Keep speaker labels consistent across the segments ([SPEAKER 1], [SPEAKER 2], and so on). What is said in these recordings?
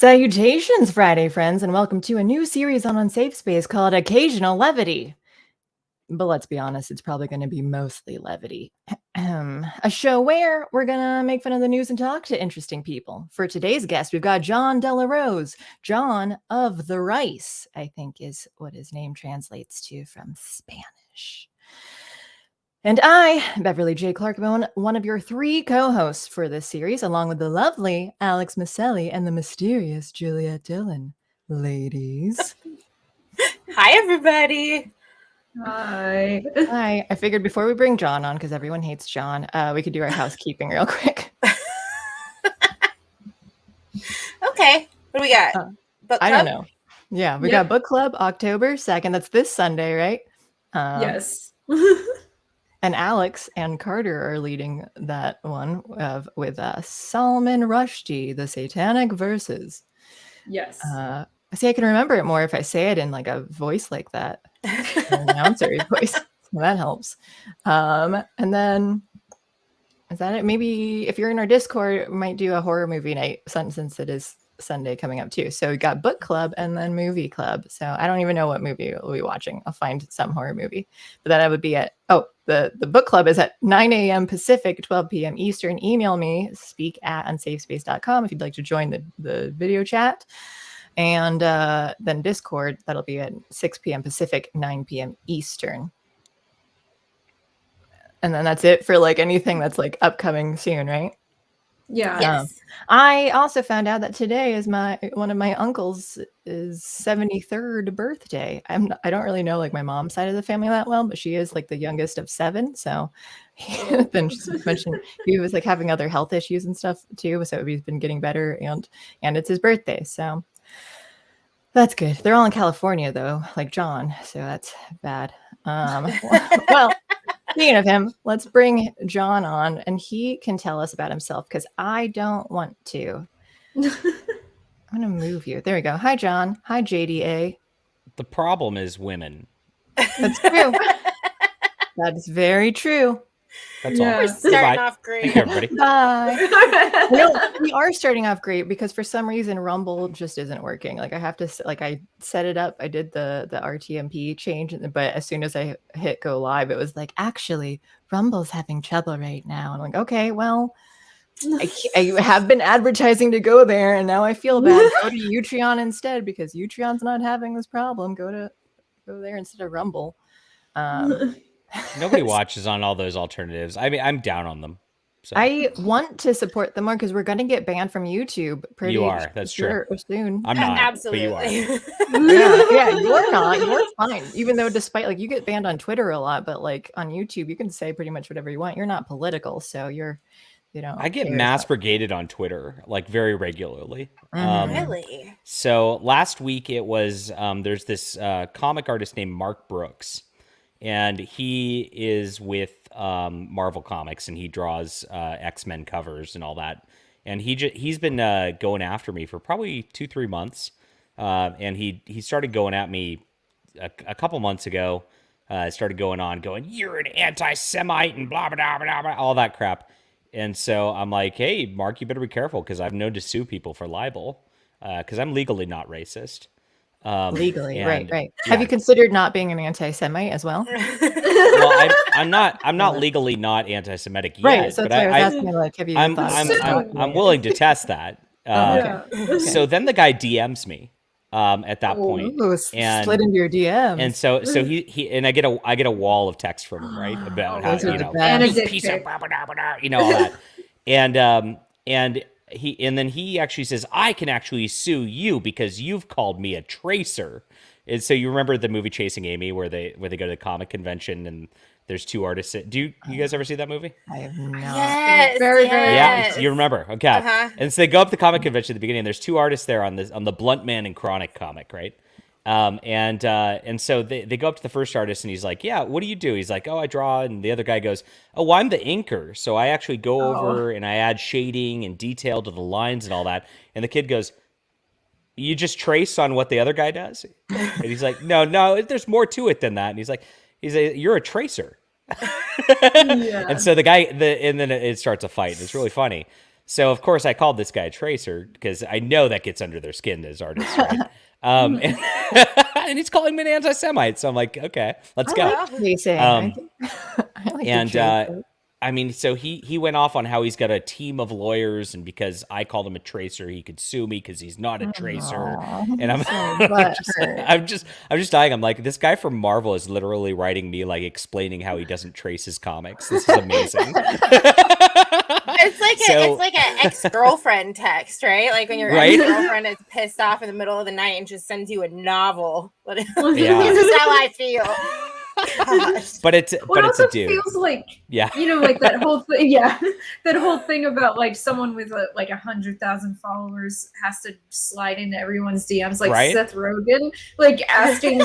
[SPEAKER 1] Salutations, Friday friends, and welcome to a new series on Unsafe Space called Occasional Levity. But let's be honest, it's probably going to be mostly levity. A show where we're going to make fun of the news and talk to interesting people. For today's guest, we've got Jon Del Arroz, John of the Rice, I think is what his name translates to from Spanish. And I, Beverly J. Clarkbone, one of your three co-hosts for this series, along with the lovely Alex Maselli and the mysterious Juliet Dillon. Ladies.
[SPEAKER 2] Hi, everybody.
[SPEAKER 3] Hi.
[SPEAKER 1] Hi. I figured before we bring John on, because everyone hates John, we could do our housekeeping real quick.
[SPEAKER 2] Okay. What do we got? Book club?
[SPEAKER 1] I don't know. Yeah, we got book club October 2nd. That's this Sunday, right?
[SPEAKER 3] Yes.
[SPEAKER 1] And Alex and Carter are leading that one with Salman Rushdie, The Satanic Verses.
[SPEAKER 3] Yes.
[SPEAKER 1] See, I can remember it more if I say it in like a voice like that, an announcer voice. So that helps. And then, is that it? Maybe if you're in our Discord, we might do a horror movie night since it is Sunday coming up too. So we got book club and then movie club. So I don't even know what movie we'll be watching. I'll find some horror movie. But that I would be at, the book club is at 9 a.m. Pacific, 12 p.m. Eastern. Email me, speak@unsafespace.com if you'd like to join the video chat. And then Discord, that'll be at 6 p.m. Pacific, 9 p.m. Eastern. And then that's it for like anything that's like upcoming soon, right?
[SPEAKER 3] Yeah.
[SPEAKER 2] Yes.
[SPEAKER 1] I also found out that today is one of my uncle's 73rd birthday. I don't really know like my mom's side of the family that well, but she is like the youngest of 7. So then she mentioned he was like having other health issues and stuff too. So he's been getting better and it's his birthday. So that's good. They're all in California though, like John. So that's bad. Well, speaking of him, let's bring John on and he can tell us about himself because I don't want to. I'm going to move you. There we go. Hi, John. Hi, JDA.
[SPEAKER 4] The problem is women.
[SPEAKER 1] That's true. That's very true.
[SPEAKER 4] That's all.
[SPEAKER 2] We're starting off great.
[SPEAKER 4] Thank you, everybody.
[SPEAKER 1] Bye. No, we are starting off great because for some reason Rumble just isn't working. Like I have to, I set it up. I did the RTMP change, but as soon as I hit go live, it was like, actually, Rumble's having trouble right now. I'm like, okay, well, I have been advertising to go there, and now I feel bad. Go to Utreon instead because Utreon's not having this problem. Go there instead of Rumble.
[SPEAKER 4] Nobody watches on all those alternatives. I mean, I'm down on them. So.
[SPEAKER 1] I want to support them more because we're going to get banned from YouTube pretty
[SPEAKER 4] That's true.
[SPEAKER 1] soon.
[SPEAKER 4] I'm not,
[SPEAKER 2] absolutely.
[SPEAKER 4] but you are.
[SPEAKER 1] yeah, you're not. You're fine. Even though despite like you get banned on Twitter a lot, but like on YouTube, you can say pretty much whatever you want. You're not political, so I get
[SPEAKER 4] mass brigaded on Twitter like very regularly.
[SPEAKER 2] Really?
[SPEAKER 4] So last week it was, there's this comic artist named Mark Brooks. And he is with Marvel Comics, and he draws X-Men covers and all that. And he's been going after me for probably 2-3 months. And he started going at me a couple months ago. Started going, you're an anti-Semite and blah, blah, blah, blah, blah, all that crap. And so I'm like, hey, Mark, you better be careful because I've known to sue people for libel because I'm legally not racist.
[SPEAKER 1] Legally, right. Yeah. Have you considered not being an anti-Semite as well?
[SPEAKER 4] Well, I'm not legally not anti-Semitic yet.
[SPEAKER 1] Right. So that's why I was asking, like, have you?
[SPEAKER 4] I'm willing to test that.
[SPEAKER 1] Okay.
[SPEAKER 4] So then the guy DMs me at that point,
[SPEAKER 1] and slid into your DMs.
[SPEAKER 4] And so he and I get a wall of text from him, right, about how piece of all that, and then he actually says, I can actually sue you because you've called me a tracer. And so you remember the movie Chasing Amy where they go to the comic convention and there's 2 artists. Do you guys ever see that movie?
[SPEAKER 1] I have not.
[SPEAKER 2] Yes,
[SPEAKER 3] very.
[SPEAKER 4] Yeah, you remember. Okay. And so they go up to the comic convention at the beginning and there's 2 artists there on the Blunt Man and Chronic comic, right? And so they go up to the first artist and he's like, yeah, what do you do? He's like, oh, I draw. And the other guy goes, oh, I'm the inker. So I actually go over and I add shading and detail to the lines and all that. And the kid goes, you just trace on what the other guy does? And he's like, no, there's more to it than that. And he's like, you're a tracer. And so the guy, and then it starts a fight. It's really funny. So of course I called this guy a tracer because I know that gets under their skin as artists, right? And he's calling me an anti-Semite. So I'm like, okay, let's go.
[SPEAKER 1] I like
[SPEAKER 4] And I mean, so he went off on how he's got a team of lawyers, and because I called him a tracer, he could sue me because he's not a tracer. And I'm just dying. I'm like, this guy from Marvel is literally writing me like explaining how he doesn't trace his comics. This is amazing.
[SPEAKER 2] It's like an ex-girlfriend text, right? Like when your ex-girlfriend is pissed off in the middle of the night and just sends you a novel. This is how I feel. Gosh.
[SPEAKER 4] But it's a dude.
[SPEAKER 3] Feels like,
[SPEAKER 4] yeah,
[SPEAKER 3] you know, like that whole thing. Yeah, that whole thing about like someone with like 100,000 followers has to slide into everyone's DMs, like Seth Rogen, like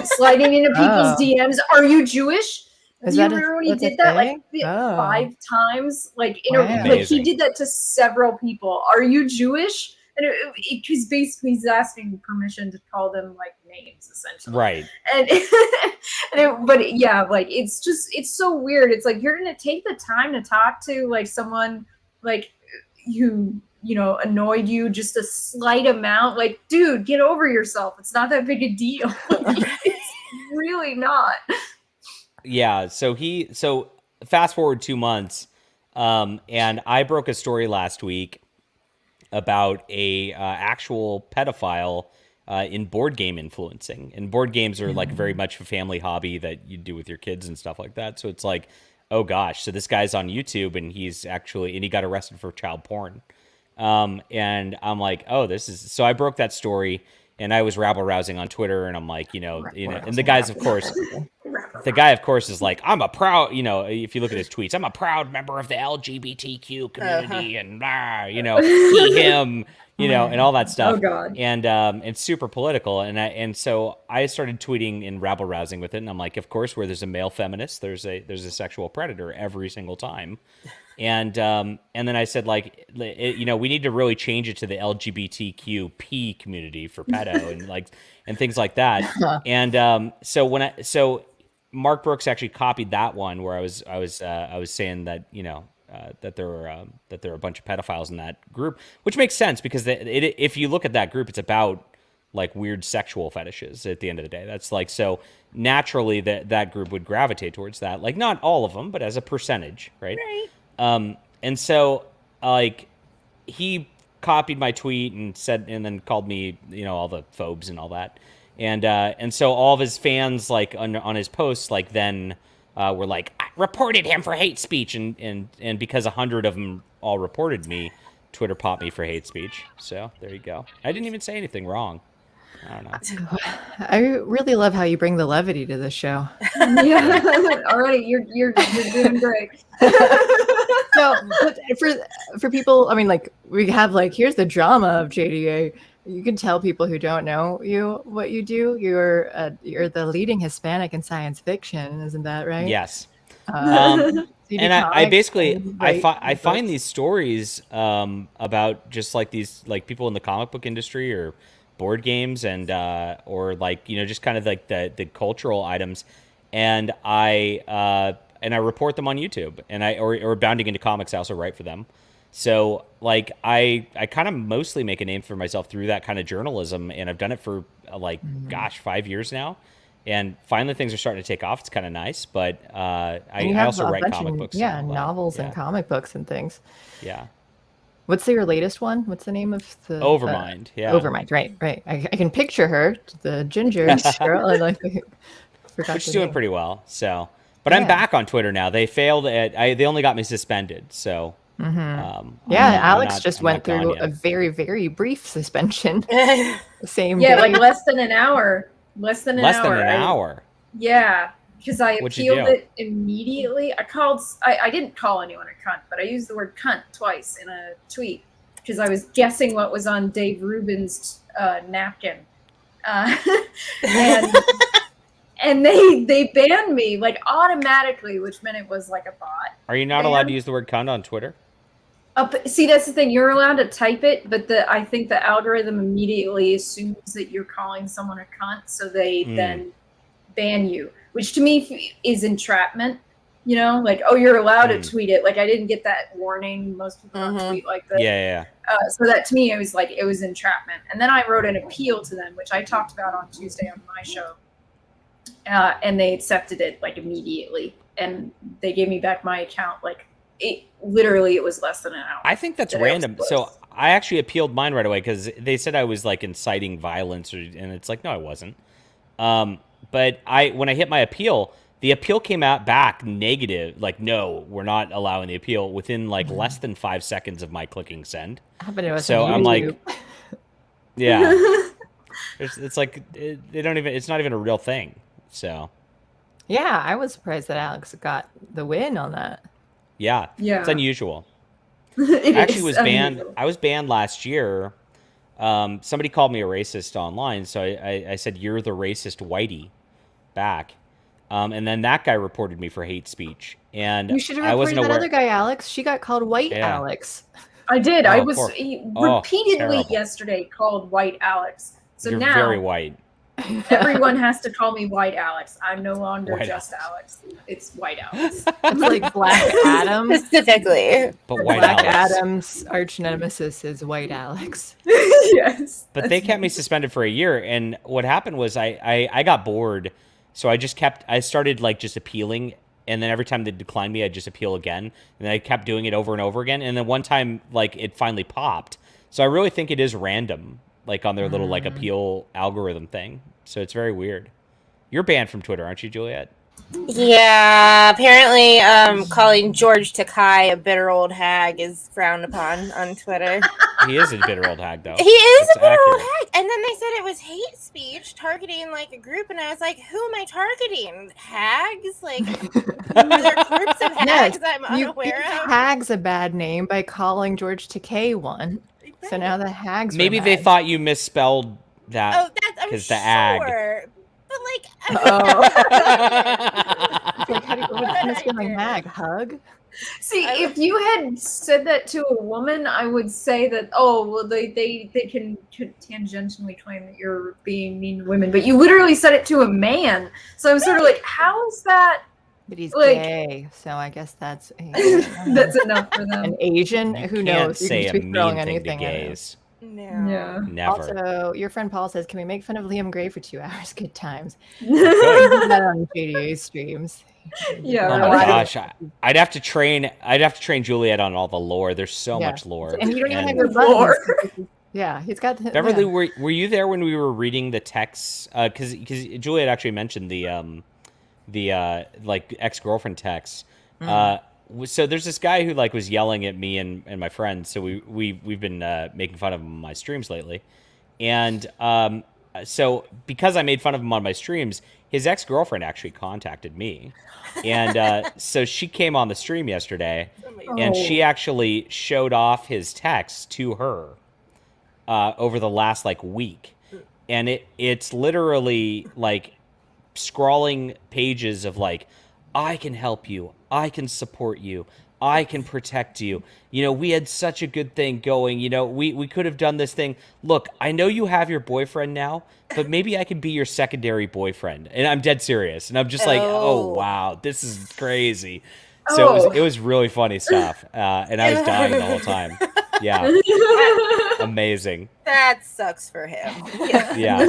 [SPEAKER 3] sliding into people's DMs. Are you Jewish? Do you remember when he did that like 5 times? Like like he did that to several people. Are you Jewish? And because basically he's asking permission to call them like names, essentially. Right. But yeah, like it's so weird. It's like you're gonna take the time to talk to like someone like who, you know, annoyed you just a slight amount. Like, dude, get over yourself. It's not that big a deal. It's really not.
[SPEAKER 4] Yeah. So fast forward 2 months, and I broke a story last week about a actual pedophile in board game influencing. And board games are like very much a family hobby that you do with your kids and stuff like that. So it's like, oh gosh, so this guy's on YouTube and he got arrested for child porn. And I'm like, oh, so I broke that story and I was rabble rousing on Twitter, and I'm like, and the guys, of course, the guy, of course, is like, I'm a proud, if you look at his tweets, I'm a proud member of the LGBTQ community, and he, him, and all that stuff.
[SPEAKER 3] Oh God.
[SPEAKER 4] And it's super political. And so I started tweeting and rabble rousing with it. And I'm like, of course, where there's a male feminist, there's a sexual predator every single time. And then I said, like, we need to really change it to the LGBTQP community for pedo and things like that. And so Mark Brooks actually copied that one where I was saying that that there were a bunch of pedophiles in that group, which makes sense because if you look at that group, it's about like weird sexual fetishes at the end of the day. That's like, so naturally that group would gravitate towards that. Like, not all of them, but as a percentage, right? And so like he copied my tweet and then called me, all the phobes and all that. And so all of his fans, like on his posts, like then were like, I reported him for hate speech, and because 100 of them all reported me, Twitter popped me for hate speech. So there you go. I didn't even say anything wrong. I don't know.
[SPEAKER 1] I really love how you bring the levity to the show.
[SPEAKER 3] Yeah, already you're doing great.
[SPEAKER 1] So for people, I mean, like we have like, here's the drama of JDA. You can tell people who don't know you what you do. You're the leading Hispanic in science fiction, isn't that right?
[SPEAKER 4] Yes. And I basically I find these stories about just like these like people in the comic book industry or board games and or like just kind of like the cultural items, and I report them on YouTube, and or Bounding Into Comics, I also write for them. So like I kind of mostly make a name for myself through that kind of journalism, and I've done it for 5 years now, and finally things are starting to take off. It's kind of nice, but I also write comic books.
[SPEAKER 1] Yeah, novels and comic books and things.
[SPEAKER 4] Yeah.
[SPEAKER 1] What's your latest one? What's the name of the
[SPEAKER 4] Overmind? Yeah,
[SPEAKER 1] Overmind. Right. I can picture her, the ginger girl. I forgot.
[SPEAKER 4] She's doing pretty well. So, but I'm back on Twitter now. They failed they only got me suspended. So.
[SPEAKER 1] Alex just went through a very, very brief suspension. Same.
[SPEAKER 3] Yeah, like less than an hour. Less than an
[SPEAKER 4] hour.
[SPEAKER 3] Yeah, because I appealed it immediately. I didn't call anyone a cunt, but I used the word cunt twice in a tweet because I was guessing what was on Dave Rubin's napkin, and they banned me like automatically, which meant it was like a bot.
[SPEAKER 4] Are you not allowed to use the word cunt on Twitter?
[SPEAKER 3] See, that's the thing. You're allowed to type it, but I think the algorithm immediately assumes that you're calling someone a cunt, so they then ban you, which to me is entrapment. You know, like, oh, you're allowed to tweet it. Like, I didn't get that warning. Most people don't tweet like that.
[SPEAKER 4] Yeah.
[SPEAKER 3] So that to me, it was like, it was entrapment. And then I wrote an appeal to them, which I talked about on Tuesday on my show. And they accepted it like immediately. And they gave me back my account. Like, it was less than an hour.
[SPEAKER 4] I think that's random. So I actually appealed mine right away because they said I was like inciting violence, and it's like, no, I wasn't. But when I hit my appeal, the appeal came out back negative. Like, no, we're not allowing the appeal within like less than 5 seconds of my clicking send. So I'm like, yeah, it's like they don't even. It's not even a real thing. So
[SPEAKER 1] yeah, I was surprised that Alex got the win on that.
[SPEAKER 4] Yeah, it's unusual.
[SPEAKER 3] It
[SPEAKER 4] I actually
[SPEAKER 3] is
[SPEAKER 4] was banned.
[SPEAKER 3] unusual.
[SPEAKER 4] I was banned last year. Somebody called me a racist online, so I said, "You're the racist whitey," back. And then that guy reported me for hate speech, and
[SPEAKER 1] You should have
[SPEAKER 4] I wasn't
[SPEAKER 1] reported that
[SPEAKER 4] aware.
[SPEAKER 1] other guy, Alex. She got called White Alex.
[SPEAKER 3] I did.
[SPEAKER 4] Oh,
[SPEAKER 3] I was
[SPEAKER 4] poor-
[SPEAKER 3] repeatedly
[SPEAKER 4] terrible.
[SPEAKER 3] yesterday called White Alex. So
[SPEAKER 4] You're
[SPEAKER 3] now
[SPEAKER 4] very white.
[SPEAKER 3] everyone has to call me White Alex. I'm no longer
[SPEAKER 4] White
[SPEAKER 3] just Alex. It's White Alex.
[SPEAKER 1] It's like Black Adam.
[SPEAKER 2] Specifically.
[SPEAKER 4] But white
[SPEAKER 1] Black
[SPEAKER 4] Alex.
[SPEAKER 1] Adam's arch nemesis is White Alex.
[SPEAKER 3] Yes.
[SPEAKER 4] But they kept me suspended for a year, and what happened was I got bored, so I started like just appealing, and then every time they declined me, I'd just appeal again, and I kept doing it over and over again, and then one time like it finally popped. So I really think it is random, like on their little like appeal algorithm thing. So it's very weird. You're banned from Twitter, aren't you, Juliet?
[SPEAKER 2] Yeah, apparently calling George Takei a bitter old hag is frowned upon on Twitter.
[SPEAKER 4] He is a bitter old hag, though.
[SPEAKER 2] He is
[SPEAKER 4] That's
[SPEAKER 2] a bitter old
[SPEAKER 4] accurate.
[SPEAKER 2] hag. And then they said it was hate speech targeting like a group, and I was like, who am I targeting? Hags? Like, are there groups of hags I'm
[SPEAKER 1] You
[SPEAKER 2] unaware
[SPEAKER 1] gave
[SPEAKER 2] of?
[SPEAKER 1] Hags a bad name by calling George Takei one. So now the Hags were
[SPEAKER 4] Maybe they
[SPEAKER 1] mad.
[SPEAKER 4] thought you misspelled that.
[SPEAKER 2] Oh, that's I'm
[SPEAKER 4] 'cause
[SPEAKER 2] sure.
[SPEAKER 4] the ag.
[SPEAKER 2] But like,
[SPEAKER 1] It's like, how do you, what's misspelling hag? Hug?
[SPEAKER 3] See, if you had said that to a woman, I would say that, oh, well, they can tangentially claim that you're being mean to women, but you literally said it to a man. So I'm sort of like, how is that?
[SPEAKER 1] But he's
[SPEAKER 3] Like-
[SPEAKER 1] gay, so I guess that's
[SPEAKER 3] That's enough for them.
[SPEAKER 1] an Asian.
[SPEAKER 4] You
[SPEAKER 1] Who
[SPEAKER 4] can't
[SPEAKER 1] knows? You
[SPEAKER 4] say
[SPEAKER 1] can
[SPEAKER 4] a
[SPEAKER 1] just be throwing
[SPEAKER 4] mean thing to
[SPEAKER 1] anything at him.
[SPEAKER 4] gays.
[SPEAKER 2] no.
[SPEAKER 3] Yeah.
[SPEAKER 4] Never.
[SPEAKER 1] Also, your friend Paul says, "Can we make fun of Liam Gray for 2 hours? Good times."
[SPEAKER 4] Good.
[SPEAKER 1] We did that on JDA streams.
[SPEAKER 3] Yeah,
[SPEAKER 4] Oh
[SPEAKER 3] right.
[SPEAKER 4] my gosh, I'd have to train Juliet on all the lore. There's so
[SPEAKER 1] Yeah.
[SPEAKER 4] much lore.
[SPEAKER 1] And you don't even
[SPEAKER 4] And
[SPEAKER 1] have your
[SPEAKER 3] Lore.
[SPEAKER 1] buttons. Yeah, he's got the
[SPEAKER 4] Beverly,
[SPEAKER 1] yeah.
[SPEAKER 4] were you there when we were reading the texts? Because Juliet actually mentioned the like ex-girlfriend texts. So there's this guy who like was yelling at me and my friends. So we've been making fun of him on my streams lately, and so because I made fun of him on my streams, his ex-girlfriend actually contacted me, and so she came on the stream yesterday, and she actually showed off his texts to her over the last like week, and it's literally like scrawling pages of like, I can help you, I can support you, I can protect you. You know, we had such a good thing going. You know, we could have done this thing. Look, I know you have your boyfriend now, but maybe I could be your secondary boyfriend. And I'm dead serious. And I'm just like, oh wow, this is crazy. So it was really funny stuff. And I was dying the whole time. Yeah. Amazing.
[SPEAKER 2] That sucks for him.
[SPEAKER 4] Yeah.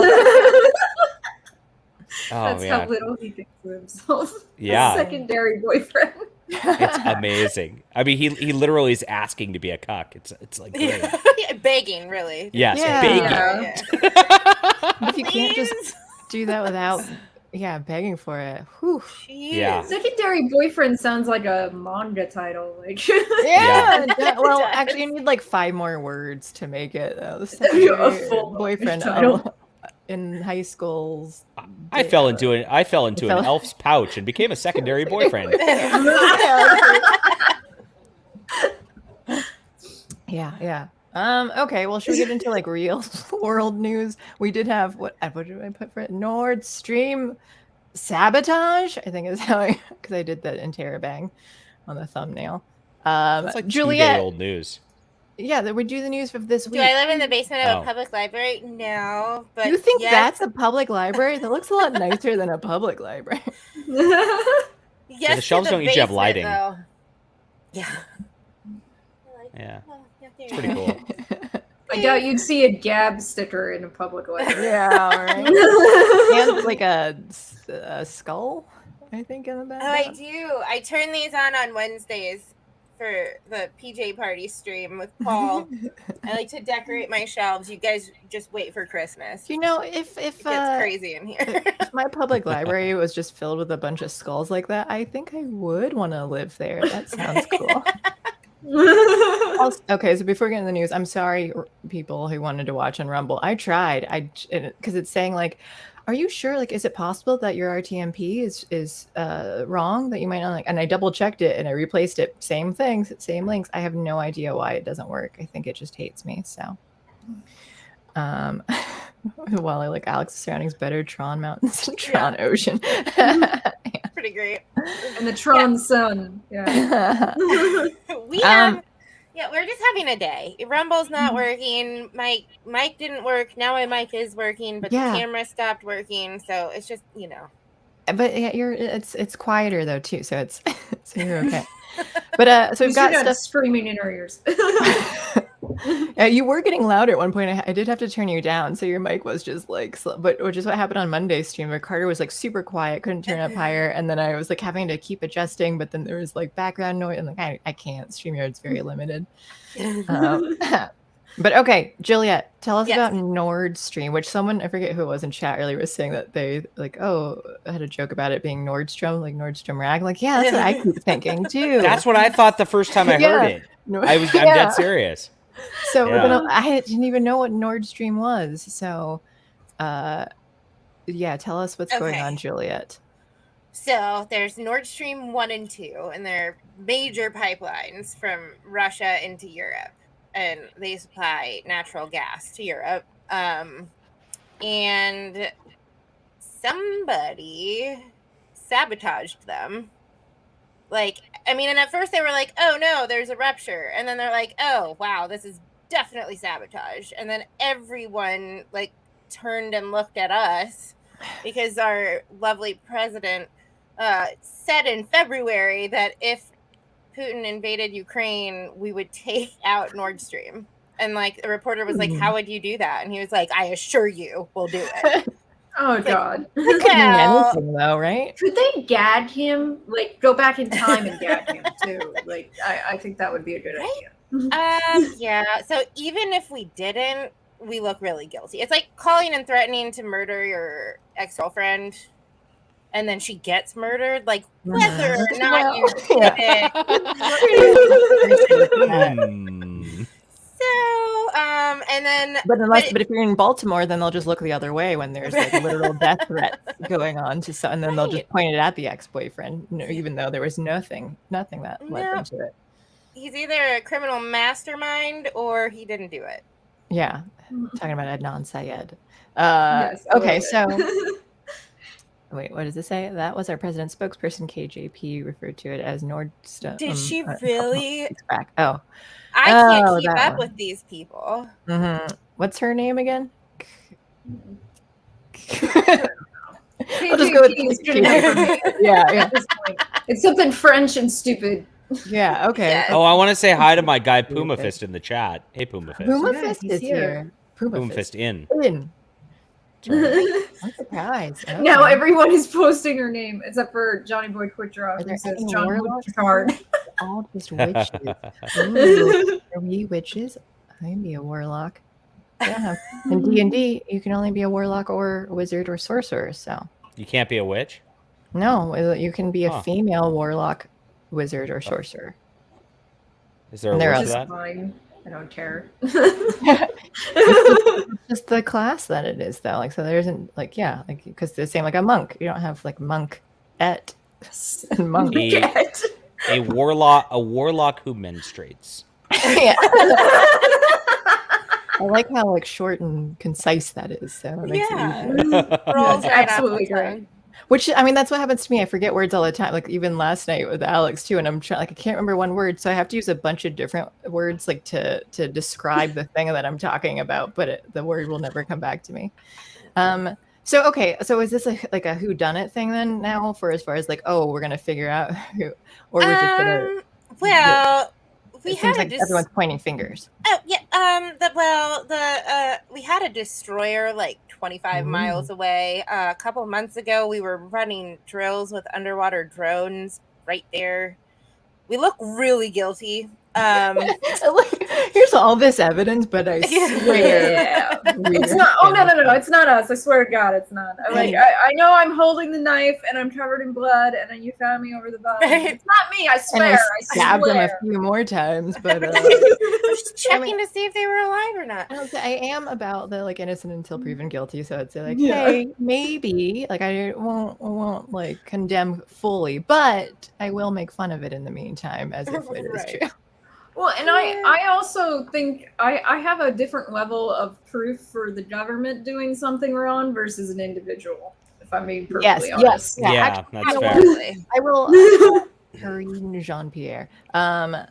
[SPEAKER 4] Oh,
[SPEAKER 3] That's
[SPEAKER 4] man.
[SPEAKER 3] how little he thinks of himself.
[SPEAKER 4] Yeah.
[SPEAKER 3] A secondary boyfriend.
[SPEAKER 4] It's amazing. I mean, he literally is asking to be a cuck. It's like great.
[SPEAKER 2] Begging, really.
[SPEAKER 4] Yes,
[SPEAKER 1] Yeah.
[SPEAKER 4] begging.
[SPEAKER 3] Yeah.
[SPEAKER 1] But if you can't just
[SPEAKER 2] Please?
[SPEAKER 1] do that without, begging for it. Whew.
[SPEAKER 2] Jeez.
[SPEAKER 4] Yeah.
[SPEAKER 3] Secondary boyfriend sounds like a manga title. Like,
[SPEAKER 1] Yeah. Well, actually, you need like 5 more words to make it. The
[SPEAKER 3] A
[SPEAKER 1] secondary
[SPEAKER 3] full
[SPEAKER 1] boyfriend
[SPEAKER 3] title.
[SPEAKER 1] in high school's.
[SPEAKER 4] I fell into an elf's pouch and became a secondary boyfriend.
[SPEAKER 1] Yeah. Okay. Well, should we get into like real world news? We did have what did I put for it? Nord Stream Sabotage, I think is how because I did that interrobang on the thumbnail.
[SPEAKER 4] That's like
[SPEAKER 1] Juliet.
[SPEAKER 4] 2-day-old news.
[SPEAKER 1] Yeah, that we do the news of this
[SPEAKER 2] Do
[SPEAKER 1] week.
[SPEAKER 2] I live in the basement of
[SPEAKER 4] Oh.
[SPEAKER 2] a public library? No. But
[SPEAKER 1] You think
[SPEAKER 2] yes.
[SPEAKER 1] that's a public library? That looks a lot nicer than a public library.
[SPEAKER 2] Yes,
[SPEAKER 4] the shelves don't usually have lighting.
[SPEAKER 2] Though. Yeah.
[SPEAKER 4] Yeah.
[SPEAKER 2] Well,
[SPEAKER 4] It's pretty cool.
[SPEAKER 3] I doubt you'd see a gab sticker in a public library.
[SPEAKER 1] Yeah, right. And like a skull, I think, in the back.
[SPEAKER 2] Oh, I do. I turn these on Wednesdays for the PJ party stream with Paul. I like to decorate my shelves. You guys just wait for Christmas.
[SPEAKER 1] You know, if
[SPEAKER 2] it gets crazy in here.
[SPEAKER 1] If my public library was just filled with a bunch of skulls like that, I think I would want to live there. That sounds cool. Also, okay, so before we get into the news, I'm sorry, people who wanted to watch on Rumble. I tried, because it's saying like, are you sure? Like, is it possible that your RTMP is wrong? That you might not like? And I double checked it and I replaced it. Same things, same links. I have no idea why it doesn't work. I think it just hates me. So, while I like Alex's surroundings better, Tron Mountains and Tron Ocean.
[SPEAKER 2] Pretty great.
[SPEAKER 3] And the Tron Sun. Yeah.
[SPEAKER 2] We're just having a day. Rumble's not working. Mic didn't work. Now my mic is working, but the camera stopped working. So it's just,
[SPEAKER 1] But yeah, it's quieter though too, so it's so you're okay. But so we've got stuff
[SPEAKER 3] screaming in our ears.
[SPEAKER 1] Yeah, you were getting louder at one point. I did have to turn you down, so your mic was just like, but which is what happened on Monday's stream, where Carter was like super quiet, couldn't turn up higher, and then I was like having to keep adjusting, but then there was like background noise, and like I can't. StreamYard's very limited. But okay, Juliet, tell us about Nord Stream, which someone, I forget who it was in chat earlier, was saying that they like, had a joke about it being Nordstrom, like Nordstrom rag. Like, yeah, that's what I keep thinking too.
[SPEAKER 4] That's what I thought the first time I heard it. I'm dead serious.
[SPEAKER 1] So then I didn't even know what Nord Stream was. So, tell us what's going on, Juliet.
[SPEAKER 2] So there's Nord Stream 1 and 2, and they're major pipelines from Russia into Europe. And they supply natural gas to Europe. And somebody sabotaged them. And at first they were like, oh no, there's a rupture. And then they're like, oh wow, this is definitely sabotage. And then everyone turned and looked at us because our lovely president said in February that if Putin invaded Ukraine, we would take out Nord Stream. And the reporter was like, how would you do that? And he was like, I assure you we'll do it.
[SPEAKER 3] Oh God.
[SPEAKER 1] That could mean anything though, right?
[SPEAKER 3] Could they gag him? Go back in time and gag him too. I think that would be a good idea.
[SPEAKER 2] So even if we didn't, we look really guilty. It's like calling and threatening to murder your ex-girlfriend, and then she gets murdered, whether or not you did it. So, and then...
[SPEAKER 1] But if you're in Baltimore, then they'll just look the other way when there's literal death threats going on and then they'll just point it at the ex-boyfriend, even though there was nothing that led them to it.
[SPEAKER 2] He's either a criminal mastermind or he didn't do it.
[SPEAKER 1] Yeah, talking about Adnan Syed.
[SPEAKER 3] Yes,
[SPEAKER 1] okay, so... Wait, what does it say? That was our president's spokesperson, KJP, referred to it as Nordstrom.
[SPEAKER 2] Did she really?
[SPEAKER 1] Oh.
[SPEAKER 2] I can't keep up with these people.
[SPEAKER 1] Mm-hmm. What's her name again?
[SPEAKER 3] I'll just go with yeah. It's something French and stupid.
[SPEAKER 1] Yeah, okay.
[SPEAKER 2] Yeah.
[SPEAKER 4] Oh, I want to say hi to my guy Puma Fist in the chat. Hey, Puma Fist.
[SPEAKER 1] Puma Fist is here.
[SPEAKER 4] Puma Fist in.
[SPEAKER 1] I'm surprised. Okay.
[SPEAKER 3] Now everyone is posting her name except for Johnny Boy Quittrock, who says John Woodchard.
[SPEAKER 1] All just witches. Ooh, are we witches? I can be a warlock. Yeah. In D&D, you can only be a warlock or a wizard or sorcerer. So
[SPEAKER 4] you can't be a witch?
[SPEAKER 1] No, you can be a female warlock, wizard, or sorcerer.
[SPEAKER 4] Is there a word for that?
[SPEAKER 3] Fine. I don't care.
[SPEAKER 1] It's just the class that it is, though. So there isn't because they're saying a monk. You don't have monk et and monk et.
[SPEAKER 4] A warlock who menstruates.
[SPEAKER 1] Yeah. I like how short and concise that is. So it makes it easy.
[SPEAKER 3] That's absolutely great.
[SPEAKER 1] Which that's what happens to me. I forget words all the time. Even last night with Alex too, and I'm trying. I can't remember one word, so I have to use a bunch of different words to describe the thing that I'm talking about. But the word will never come back to me. So okay, so is this like a whodunit thing then now, for as far as like, oh, we're gonna figure out who, or we're just gonna?
[SPEAKER 2] Well, we
[SPEAKER 1] it seems
[SPEAKER 2] had
[SPEAKER 1] like everyone's pointing fingers.
[SPEAKER 2] Oh yeah. We had a destroyer like 25 miles away. A couple months ago, we were running drills with underwater drones right there. We look really guilty.
[SPEAKER 1] Here's all this evidence, but I swear
[SPEAKER 3] it's not. Oh no, it's not us. I swear to God, it's not. I know I'm holding the knife and I'm covered in blood, and then you found me over the bottom. It's not me. I swear.
[SPEAKER 1] And I stabbed them a few more times, but
[SPEAKER 2] I was just checking to see if they were alive or not.
[SPEAKER 1] I am about the like innocent until proven guilty, so I'd say like, hey, maybe like I won't like condemn fully, but I will make fun of it in the meantime, as if it is true.
[SPEAKER 3] Well, and I also think I have a different level of proof for the government doing something wrong versus an individual, if I'm being perfectly honest.
[SPEAKER 4] Yeah,
[SPEAKER 1] actually,
[SPEAKER 4] that's fair.
[SPEAKER 1] I will Jean-Pierre. I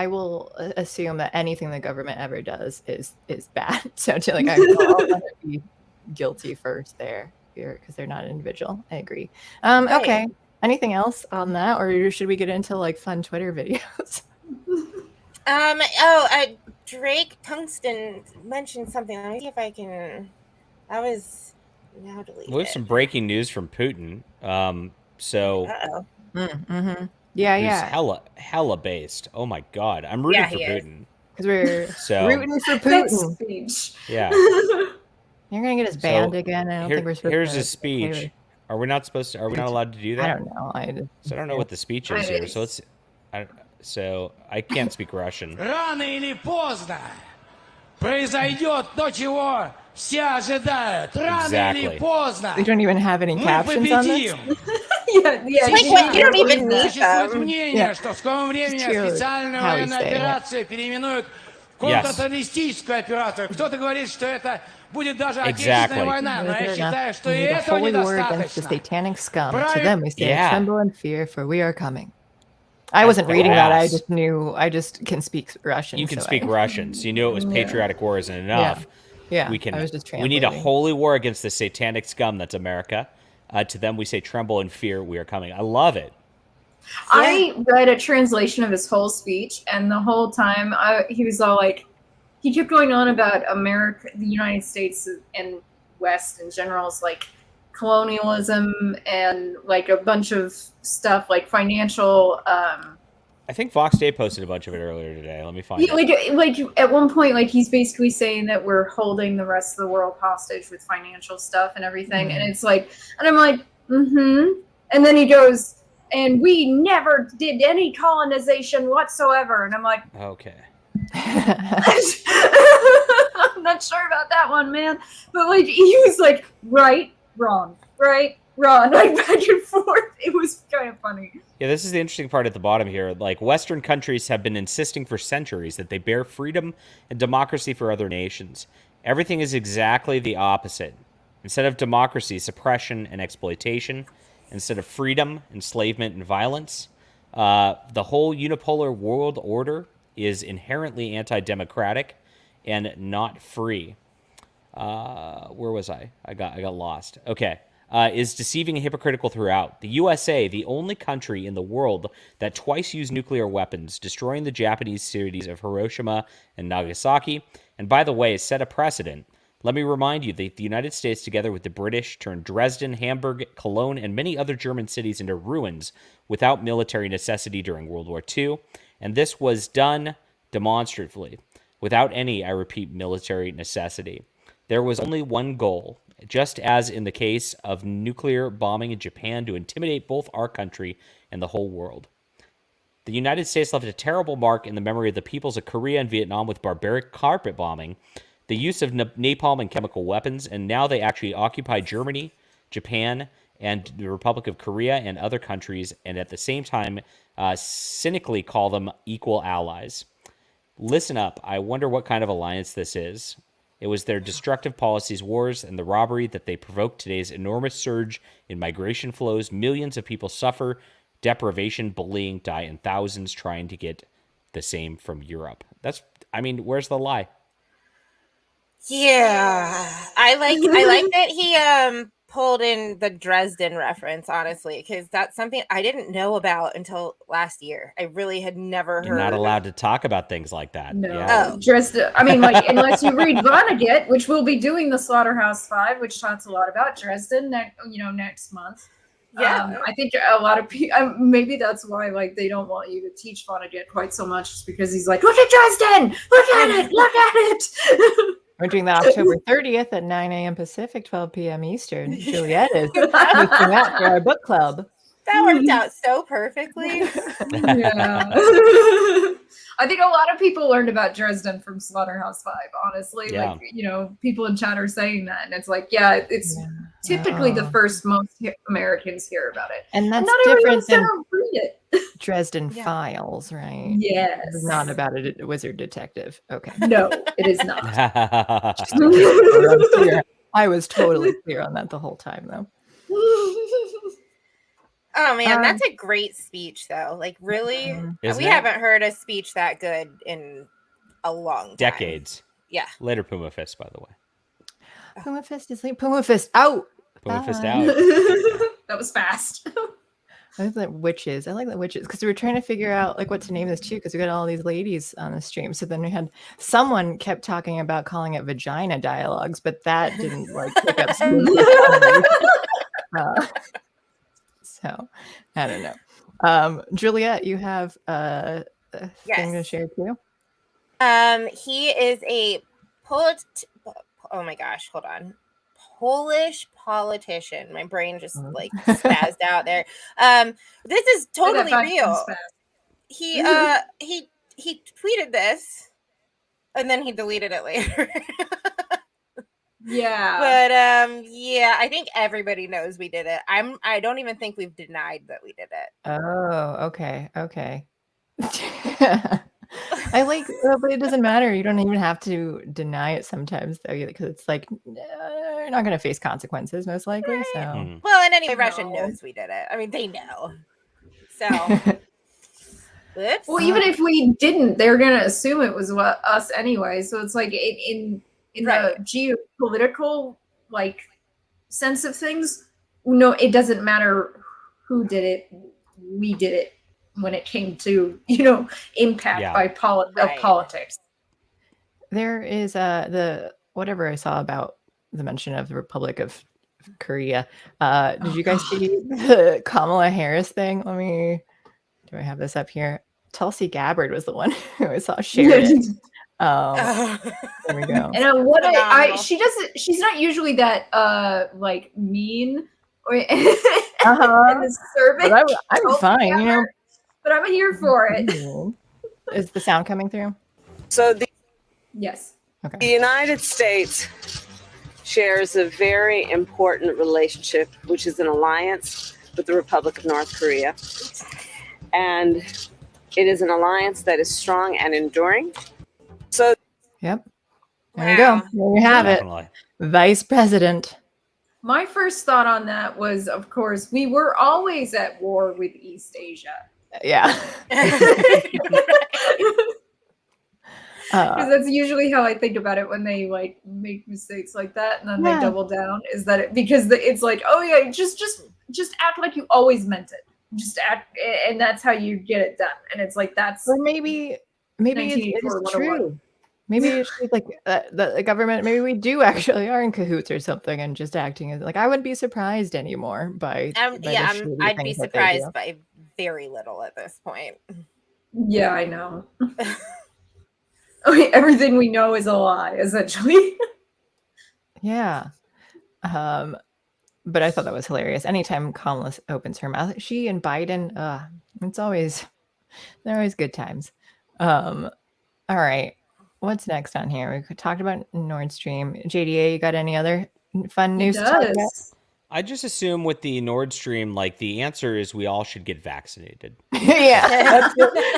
[SPEAKER 1] will assume that anything the government ever does is bad. So to like, I'll be guilty first there, because they're not an individual. I agree. Okay. Anything else on that, or should we get into like fun Twitter videos?
[SPEAKER 2] Drake Tungsten mentioned something. Let me see if I can. That was now deleted.
[SPEAKER 4] We have some breaking news from Putin.
[SPEAKER 1] Yeah.
[SPEAKER 4] Hella based. Oh my God, I'm rooting for Putin
[SPEAKER 1] because we're rooting for Putin.
[SPEAKER 3] Speech.
[SPEAKER 4] Yeah,
[SPEAKER 1] you're gonna get us banned again. I don't think we're supposed.
[SPEAKER 4] Here's his speech. Are we not supposed to? Are we not allowed to do that?
[SPEAKER 1] I don't know. I
[SPEAKER 4] don't know what the speech is here. So I can't speak Russian.
[SPEAKER 5] Рано или поздно произойдет то, чего все ожидают. Рано или поздно.
[SPEAKER 1] We don't even have any captions on this.
[SPEAKER 3] Yeah.
[SPEAKER 2] You don't even need
[SPEAKER 5] Существует мнение, что в скором времени специальную военную операцию переименуют в контртеррористическую операцию. Кто-то говорит, что это будет даже отечественная война, но я считаю, что и этого недостаточно.
[SPEAKER 1] The satanic scum. To them we say, tremble and fear, for we are coming. I wasn't reading that. I just knew. I just can speak Russian.
[SPEAKER 4] You can speak Russian, so you knew it was patriotic war isn't enough.
[SPEAKER 1] Yeah.
[SPEAKER 4] We need a holy war against the satanic scum that's America. To them we say, tremble and fear, we are coming. I love it.
[SPEAKER 3] I read a translation of his whole speech, and the whole time he was all like, he kept going on about America, the United States, and West in general's like colonialism and like a bunch of stuff like financial.
[SPEAKER 4] I think Fox Day posted a bunch of it earlier today. Let me find it.
[SPEAKER 3] Like at one point, like he's basically saying that we're holding the rest of the world hostage with financial stuff and everything, and it's like, and I'm like, and then he goes, and we never did any colonization whatsoever, and I'm like,
[SPEAKER 4] okay.
[SPEAKER 3] I'm not sure about that one, man. But like he was like right, wrong, like back and forth. It was kind of funny.
[SPEAKER 4] Yeah, this is the interesting part at the bottom here. Like, Western countries have been insisting for centuries that they bear freedom and democracy for other nations. Everything is exactly the opposite. Instead of democracy, suppression and exploitation. Instead of freedom, enslavement and violence. The whole unipolar world order is inherently anti-democratic and not free. Where was I? I got lost. Okay. Is deceiving and hypocritical throughout. The USA, the only country in the world that twice used nuclear weapons, destroying the Japanese cities of Hiroshima and Nagasaki, and by the way, set a precedent. Let me remind you that the United States, together with the British, turned Dresden, Hamburg, Cologne, and many other German cities into ruins without military necessity during World War II, and this was done demonstratively, without any, I repeat, military necessity. There was only one goal, just as in the case of nuclear bombing in Japan, to intimidate both our country and the whole world. The United States left a terrible mark in the memory of the peoples of Korea and Vietnam with barbaric carpet bombing, the use of napalm and chemical weapons, and now they actually occupy Germany, Japan, and the Republic of Korea and other countries, and at the same time cynically call them equal allies. Listen up, I wonder what kind of alliance this is. It was their destructive policies, wars, and the robbery that they provoked today's enormous surge in migration flows. Millions of people suffer deprivation, bullying, die, and thousands trying to get the same from Europe. Where's the lie?
[SPEAKER 2] Yeah, I like that he pulled in the Dresden reference, honestly, because that's something I didn't know about until last year. I really had never heard.
[SPEAKER 4] You're not allowed to talk about things like that.
[SPEAKER 3] No,
[SPEAKER 4] yeah.
[SPEAKER 3] Dresden. I mean, like, unless you read Vonnegut, which we'll be doing the Slaughterhouse-Five, which talks a lot about Dresden, next month.
[SPEAKER 2] Yeah,
[SPEAKER 3] I think a lot of people. Maybe that's why, like, they don't want you to teach Vonnegut quite so much, just because he's like, look at Dresden, look at it, look at it.
[SPEAKER 1] We're doing that October 30th at 9 a.m. Pacific, 12 p.m. Eastern. Juliet is hosting that for our book club.
[SPEAKER 2] That worked out so perfectly.
[SPEAKER 3] Yeah. I think a lot of people learned about Dresden from Slaughterhouse-Five, honestly.
[SPEAKER 4] Yeah.
[SPEAKER 3] Like, people in chat are saying that, and it's like, it's typically the first most Americans hear about it.
[SPEAKER 1] And that's
[SPEAKER 3] not
[SPEAKER 1] different than
[SPEAKER 3] read it.
[SPEAKER 1] Dresden Files, right?
[SPEAKER 3] Yes.
[SPEAKER 1] It's not about a wizard detective. Okay.
[SPEAKER 3] No, it is not.
[SPEAKER 1] I was totally clear on that the whole time, though.
[SPEAKER 2] Oh man, that's a great speech, though. Like, really, we haven't heard a speech that good in a long time.
[SPEAKER 4] Decades.
[SPEAKER 2] Yeah.
[SPEAKER 4] Later, Puma Fist, by the way.
[SPEAKER 1] Puma Fist is late. Puma Fist out.
[SPEAKER 4] Puma Fist out.
[SPEAKER 3] That was fast.
[SPEAKER 1] I like that witches. I like that witches because we were trying to figure out like what to name this too because we got all these ladies on the stream. So then we had someone kept talking about calling it vagina dialogues, but that didn't like pick up steam. So I don't know. Juliet, you have a thing to share too.
[SPEAKER 2] He is a oh my gosh, hold on. Polish politician. My brain just like spazzed out there. This is totally real. He tweeted this and then he deleted it later.
[SPEAKER 3] Yeah.
[SPEAKER 2] But yeah, I think everybody knows we did it. I don't even think we've denied that we did it.
[SPEAKER 1] Oh, okay. I like, but it doesn't matter. You don't even have to deny it sometimes, though, because it's like you're not going to face consequences, most likely.
[SPEAKER 2] Right.
[SPEAKER 1] So,
[SPEAKER 2] well, and anyway, Russia knows we did it. I mean, they know. So,
[SPEAKER 3] well, even if we didn't, they're going to assume it was us anyway. So it's like in the geopolitical like sense of things, no, it doesn't matter who did it. We did it. When it came to, impact by politics.
[SPEAKER 1] There is the whatever I saw about the mention of the Republic of Korea. Did you guys see the Kamala Harris thing? Do I have this up here? Tulsi Gabbard was the one who I saw shared it. There we go.
[SPEAKER 3] And she's not usually that like mean or and disturbing.
[SPEAKER 1] But I'm fine,
[SPEAKER 3] But I'm here for it.
[SPEAKER 1] Is the sound coming through?
[SPEAKER 6] So
[SPEAKER 3] yes.
[SPEAKER 1] Okay.
[SPEAKER 6] The United States shares a very important relationship, which is an alliance with the Republic of North Korea. And it is an alliance that is strong and enduring. So
[SPEAKER 1] yep. There you go. There you have it. Vice President.
[SPEAKER 3] My first thought on that was, of course, we were always at war with East Asia.
[SPEAKER 1] Yeah.
[SPEAKER 3] Because that's usually how I think about it when they like make mistakes like that and then they double down. Is that it's like, oh yeah, just act like you always meant it. Just act, and that's how you get it done. And it's like that's.
[SPEAKER 1] Or maybe it is true. Maybe it's like the government. Maybe we actually are in cahoots or something, and just acting as like I wouldn't be surprised anymore by.
[SPEAKER 2] I'd be surprised by very little at this point.
[SPEAKER 3] Yeah, I know. Okay, everything we know is a lie, essentially.
[SPEAKER 1] Yeah. But I thought that was hilarious. Anytime Kamala opens her mouth, she and Biden, they're always good times. All right. What's next on here? We talked about Nord Stream. JDA, you got any other fun news to talk about?
[SPEAKER 4] I just assume with the Nord Stream, like the answer is we all should get vaccinated.
[SPEAKER 1] Yeah.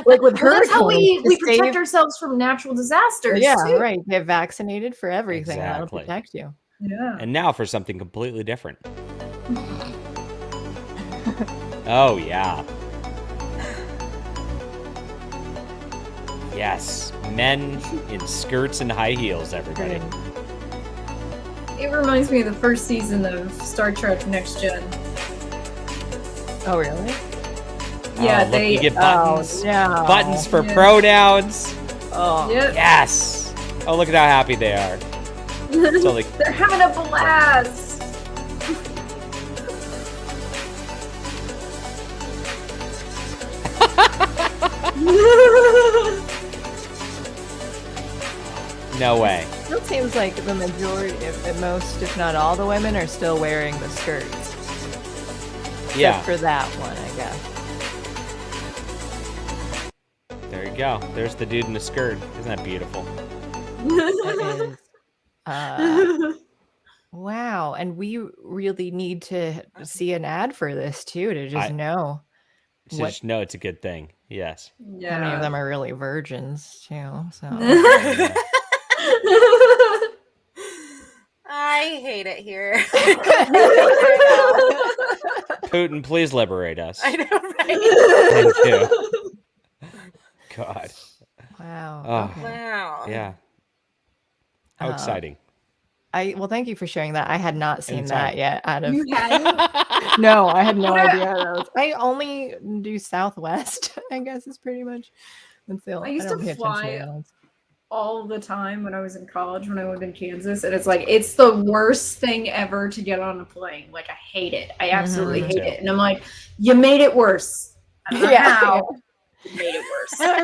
[SPEAKER 1] Like with
[SPEAKER 3] that's how we protect ourselves from natural disasters.
[SPEAKER 1] Yeah,
[SPEAKER 3] too.
[SPEAKER 1] right. Get vaccinated for everything.
[SPEAKER 4] Exactly.
[SPEAKER 1] That'll protect you.
[SPEAKER 3] Yeah.
[SPEAKER 4] And now for something completely different. Oh, yeah. Yes. Men in skirts and high heels, everybody.
[SPEAKER 3] It reminds me of the first season of Star Trek Next Gen.
[SPEAKER 1] Oh, really?
[SPEAKER 3] Yeah,
[SPEAKER 4] look, you get buttons. Buttons for pronouns.
[SPEAKER 1] Oh,
[SPEAKER 3] Yep.
[SPEAKER 4] Yes. Oh, look at how happy they are. So, like,
[SPEAKER 3] They're having a blast.
[SPEAKER 4] no way.
[SPEAKER 1] It seems like the majority, if most, if not all, the women are still wearing the skirts.
[SPEAKER 4] Yeah.
[SPEAKER 1] Except for that one, I guess.
[SPEAKER 4] There you go. There's the dude in the skirt. Isn't that beautiful?
[SPEAKER 1] That is. Wow. And we really need to see an ad for this too to just know.
[SPEAKER 4] Just know it's a good thing. Yes.
[SPEAKER 1] How many of them are really virgins too? So.
[SPEAKER 2] I hate it here.
[SPEAKER 4] Putin, please liberate us.
[SPEAKER 2] I know, right?
[SPEAKER 4] Thank you. God.
[SPEAKER 1] Wow.
[SPEAKER 4] Oh,
[SPEAKER 1] okay.
[SPEAKER 2] Wow.
[SPEAKER 4] yeah. How exciting.
[SPEAKER 1] Well, thank you for sharing that. I had not seen that yet.
[SPEAKER 3] You hadn't?
[SPEAKER 1] No, I had no idea. I only do Southwest, I guess is pretty much.
[SPEAKER 3] I used to fly all the time when I was in college, when I lived in Kansas, and it's the worst thing ever to get on a plane. Like, I hate it. I absolutely hate it. And I'm like, you made it worse. I don't know how. You made it worse.
[SPEAKER 4] Yeah,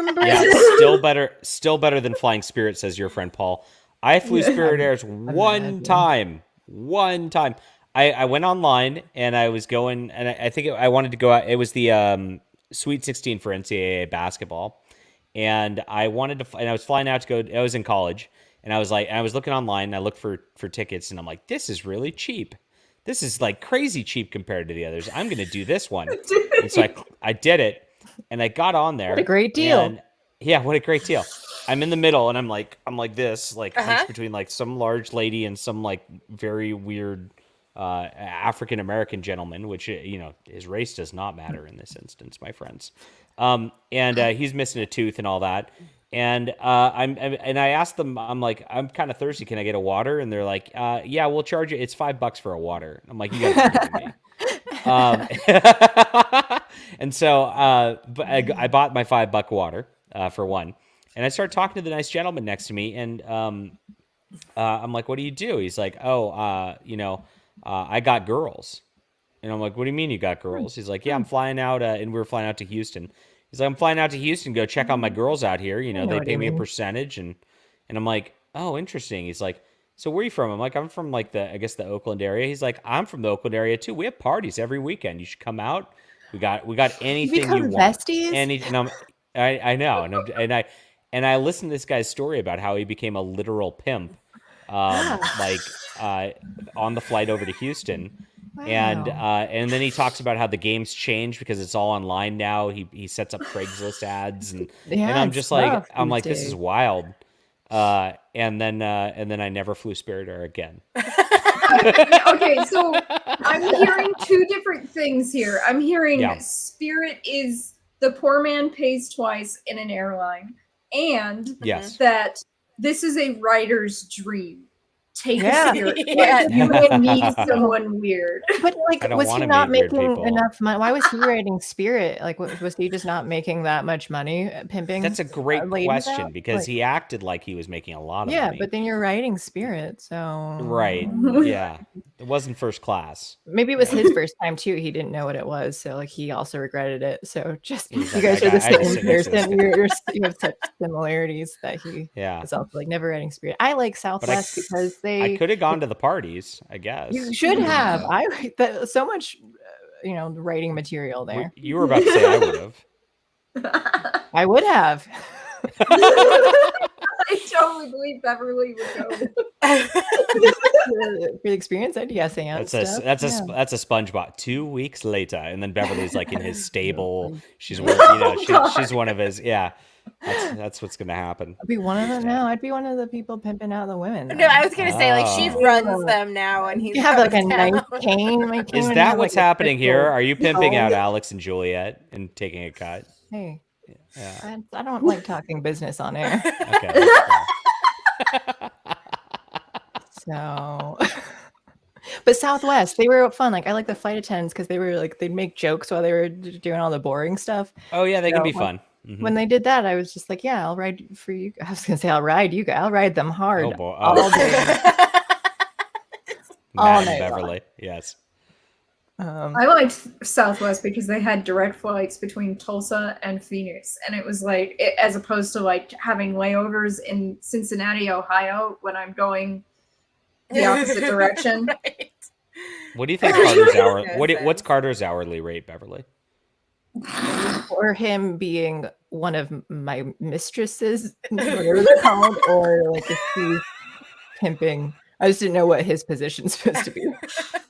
[SPEAKER 4] still better than flying Spirit, says your friend Paul. I flew Spirit Airs one time. I went online and I was going, and I think I wanted to go out. It was the Sweet 16 for NCAA basketball. And I wanted to, and I was flying out to go, I was in college, and I was looking online, and I looked for tickets, and I'm like, this is really cheap. This is like crazy cheap compared to the others. I'm going to do this one. And so I did it, and I got on there.
[SPEAKER 1] What a great deal.
[SPEAKER 4] And, yeah, what a great deal. I'm in the middle, and I'm like this, like hunched between like some large lady and some like very weird African American gentleman, which, you know, his race does not matter in this instance, my friends. And he's missing a tooth and all that. And I asked them, I'm like, I'm kind of thirsty. Can I get a water? And they're like, yeah, we'll charge you. It's $5 for a water. I'm like, you gotta be kidding me. And so, but I bought my $5 water, for one. And I started talking to the nice gentleman next to me. And, I'm like, what do you do? He's like, oh, you know, I got girls. And I'm like, what do you mean you got girls? He's like, yeah, I'm flying out, and we were flying out to Houston. He's like, I'm flying out to Houston, go check on my girls out here. You know, they pay me a percentage. And I'm like, oh, interesting. He's like, so where are you from? I'm like, I'm from like I guess the Oakland area. He's like, I'm from the Oakland area too. We have parties every weekend. You should come out. We got anything you want.
[SPEAKER 1] Besties?
[SPEAKER 4] I know. And I listened to this guy's story about how he became a literal pimp, like on the flight over to Houston. Wow. And then he talks about how the game's changed because it's all online now. He sets up Craigslist ads and I'm just like, this is wild. And then I never flew Spirit Air again.
[SPEAKER 3] Okay, so I'm hearing two different things here. I'm hearing Spirit is the poor man pays twice in an airline, and that this is a writer's dream. Take a Spirit. You and me, someone weird.
[SPEAKER 1] But like, was he not making enough money? Why was he writing Spirit? Like, was he just not making that much money pimping?
[SPEAKER 4] That's a great question because he acted like he was making a lot of money.
[SPEAKER 1] Yeah, but then you're writing Spirit, so
[SPEAKER 4] right. Yeah, it wasn't first class.
[SPEAKER 1] Maybe it was his first time too. He didn't know what it was, so like he also regretted it. So just
[SPEAKER 4] He's
[SPEAKER 1] you
[SPEAKER 4] like,
[SPEAKER 1] guys are the same person. You have such similarities that he is also like never writing Spirit. I like Southwest because I
[SPEAKER 4] could have gone to the parties, I guess.
[SPEAKER 1] You should have. So much, writing material there.
[SPEAKER 4] You were about to say I would have.
[SPEAKER 1] I would have.
[SPEAKER 3] I totally believe Beverly would go.
[SPEAKER 1] For the experience, I'd yes and
[SPEAKER 4] that's a SpongeBob. 2 weeks later, and then Beverly's like in his stable. She's she's one of his. Yeah. That's what's gonna happen.
[SPEAKER 1] I'd be one of them now. I'd be one of the people pimping out the women.
[SPEAKER 2] No, I was gonna say like she runs them now, and he's
[SPEAKER 1] have like a nice cane.
[SPEAKER 4] Is that what's happening here? Are you pimping out Alex and Juliet and taking a cut?
[SPEAKER 1] Hey, I don't like talking business on air.
[SPEAKER 4] Okay.
[SPEAKER 1] So, but Southwest, they were fun. Like I like the flight attendants because they were like they'd make jokes while they were doing all the boring stuff.
[SPEAKER 4] Oh yeah, they can be fun.
[SPEAKER 1] When they did that, I was just like, yeah, I'll ride for you. I was gonna say I'll ride you guys. I'll ride them hard.
[SPEAKER 4] Oh boy,
[SPEAKER 1] all day.
[SPEAKER 4] All night, Beverly. Long. Yes.
[SPEAKER 3] I liked Southwest because they had direct flights between Tulsa and Phoenix, and it was like as opposed to like having layovers in Cincinnati, Ohio, when I'm going the opposite direction.
[SPEAKER 2] Right.
[SPEAKER 4] What do you think Carter's hour? What's Carter's hourly rate, Beverly?
[SPEAKER 1] Or him being one of my mistresses, whatever they're called, or like if he's pimping. I just didn't know what his position's supposed to be.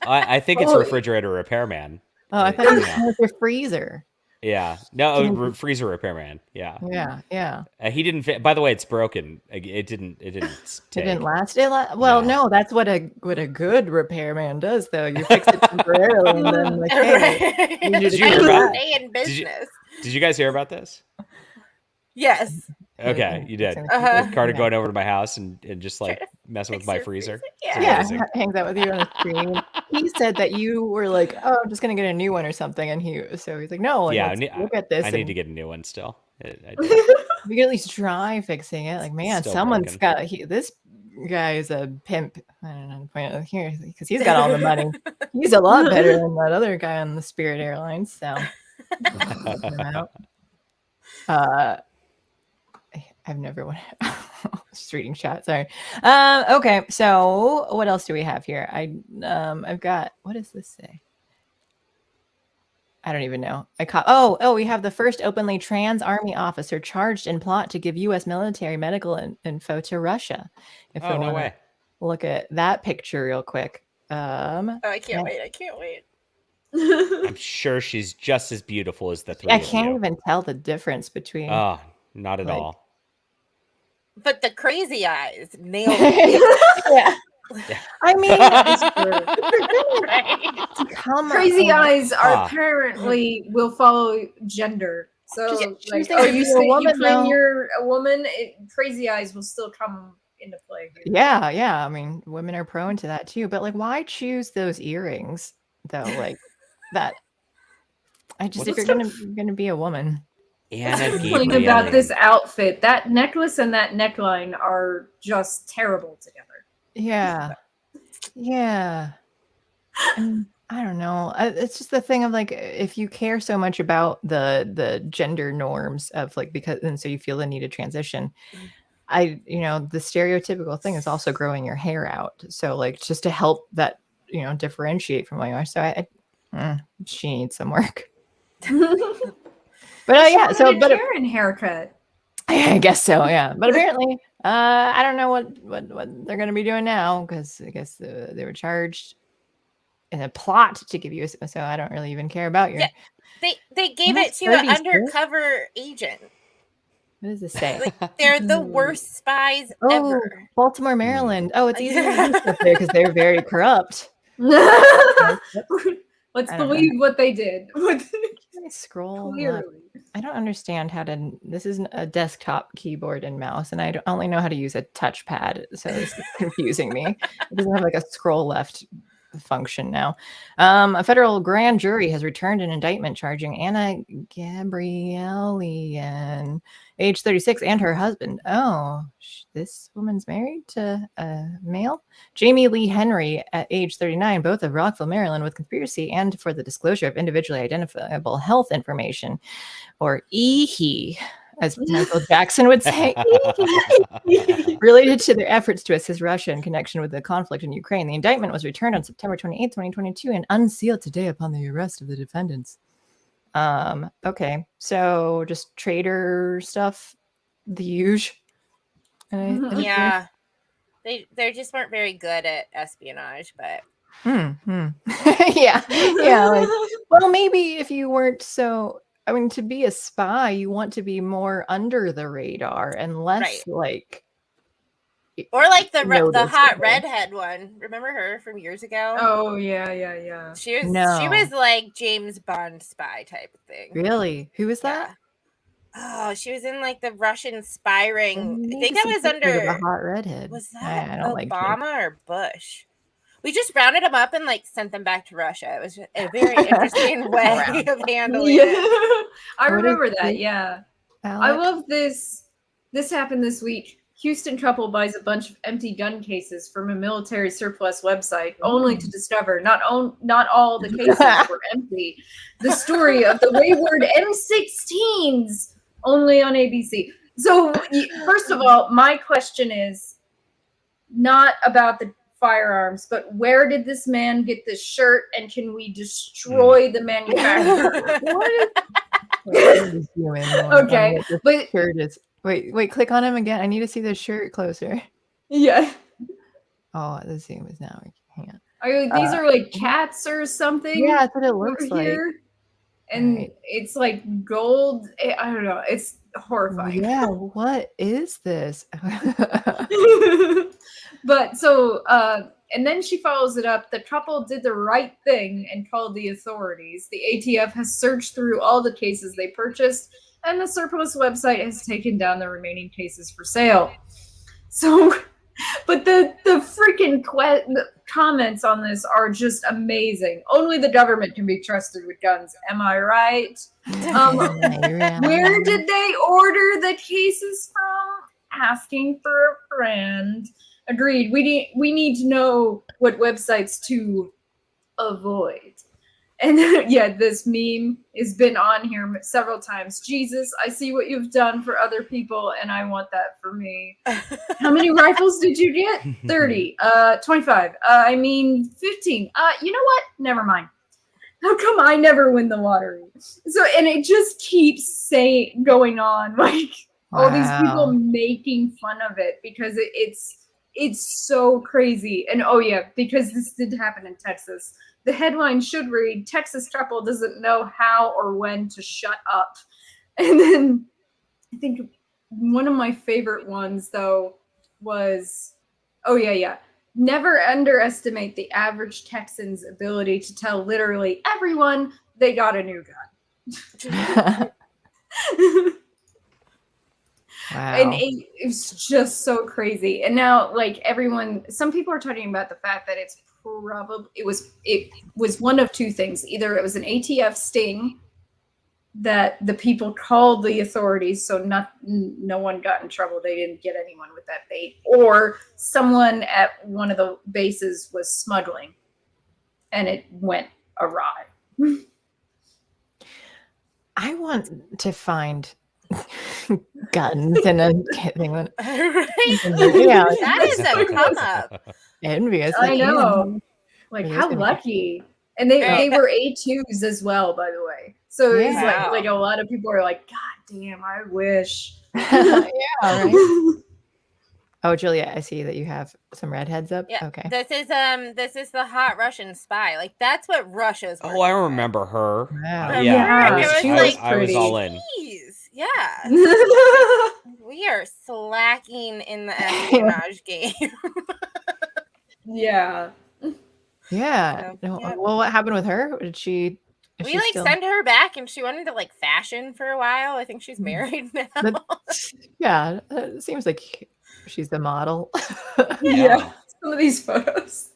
[SPEAKER 4] I think it's refrigerator repairman.
[SPEAKER 1] Oh, I thought it was a freezer.
[SPEAKER 4] Yeah, no, freezer repairman. Yeah. He didn't. By the way, it's broken. It didn't. It didn't
[SPEAKER 1] last. No, that's what a good repairman does, though. You fix it temporarily, and then like, hey,
[SPEAKER 2] did you hear about? Stay in business.
[SPEAKER 4] Did you guys hear about this?
[SPEAKER 2] Yes.
[SPEAKER 4] Okay, you did. Carter going over to my house and just like messing with my freezer.
[SPEAKER 1] Yeah, hangs out with you on the screen. He said that you were like, "Oh, I'm just gonna get a new one or something," and he's like, "No, look at this."
[SPEAKER 4] I need to get a new one still.
[SPEAKER 1] We can at least try fixing it. Like, man, someone's got this guy is a pimp. I don't know the point of here because he's got all the money. He's a lot better than that other guy on the Spirit Airlines. So, I've never went. Just reading chat. Sorry. Okay. So what else do we have here? I've got. What does this say? I don't even know. We have the first openly trans army officer charged in plot to give U.S. military medical info to Russia. If we
[SPEAKER 4] no way.
[SPEAKER 1] Look at that picture real quick.
[SPEAKER 2] I can't wait.
[SPEAKER 4] I'm sure she's just as beautiful as the three.
[SPEAKER 1] I can't even tell the difference between.
[SPEAKER 4] Oh, not at all.
[SPEAKER 2] But the crazy eyes nailed it.
[SPEAKER 1] Yeah. I mean,
[SPEAKER 3] crazy eyes are apparently will follow gender. So, like, you're a woman, crazy eyes will still come into play here.
[SPEAKER 1] Yeah. I mean, women are prone to that too. But like, why choose those earrings though? Like that. If you're gonna be a woman.
[SPEAKER 3] Something about this outfit, that necklace and that neckline are just terrible together.
[SPEAKER 1] Yeah. And I don't know. It's just the thing of like, if you care so much about the gender norms of like, so you feel the need to transition. The stereotypical thing is also growing your hair out. So like, just to help that, differentiate from what you are. So she needs some work. But
[SPEAKER 3] Karen haircut.
[SPEAKER 1] I guess so, yeah. But apparently, I don't know what they're going to be doing now because I guess they were charged in a plot to give you. So I don't really even care about your.
[SPEAKER 2] Yeah, they gave it to an undercover agent.
[SPEAKER 1] What does this say?
[SPEAKER 2] Like, they're the worst spies ever.
[SPEAKER 1] Baltimore, Maryland. Oh, it's easy to use up there because they're very corrupt.
[SPEAKER 3] Let's believe what they did.
[SPEAKER 1] Can I scroll? I don't understand how to. This is a desktop keyboard and mouse, and I only know how to use a touchpad, so it's confusing me. It doesn't have like a scroll left function now. A federal grand jury has returned an indictment charging Anna Gabrielian, age 36, and her husband. Oh, this woman's married to a male. Jamie Lee Henry, at age 39, both of Rockville, Maryland, with conspiracy and for the disclosure of individually identifiable health information, or EHE, as Michael Jackson would say, related to their efforts to assist Russia in connection with the conflict in Ukraine. The indictment was returned on September 28, 2022, and unsealed today upon the arrest of the defendants. Okay, so just traitor stuff, the usual.
[SPEAKER 2] Yeah, they just weren't very good at espionage, but
[SPEAKER 1] yeah. Like, well, maybe if you weren't so. I mean, to be a spy, you want to be more under the radar and less like,
[SPEAKER 2] or like the hot redhead one. Remember her from years ago?
[SPEAKER 3] Oh yeah.
[SPEAKER 2] She was like James Bond spy type of thing.
[SPEAKER 1] Really? Who was that?
[SPEAKER 2] Oh, she was in like the Russian spy ring. I think
[SPEAKER 1] I
[SPEAKER 2] that was under
[SPEAKER 1] the hot redhead.
[SPEAKER 2] Was that
[SPEAKER 1] I don't
[SPEAKER 2] Obama or Bush? We just rounded them up and like sent them back to Russia. It was a very interesting way of handling it.
[SPEAKER 3] I remember that. Yeah, I love this. This happened this week. Houston couple buys a bunch of empty gun cases from a military surplus website, only to discover not all the cases were empty. The story of the wayward M16s, only on ABC. So, first of all, my question is not about the firearms, but where did this man get this shirt, and can we destroy the manufacturer? Okay, but
[SPEAKER 1] shirt is. Wait, click on him again. I need to see the shirt closer.
[SPEAKER 3] Yeah.
[SPEAKER 1] Oh, the zoom is now. I can't.
[SPEAKER 3] These are like cats or something.
[SPEAKER 1] Yeah, that's what it looks like.
[SPEAKER 3] And it's like gold. I don't know. It's horrifying.
[SPEAKER 1] Yeah, what is this?
[SPEAKER 3] But so, and then she follows it up. The couple did the right thing and called the authorities. The ATF has searched through all the cases they purchased, and the surplus website has taken down the remaining cases for sale. So, but the freaking comments on this are just amazing. Only the government can be trusted with guns. Am I right? Where did they order the cases from? Asking for a friend. Agreed. We need to know what websites to avoid. And yeah, this meme has been on here several times. Jesus, I see what you've done for other people, and I want that for me. How many rifles did you get? 30. 25. 15. You know what? Never mind. How come I never win the lottery? So, and it just keeps going on, like all these people making fun of it because it's so crazy. And oh yeah, because this did happen in Texas. The headline should read, Texas couple doesn't know how or when to shut up. And then I think one of my favorite ones, though, was, never underestimate the average Texan's ability to tell literally everyone they got a new gun.
[SPEAKER 1] Wow.
[SPEAKER 3] And it's just so crazy. And now, like, some people are talking about the fact that it was one of two things. Either it was an ATF sting that the people called the authorities, so no one got in trouble. They didn't get anyone with that bait. Or someone at one of the bases was smuggling, and it went awry.
[SPEAKER 1] I want to find guns and a thing.
[SPEAKER 2] Right? Yeah, that is a come up.
[SPEAKER 1] Envious.
[SPEAKER 3] I know. Like, how lucky. And they were A2s as well, by the way. So it was like a lot of people are like, God damn, I wish.
[SPEAKER 1] Yeah, right. Oh, Juliet, I see that you have some redheads up.
[SPEAKER 2] Yeah.
[SPEAKER 1] Okay.
[SPEAKER 2] This is the hot Russian spy. Like, that's what Russia's.
[SPEAKER 4] Oh, I remember her.
[SPEAKER 1] Wow.
[SPEAKER 4] I was all in.
[SPEAKER 2] Yeah. We are slacking in the espionage game.
[SPEAKER 3] Yeah.
[SPEAKER 1] Yeah. Well, what happened with her? Did she?
[SPEAKER 2] We sent her back, and she went into like fashion for a while. I think she's married now.
[SPEAKER 1] Yeah, it seems like she's the model.
[SPEAKER 3] Yeah. Some of these photos.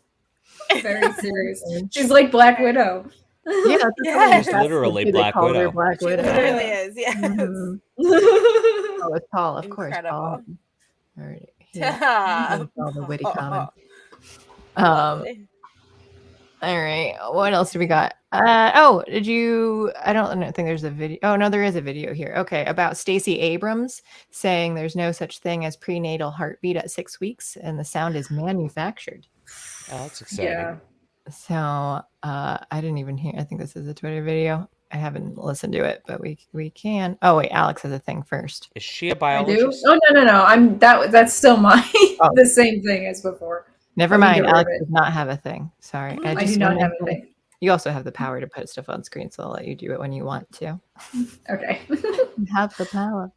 [SPEAKER 3] Very serious. She's like Black Widow.
[SPEAKER 1] Yeah,
[SPEAKER 4] she's literally Black Widow.
[SPEAKER 1] Black Widow.
[SPEAKER 2] She really is. Yes.
[SPEAKER 1] Mm-hmm. Oh, it's Paul, of course. Paul. All right. Yeah. All the witty comments. All right. What else do we got? Did you? I don't think there's a video. Oh no, there is a video here. Okay, about Stacey Abrams saying there's no such thing as prenatal heartbeat at 6 weeks, and the sound is manufactured.
[SPEAKER 4] Oh, that's exciting.
[SPEAKER 3] Yeah.
[SPEAKER 1] So I didn't even hear. I think this is a Twitter video. I haven't listened to it, but we can. Oh wait, Alex has a thing first.
[SPEAKER 4] Is she a biologist?
[SPEAKER 3] Oh no. That's still the same thing as before.
[SPEAKER 1] Never mind. Alex does not have a thing. Sorry.
[SPEAKER 3] I do not have a thing.
[SPEAKER 1] You also have the power to put stuff on screen, so I'll let you do it when you want to.
[SPEAKER 3] Okay.
[SPEAKER 1] You have the power.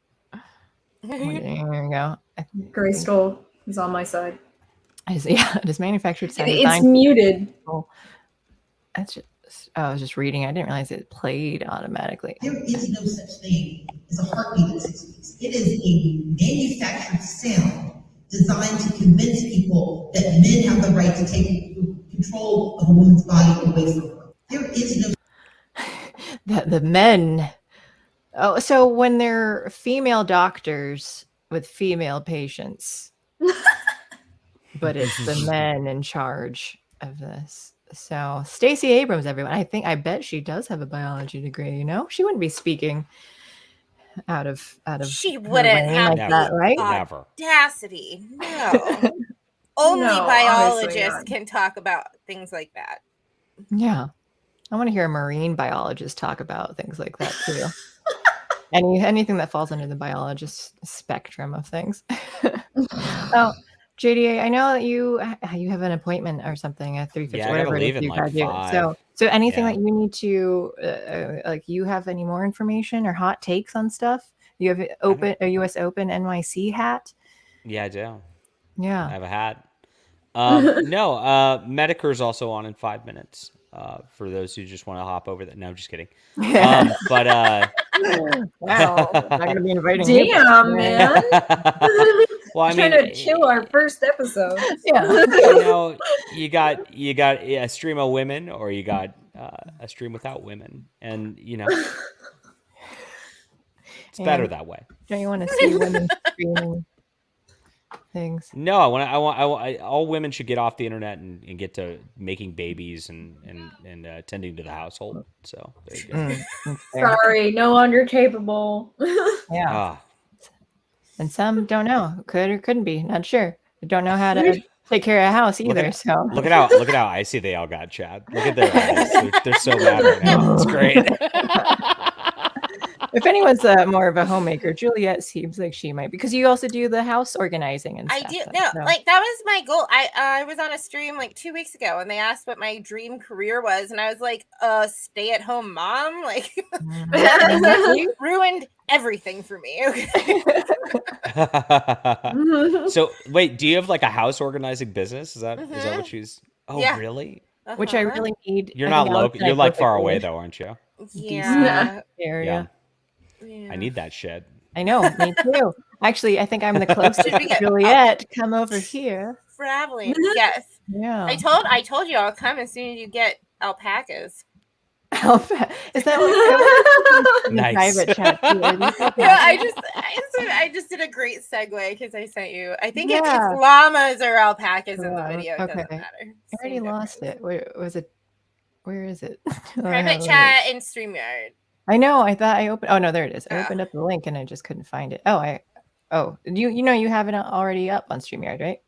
[SPEAKER 1] There we go.
[SPEAKER 3] Grayskull is on my side.
[SPEAKER 1] It is manufactured.
[SPEAKER 3] It's muted.
[SPEAKER 1] That's just, I was just reading. I didn't realize it played automatically.
[SPEAKER 7] There is no such thing as a heartbeat at 6 weeks. It is a manufactured sound designed to convince people that men have the right to take control of a woman's body away from her. There is no
[SPEAKER 1] That the men. Oh, so when they're female doctors with female patients, but it's the men in charge of this. So Stacey Abrams, everyone. I bet she does have a biology degree. You know, she wouldn't be speaking out of.
[SPEAKER 2] She wouldn't have
[SPEAKER 1] that, right?
[SPEAKER 4] Never.
[SPEAKER 2] Audacity. No. Only biologists can talk about things like that.
[SPEAKER 1] Yeah, I want to hear a marine biologist talk about things like that too. Anything that falls under the biologist spectrum of things. Oh, JDA, I know that you have an appointment or something at 3:50.
[SPEAKER 4] Yeah, I gotta leave in like 5.
[SPEAKER 1] So anything that you need to like, you have any more information or hot takes on stuff? You have a US Open NYC hat?
[SPEAKER 4] Yeah, I do.
[SPEAKER 1] Yeah,
[SPEAKER 4] I have a hat. No, Medicare's also on in 5 minutes. For those who just want to hop over that. No, I'm just kidding. But
[SPEAKER 1] wow, I'm not gonna be inviting
[SPEAKER 3] Damn, man.
[SPEAKER 4] Well, I mean,
[SPEAKER 3] trying to kill our first episode.
[SPEAKER 4] Yeah, you know, you got a stream of women, or you got a stream without women, and you know, it's better that way.
[SPEAKER 1] Don't you want to see women streaming things?
[SPEAKER 4] No, I want all women should get off the internet and get to making babies and tending to the household. So there you go.
[SPEAKER 3] Sorry, no longer capable.
[SPEAKER 1] Yeah. And some don't know. Could or couldn't be. Not sure. They don't know how to take care of a house either.
[SPEAKER 4] Look at how I see they all got Chad. Look at their eyes. They're so mad right now. It's great.
[SPEAKER 1] If anyone's more of a homemaker, Juliet seems like she might, because you also do the house organizing and stuff.
[SPEAKER 2] I do. No, like that was my goal. I was on a stream like 2 weeks ago, and they asked what my dream career was, and I was like, stay-at-home mom. Like, you ruined everything for me. Okay.
[SPEAKER 4] So wait, do you have like a house organizing business? Is that what she's? Oh, yeah. Really?
[SPEAKER 1] Which I really need.
[SPEAKER 4] You're not local. You're like far away though, aren't you?
[SPEAKER 2] Yeah.
[SPEAKER 1] Area.
[SPEAKER 4] Yeah. I need that shit.
[SPEAKER 1] I know, me too. Actually, I think I'm the closest to Juliet. Come over here.
[SPEAKER 2] Traveling. Yes.
[SPEAKER 1] Yeah.
[SPEAKER 2] I told you I'll come as soon as you get alpacas.
[SPEAKER 1] Is that what
[SPEAKER 4] nice.
[SPEAKER 1] Private chat too?
[SPEAKER 2] Yeah, I just did a great segue because I sent you. I think it's llamas or alpacas in the video. It doesn't matter.
[SPEAKER 1] I already lost it. Where was it? Where is it?
[SPEAKER 2] Private chat in StreamYard.
[SPEAKER 1] I know. I thought I opened. Oh no, there it is. I opened up the link and I just couldn't find it. You know you have it already up on StreamYard, right?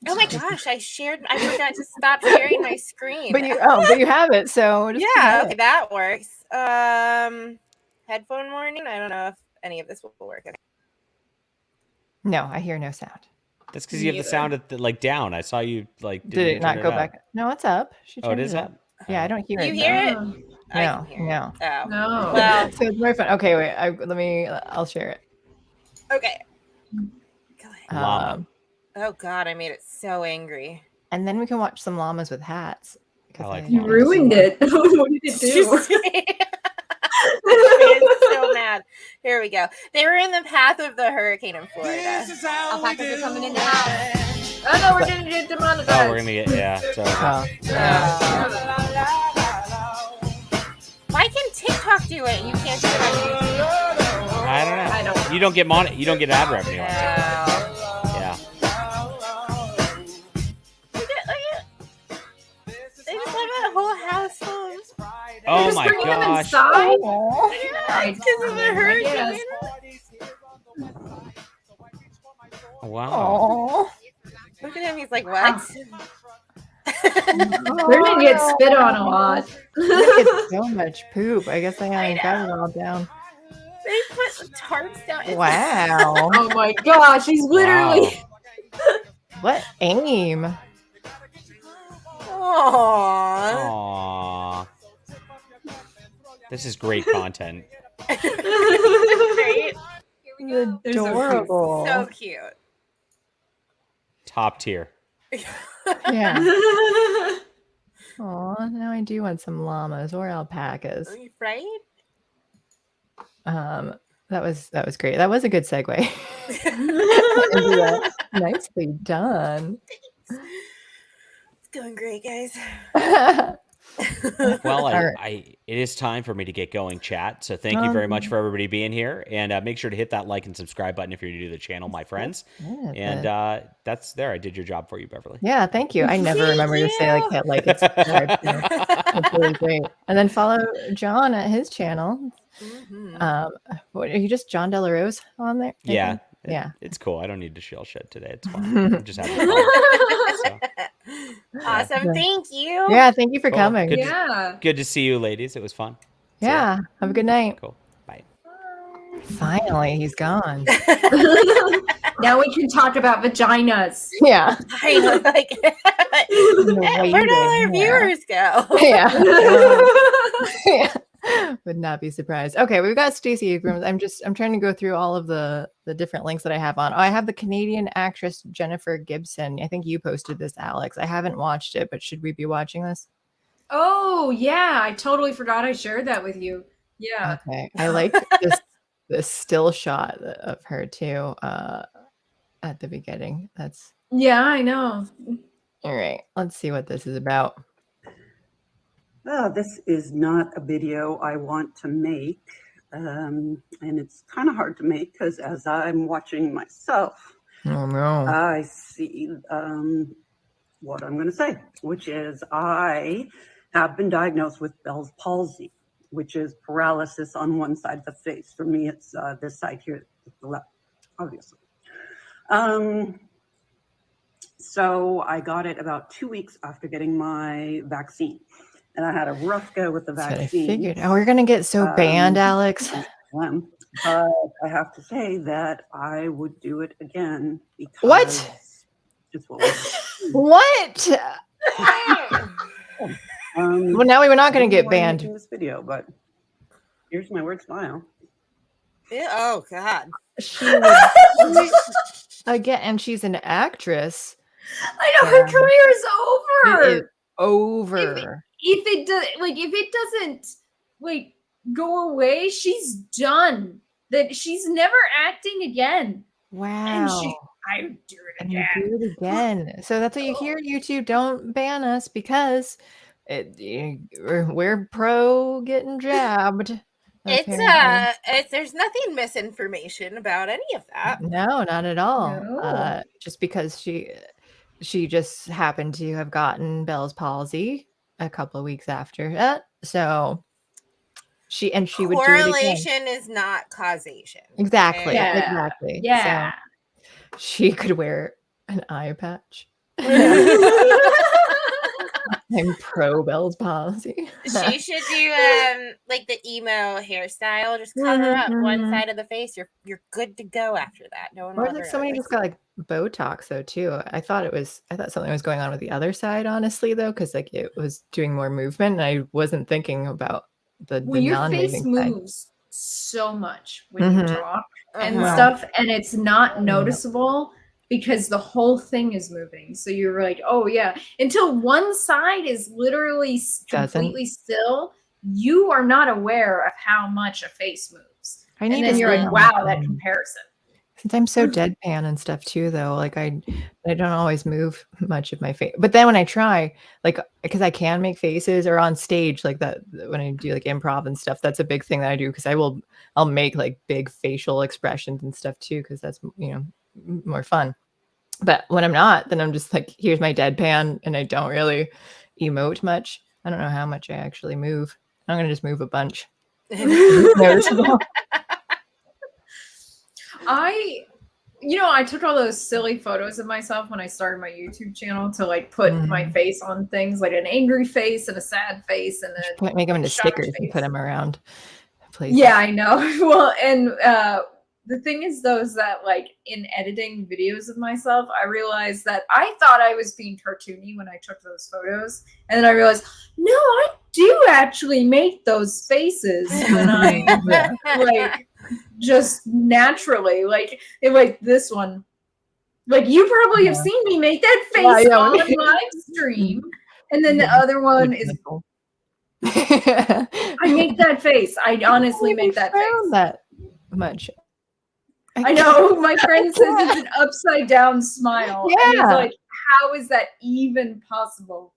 [SPEAKER 2] Oh my gosh, I forgot to stop sharing my screen.
[SPEAKER 1] But you have it, so
[SPEAKER 2] okay, that works. Headphone warning. I don't know if any of this will work. Okay.
[SPEAKER 1] No, I hear no sound.
[SPEAKER 4] That's because you have the sound at the, down. I saw you
[SPEAKER 1] Did it not go back? No, it's up.
[SPEAKER 4] It is up.
[SPEAKER 1] Yeah, I don't hear it.
[SPEAKER 2] You hear it?
[SPEAKER 1] No.
[SPEAKER 2] Oh.
[SPEAKER 3] No.
[SPEAKER 2] Well,
[SPEAKER 1] so it's very fun. Okay, wait. I'll share it.
[SPEAKER 2] Okay. Go
[SPEAKER 4] ahead.
[SPEAKER 2] Oh God, I made it so angry.
[SPEAKER 1] And then we can watch some llamas with hats.
[SPEAKER 3] You ruined it. What did it do?
[SPEAKER 2] It's so mad. Here we go. They were in the path of the hurricane in Florida.
[SPEAKER 3] Alpacas are coming in the house. Oh no, we're gonna get demonetized.
[SPEAKER 4] Oh, we're gonna get
[SPEAKER 2] Why can TikTok do it? You can't do it on YouTube.
[SPEAKER 4] I don't know. You don't get You don't get ad revenue on TikTok. Yeah.
[SPEAKER 2] Look at. They just have a whole house full of.
[SPEAKER 4] Oh my gosh.
[SPEAKER 2] Because of the hurricane.
[SPEAKER 4] Wow.
[SPEAKER 2] Look at him. He's like, what?
[SPEAKER 3] We're gonna get spit on a lot.
[SPEAKER 1] It's so much poop. I guess I haven't got it all down.
[SPEAKER 2] They put tarps down.
[SPEAKER 1] Wow.
[SPEAKER 3] Oh my gosh, he's literally.
[SPEAKER 4] Wow.
[SPEAKER 1] What aim?
[SPEAKER 4] Aww. This is great content.
[SPEAKER 2] Great.
[SPEAKER 1] Adorable.
[SPEAKER 2] So cute.
[SPEAKER 4] Top tier.
[SPEAKER 1] Yeah. Oh, now I do want some llamas or alpacas.
[SPEAKER 2] Right?
[SPEAKER 1] That was great. That was a good segue. Nicely done.
[SPEAKER 2] It's going great, guys.
[SPEAKER 4] Well, it is time for me to get going, chat. So thank you very much for everybody being here, and make sure to hit that like and subscribe button if you're new to the channel, my friends. And that's there. I did your job for you, Beverly.
[SPEAKER 1] Yeah, thank you. I never remember to say like hit like and subscribe. So that's really great. And then follow Jon at his channel. What are you, just Jon Del Arroz on there?
[SPEAKER 4] Yeah.
[SPEAKER 1] Yeah,
[SPEAKER 4] it's cool. I don't need to shield shed today. It's fine. I'm just having fun. So.
[SPEAKER 2] Awesome. Thank you.
[SPEAKER 1] Yeah, thank you for coming.
[SPEAKER 4] Good to see you, ladies. It was fun.
[SPEAKER 1] Yeah. Have a good night.
[SPEAKER 4] Cool. Bye.
[SPEAKER 1] Finally, he's gone.
[SPEAKER 3] Now we can talk about vaginas.
[SPEAKER 1] Yeah.
[SPEAKER 2] I know, like, where'd all our viewers go?
[SPEAKER 1] Yeah. Yeah. Would not be surprised. Okay, we've got Stacey Abrams. I'm trying to go through all of the different links that I have on. Oh, I have the Canadian actress Jennifer Gibson. I think you posted this, Alex. I haven't watched it, but should we be watching this?
[SPEAKER 3] Oh yeah, I totally forgot I shared that with you. Yeah.
[SPEAKER 1] Okay. I like this still shot of her too at the beginning.
[SPEAKER 3] Yeah, I know.
[SPEAKER 1] All right. Let's see what this is about.
[SPEAKER 8] Well, this is not a video I want to make, and it's kind of hard to make because as I'm watching myself, I see what I'm going to say, which is I have been diagnosed with Bell's palsy, which is paralysis on one side of the face. For me, it's this side here, the left, obviously. So I got it about 2 weeks after getting my vaccine. And I had a rough go with the vaccine.
[SPEAKER 1] I figured. Oh, we're going to get so banned, Alex.
[SPEAKER 8] But I have to say that I would do it again. Because
[SPEAKER 1] what?
[SPEAKER 8] It's
[SPEAKER 1] what? Well, now we were not going to get banned.
[SPEAKER 8] In this video, but here's my weird smile.
[SPEAKER 2] Yeah, oh, God.
[SPEAKER 1] She would, again, and she's an actress.
[SPEAKER 3] I know, her career is over.
[SPEAKER 1] It is over.
[SPEAKER 3] If it doesn't like go away, she's done. That she's never acting again.
[SPEAKER 1] Wow.
[SPEAKER 3] And I would do it again.
[SPEAKER 1] Do it again. So that's what you hear, YouTube. Don't ban us because we're pro getting jabbed.
[SPEAKER 2] There's nothing misinformation about any of that.
[SPEAKER 1] No, not at all. No. Just because she just happened to have gotten Bell's palsy a couple of weeks after that. So she would do it again.
[SPEAKER 2] Correlation is not causation.
[SPEAKER 1] Exactly.
[SPEAKER 3] Yeah.
[SPEAKER 1] Exactly.
[SPEAKER 3] Yeah.
[SPEAKER 1] So she could wear an eye patch. I'm pro Bell's palsy.
[SPEAKER 2] She should do like the emo hairstyle. Just cover up one side of the face. You're good to go after that. No one.
[SPEAKER 1] Or like somebody just got like Botox though too. I thought something was going on with the other side, honestly, though, because like it was doing more movement, and I wasn't thinking about the
[SPEAKER 3] your face moves so much when you talk and stuff, and it's not noticeable. Because the whole thing is moving. So you're like, oh yeah. Until one side is literally completely still, you are not aware of how much a face moves. And then you're like, wow, that comparison.
[SPEAKER 1] Since I'm so deadpan and stuff too, though, like I don't always move much of my face. But then when I try, like, because I can make faces or on stage, like that, when I do like improv and stuff, that's a big thing that I do because I'll make like big facial expressions and stuff too, because that's, more fun. But when I'm not, then I'm just like, here's my deadpan, and I don't really emote much. I don't know how much I actually move. I'm gonna just move a bunch.
[SPEAKER 3] I took all those silly photos of myself when I started my YouTube channel to like put my face on things, like an angry face and a sad face, and then
[SPEAKER 1] make them into stickers and put them around places.
[SPEAKER 3] Yeah, I know. Well, and the thing is, though, is that like in editing videos of myself, I realized that I thought I was being cartoony when I took those photos, and then I realized, no, I do actually make those faces when I like just naturally, like this one. Like you probably have seen me make that face on live stream. And then the other one is. I make that face. I honestly make that face.
[SPEAKER 1] That much.
[SPEAKER 3] I know. My friend says it's an upside down smile. Yeah. And he's like, how is that even possible?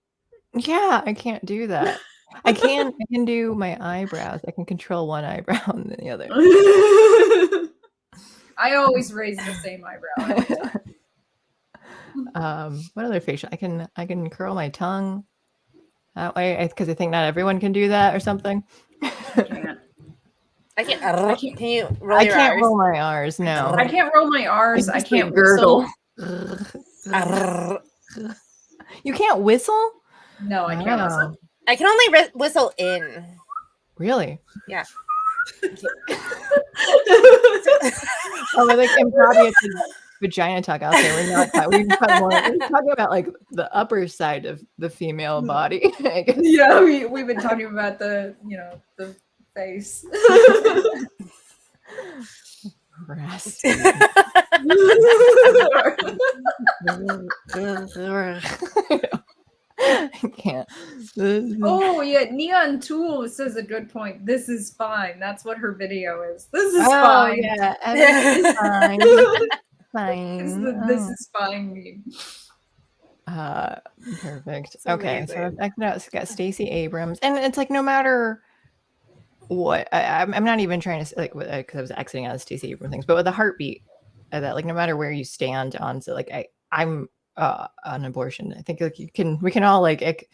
[SPEAKER 1] Yeah, I can't do that. I can do my eyebrows. I can control one eyebrow and then the other.
[SPEAKER 3] I always raise the same eyebrow every time.
[SPEAKER 1] What other facial? I can curl my tongue that way because I think not everyone can do that or something.
[SPEAKER 2] I can't. Can you roll your R's?
[SPEAKER 1] I can't roll my R's. No,
[SPEAKER 3] I can't roll my R's. I can't
[SPEAKER 1] gurgle. You can't whistle?
[SPEAKER 3] No, I can't whistle.
[SPEAKER 2] I can only whistle in.
[SPEAKER 1] Really?
[SPEAKER 2] Yeah.
[SPEAKER 1] Oh, we're like improv vagina talk out there. We're talking about like the upper side of the female body. I guess.
[SPEAKER 3] Yeah, we've been talking about the face.
[SPEAKER 1] Breast. I can't.
[SPEAKER 3] Oh yeah, Neon Tool says a good point. This is fine. That's what her video is. This is fine.
[SPEAKER 1] Yeah, everything's fine. Fine.
[SPEAKER 3] This is fine meme.
[SPEAKER 1] Perfect. It's okay, so I've got Stacey Abrams, and it's like no matter what, I'm not even trying to like because I was exiting out of Stacey Abrams things, but with the heartbeat, that like no matter where you stand on, so like I'm on abortion. I think like we can all like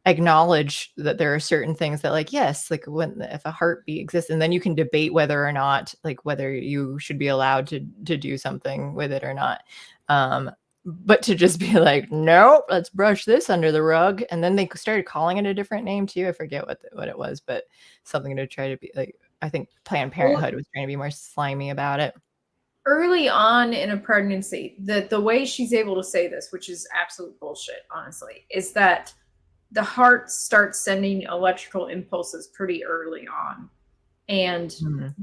[SPEAKER 1] acknowledge that there are certain things that like yes, like if a heartbeat exists, and then you can debate whether or not like whether you should be allowed to do something with it or not. But to just be like, nope, let's brush this under the rug, and then they started calling it a different name too. I forget what it was, but something to try to be like. I think Planned Parenthood was trying to be more slimy about it.
[SPEAKER 3] Early on in a pregnancy, the way she's able to say this, which is absolute bullshit, honestly, is that the heart starts sending electrical impulses pretty early on. And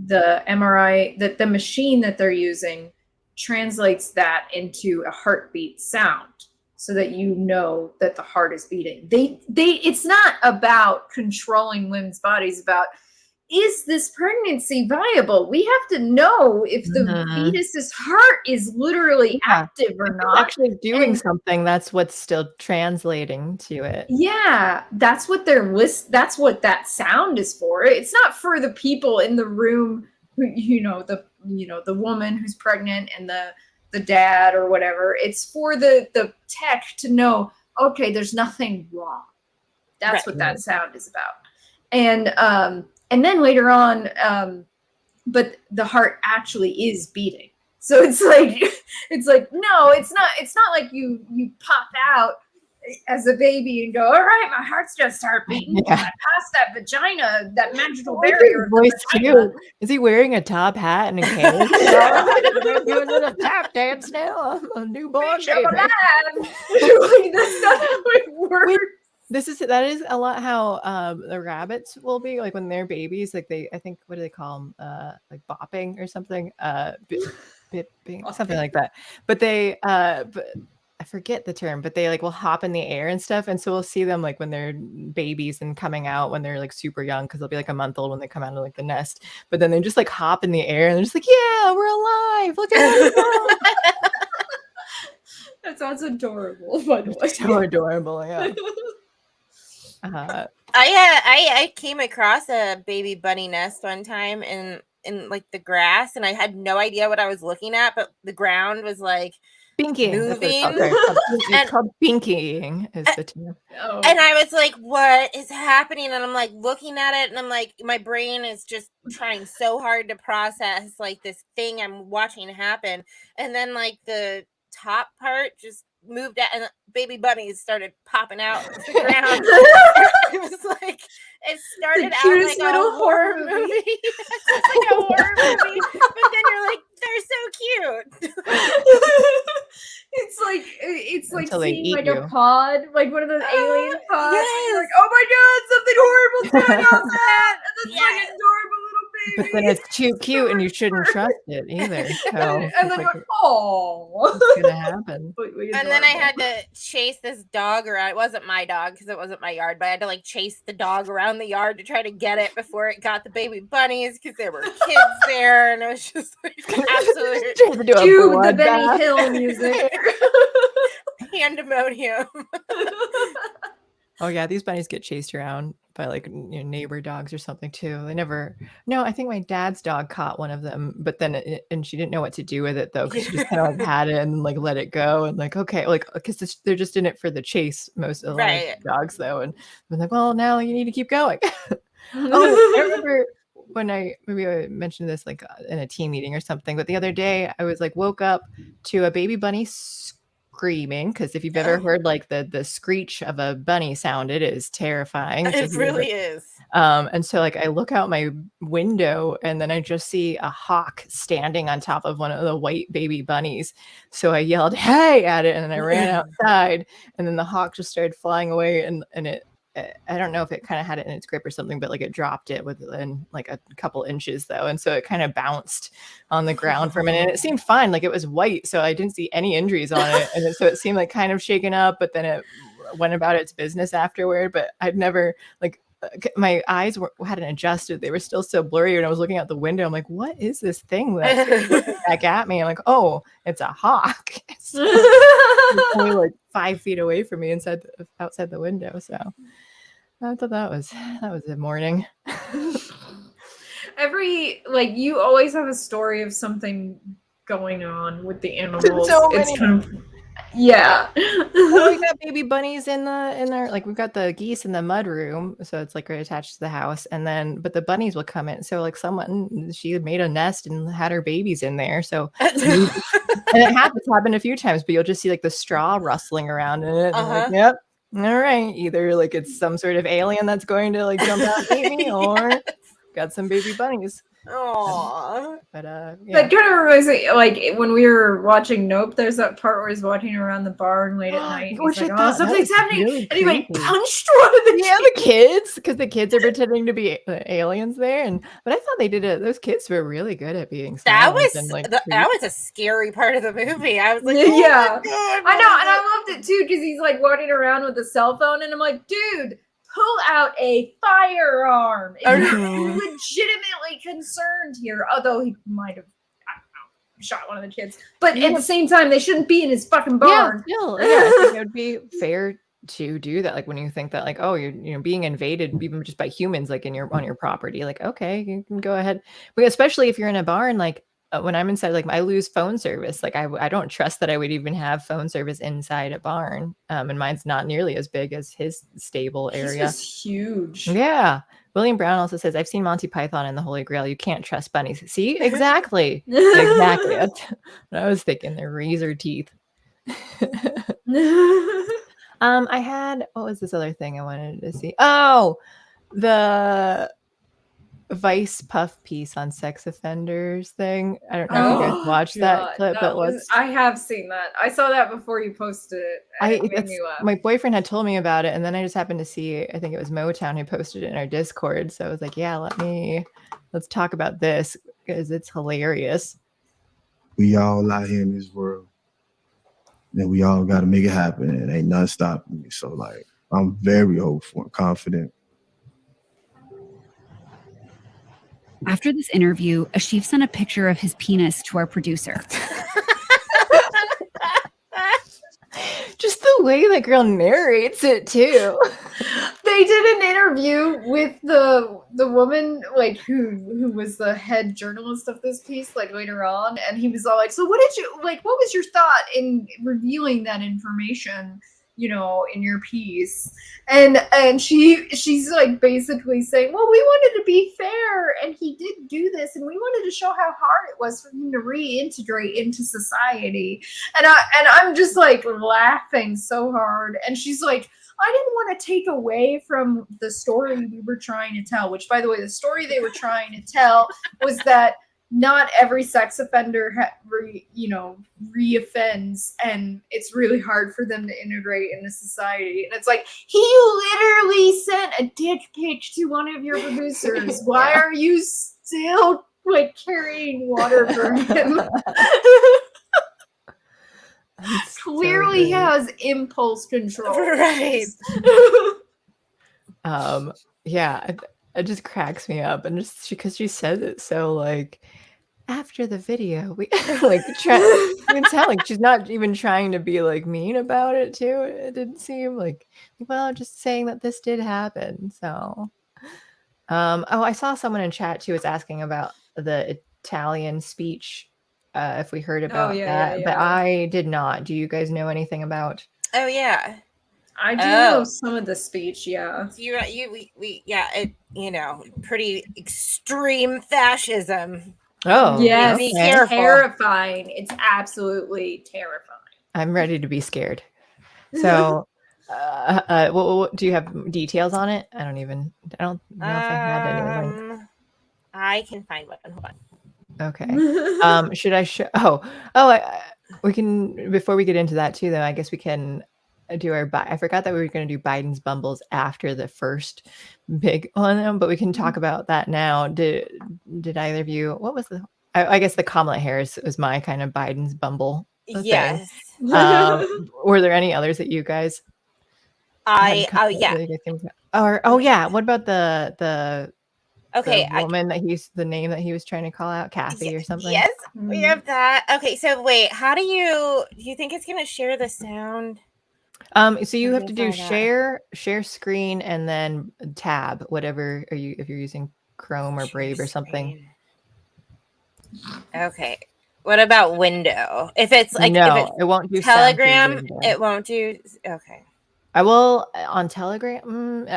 [SPEAKER 3] the MRI, the machine that they're using translates that into a heartbeat sound so that you know that the heart is beating. It's not about controlling women's bodies, about is this pregnancy viable? We have to know if the fetus's heart is literally active or not.
[SPEAKER 1] It's actually doing something. That's what's still translating to it.
[SPEAKER 3] Yeah, that's what that's what that sound is for. It's not for the people in the room who, the woman who's pregnant and the dad or whatever. It's for the tech to know, okay, there's nothing wrong. That's what that sound is about. And then later on, but the heart actually is beating. So it's like, no, it's not like you pop out as a baby and go, all right, my heart's gonna start beating. Yeah. I passed that vagina, that magical barrier.
[SPEAKER 1] Voice too. Is he wearing a top hat and a cape? Doing a little tap dance now. I'm a newborn baby. That's not how it works. That is a lot how the rabbits will be like when they're babies. Like I think, what do they call them? Like bopping or something. Bipping, something like that. But they, I forget the term. But they like will hop in the air and stuff. And so we'll see them like when they're babies and coming out when they're like super young, because they'll be like a month old when they come out of like the nest. But then they just like hop in the air and they're just like, yeah, we're alive. Look at us.
[SPEAKER 3] That sounds adorable. By the way,
[SPEAKER 1] so adorable. Yeah.
[SPEAKER 2] I came across a baby bunny nest one time in like the grass, and I had no idea what I was looking at, but the ground was like
[SPEAKER 1] binking,
[SPEAKER 2] moving.
[SPEAKER 1] It's called binking is the term.
[SPEAKER 2] And I was like, what is happening? And I'm like looking at it, and I'm like, my brain is just trying so hard to process like this thing I'm watching happen, and then like the top part just moved out and baby bunnies started popping out of the ground. It was like it started out like a horror movie. It's like a horror movie, but then you're like, they're so cute.
[SPEAKER 3] It's like seeing like a pod, like one of those alien pods.
[SPEAKER 2] Yes.
[SPEAKER 3] Like, oh my god, something horrible's going on that, and then like adorable little
[SPEAKER 1] But then it's too cute, and you shouldn't trust it either. So
[SPEAKER 3] and then oh,
[SPEAKER 1] what's gonna happen?
[SPEAKER 2] And then I had to chase this dog around. It wasn't my dog because it wasn't my yard, but I had to like chase the dog around the yard to try to get it before it got the baby bunnies because there were kids there, and it was just like absolutely
[SPEAKER 3] cue the Benny Hill music.
[SPEAKER 2] Pandemonium.
[SPEAKER 1] Oh yeah, these bunnies get chased around by like neighbor dogs or something too. They never. No, I think my dad's dog caught one of them, but then and she didn't know what to do with it though, because she just kind of like had it and like let it go and like okay, like because they're just in it for the chase. Most of the dogs though, and I'm like, well, now you need to keep going. Oh, I remember when maybe I mentioned this like in a team meeting or something, but the other day I was like woke up to a baby bunny screaming, because if you've ever heard like the screech of a bunny sound, it is terrifying.
[SPEAKER 2] It really is.
[SPEAKER 1] And so like I look out my window and then I just see a hawk standing on top of one of the white baby bunnies. So I yelled hey at it, and then I ran outside, and then the hawk just started flying away, and it I don't know if it kind of had it in its grip or something, but like it dropped it within like a couple inches though. And so it kind of bounced on the ground for a minute, and it seemed fine. Like it was white. So I didn't see any injuries on it. And so it seemed like kind of shaken up, but then it went about its business afterward. But I'd never like, my eyes hadn't adjusted. They were still so blurry. And I was looking out the window. I'm like, what is this thing that's looking back at me? I'm like, oh, it's a hawk. It's only like 5 feet away from me outside the window. So I thought that was a morning.
[SPEAKER 3] You always have a story of something going on with the animals.
[SPEAKER 1] It's
[SPEAKER 3] kind of, yeah.
[SPEAKER 1] Well, we got baby bunnies in there. Like we've got the geese in the mud room, so it's like right attached to the house. And then, but the bunnies will come in. So like she made a nest and had her babies in there. So and it happened a few times, but you'll just see like the straw rustling around in it. And like, yep. All right. Either like it's some sort of alien that's going to like jump out and eat me, or got some baby bunnies.
[SPEAKER 2] Aww.
[SPEAKER 1] But yeah.
[SPEAKER 3] That kind of reminds me, like when we were watching Nope, there's that part where he's walking around the barn late at night. He's like, oh, something's happening. Really and he like punched one of the
[SPEAKER 1] kids, because the kids are pretending to be aliens there. But I thought they did it. Those kids were really good at being
[SPEAKER 2] that was
[SPEAKER 1] that
[SPEAKER 2] was a scary part of the movie. I was like,
[SPEAKER 3] yeah, I know, and I loved it too, because he's like walking around with a cell phone, and I'm like, dude, pull out a firearm. If you're legitimately concerned here, although he might have, I don't know, shot one of the kids. But at the same time, they shouldn't be in his fucking barn.
[SPEAKER 1] Yeah, still, I think it would be fair to do that. Like when you think that, like, oh, you're being invaded even just by humans, like on your property. Like, okay, you can go ahead. But especially if you're in a barn, like. When I'm inside, like I lose phone service. Like I don't trust that I would even have phone service inside a barn. And mine's not nearly as big as his stable area.
[SPEAKER 3] It's huge.
[SPEAKER 1] Yeah. William Brown also says, I've seen Monty Python and the Holy Grail. You can't trust bunnies. See? Exactly. Exactly. That's what I was thinking. They're razor teeth. I had, what was this other thing I wanted to see? Oh, the Vice puff piece on sex offenders thing. I don't know if you guys watched that clip, but
[SPEAKER 3] I have seen that. I saw that before you posted it.
[SPEAKER 1] My boyfriend had told me about it, and then I just happened to see, I think it was Motown who posted it in our Discord. So I was like, yeah, let's talk about this because it's hilarious.
[SPEAKER 9] We all out here in this world, and we all got to make it happen, and ain't nothing stopping me. So like, I'm very hopeful and confident.
[SPEAKER 10] After this interview, Ashif sent a picture of his penis to our producer.
[SPEAKER 1] Just the way that girl narrates it too.
[SPEAKER 3] They did an interview with the woman, like who was the head journalist of this piece, like later on, and he was all like, so what was your thought in revealing that information, in your piece? And she's like basically saying, well, we wanted to be fair, and he did do this, and we wanted to show how hard it was for him to reintegrate into society. And I'm just like laughing so hard. And she's like, I didn't want to take away from the story we were trying to tell, which, by the way, the story they were trying to tell was that not every sex offender reoffends, and it's really hard for them to integrate into society. And it's like, he literally sent a dick pic to one of your producers. Why are you still like carrying water for him. Clearly has impulse control.
[SPEAKER 2] Right.
[SPEAKER 1] Yeah, it just cracks me up, and just because she says it so like after the video, we like you can tell like she's not even trying to be like mean about it too. It didn't seem like, well, just saying that this did happen. So, oh, I saw someone in chat too was asking about the Italian speech, if we heard about that, but I did not. Do you guys know anything about?
[SPEAKER 2] Oh yeah.
[SPEAKER 3] I do know some of the speech, yeah.
[SPEAKER 2] Pretty extreme fascism.
[SPEAKER 1] Oh,
[SPEAKER 3] yes,
[SPEAKER 2] be careful.
[SPEAKER 3] Terrifying. It's absolutely terrifying.
[SPEAKER 1] I'm ready to be scared. So, what do you have details on it? I don't know if I had anything.
[SPEAKER 2] I can find one. Hold on.
[SPEAKER 1] Okay. Should I show? We can, before we get into that too, though. I guess we can do our. I forgot that we were going to do Biden's bumbles after the first big one, but we can talk about that now. Did either of you? What was the? I guess the Kamala Harris was my kind of Biden's bumble.
[SPEAKER 2] Yes.
[SPEAKER 1] Were there any others that you guys?
[SPEAKER 2] Yeah.
[SPEAKER 1] What about the woman that the name that he was trying to call out, Kathy or something?
[SPEAKER 2] Yes, we have that. Okay, so wait, how do you think it's gonna share the sound?
[SPEAKER 1] So you have to do share screen and then tab, whatever if you're using Chrome or Brave or something.
[SPEAKER 2] Okay. What about window? If it's like
[SPEAKER 1] it won't do
[SPEAKER 2] Telegram, it won't do. Okay.
[SPEAKER 1] I will on Telegram.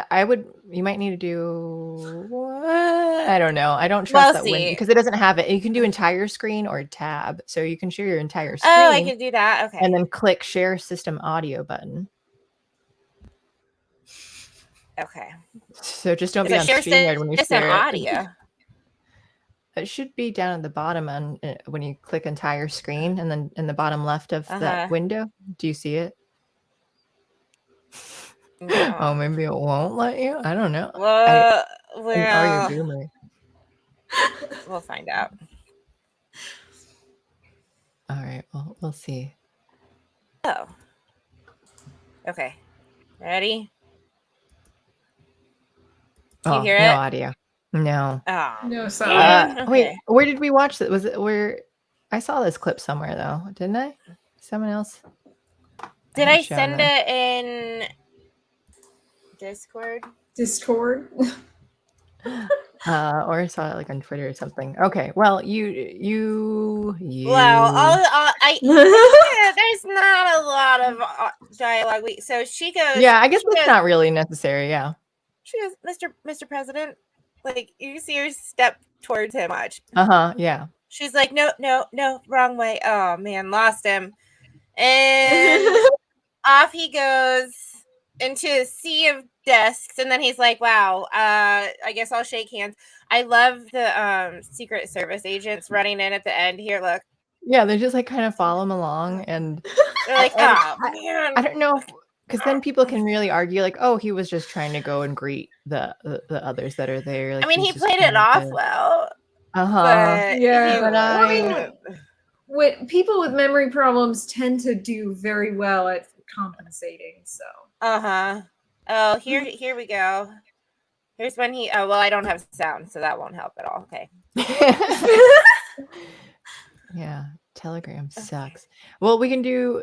[SPEAKER 1] You might need to do. I don't know. I don't trust that window because it doesn't have it. You can do entire screen or tab, so you can share your entire screen.
[SPEAKER 2] Oh, I can do that. Okay.
[SPEAKER 1] And then click share system audio button.
[SPEAKER 2] Okay.
[SPEAKER 1] So just don't be on StreamYard when you share
[SPEAKER 2] audio.
[SPEAKER 1] It should be down at the bottom when you click entire screen, and then in the bottom left of that window. Do you see it? No. Oh, maybe it won't let you. I don't know.
[SPEAKER 2] Well,
[SPEAKER 1] are you boomer?
[SPEAKER 2] We'll find out.
[SPEAKER 1] All right. Well, we'll see.
[SPEAKER 2] Oh. Okay. Ready? Do you hear it?
[SPEAKER 1] No audio. No.
[SPEAKER 2] Oh.
[SPEAKER 3] No sound.
[SPEAKER 1] Wait, where did we watch that? Was it where I saw this clip somewhere though? Didn't I? Someone else?
[SPEAKER 2] Did I send it in Discord?
[SPEAKER 1] Or I saw it like on Twitter or something. Okay. Well, you.
[SPEAKER 2] Well, there's not a lot of dialogue. So she goes.
[SPEAKER 1] Yeah, I guess that's not really necessary. Yeah.
[SPEAKER 2] She goes, Mr. President, like you see her step towards him much.
[SPEAKER 1] Yeah.
[SPEAKER 2] She's like, no, wrong way. Oh man, lost him. And off he goes into a sea of desks, and then he's like, wow, I guess I'll shake hands. I love the Secret Service agents running in at the end here. Look.
[SPEAKER 1] Yeah, they just like kind of follow him along, and
[SPEAKER 2] they're like, oh man.
[SPEAKER 1] I don't know. Because then people can really argue, like, oh, he was just trying to go and greet the others that are there. Like,
[SPEAKER 2] I mean, he played it off well.
[SPEAKER 3] Yeah. What people with memory problems tend to do very well at compensating. So.
[SPEAKER 2] Oh, here we go. Here's when he. Oh well, I don't have sound, so that won't help at all. Okay.
[SPEAKER 1] Yeah. Telegram sucks. Well, we can do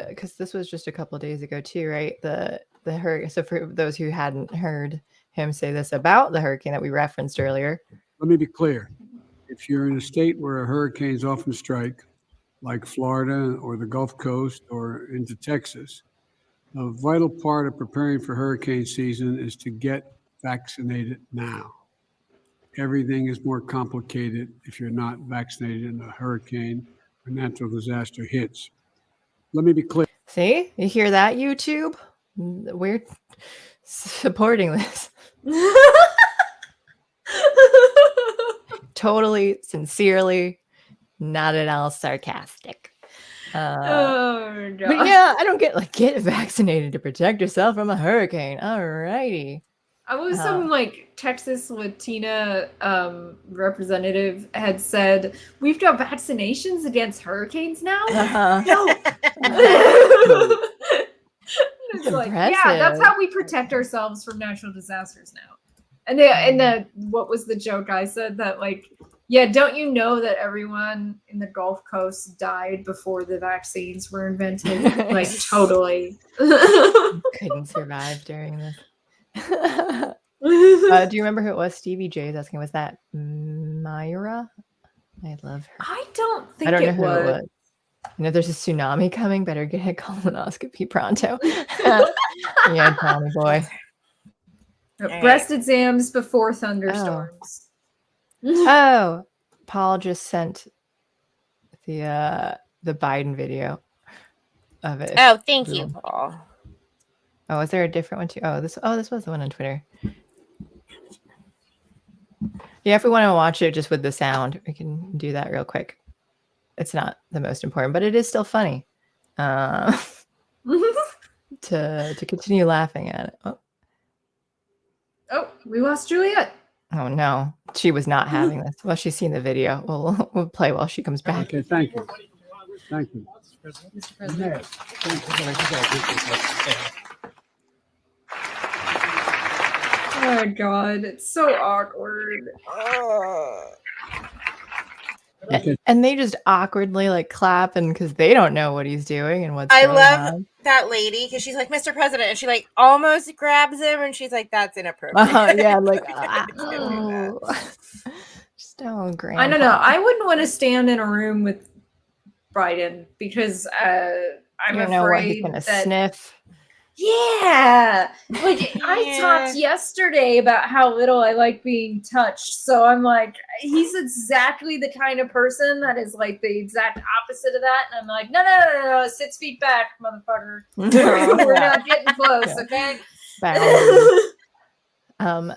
[SPEAKER 1] because this was just a couple of days ago too, right? The hurricane. So for those who hadn't heard him say this about the hurricane that we referenced earlier.
[SPEAKER 11] Let me be clear. If you're in a state where hurricanes often strike, like Florida or the Gulf Coast or into Texas, a vital part of preparing for hurricane season is to get vaccinated now. Everything is more complicated if you're not vaccinated and a hurricane or natural disaster hits. Let me be clear.
[SPEAKER 1] See, you hear that, YouTube? We're supporting this. Totally, sincerely, not at all sarcastic.
[SPEAKER 3] No.
[SPEAKER 1] But yeah, I don't get vaccinated to protect yourself from a hurricane. All righty.
[SPEAKER 3] I was some like Texas Latina representative had said, we've got vaccinations against hurricanes now. No. It's like, yeah, that's how we protect ourselves from natural disasters now. And the what was the joke I said that like, yeah, don't you know that everyone in the Gulf Coast died before the vaccines were invented? Like totally.
[SPEAKER 1] Couldn't survive during this. Do you remember who it was? Stevie J is asking, was that Myra? I love her.
[SPEAKER 3] I don't think
[SPEAKER 1] I don't know
[SPEAKER 3] it
[SPEAKER 1] who
[SPEAKER 3] was.
[SPEAKER 1] it was. You know, there's a tsunami coming. Better get a colonoscopy pronto. Yeah, Tommy boy.
[SPEAKER 3] Breast exams before thunderstorms.
[SPEAKER 1] Oh, Paul just sent the Biden video of it.
[SPEAKER 2] Oh, thank you, Paul.
[SPEAKER 1] Oh, is there a different one too? Oh, this was the one on Twitter. Yeah, if we want to watch it just with the sound, we can do that real quick. It's not the most important, but it is still funny. To continue laughing at it.
[SPEAKER 3] Oh, we lost Juliet.
[SPEAKER 1] Oh no, she was not having this. Well, she's seen the video. We'll play while she comes back.
[SPEAKER 11] Okay, thank you. Thank you.
[SPEAKER 12] Mr. President.
[SPEAKER 3] Oh my god, it's so awkward.
[SPEAKER 1] And they just awkwardly like clap, and because they don't know what he's doing and what's
[SPEAKER 2] I
[SPEAKER 1] going
[SPEAKER 2] love
[SPEAKER 1] on.
[SPEAKER 2] that lady because she's like, Mr. President, and she like almost grabs him, and she's like, that's inappropriate.
[SPEAKER 1] Yeah, like just grandpa.
[SPEAKER 3] I don't know. I wouldn't want to stand in a room with Biden because I'm
[SPEAKER 1] you know what he's
[SPEAKER 3] afraid
[SPEAKER 1] gonna
[SPEAKER 3] that
[SPEAKER 1] sniff.
[SPEAKER 3] Yeah, like I talked yesterday about how little I like being touched. So I'm like, he's exactly the kind of person that is like the exact opposite of that. And I'm like, no, 6 feet back, motherfucker. We're not getting close, okay?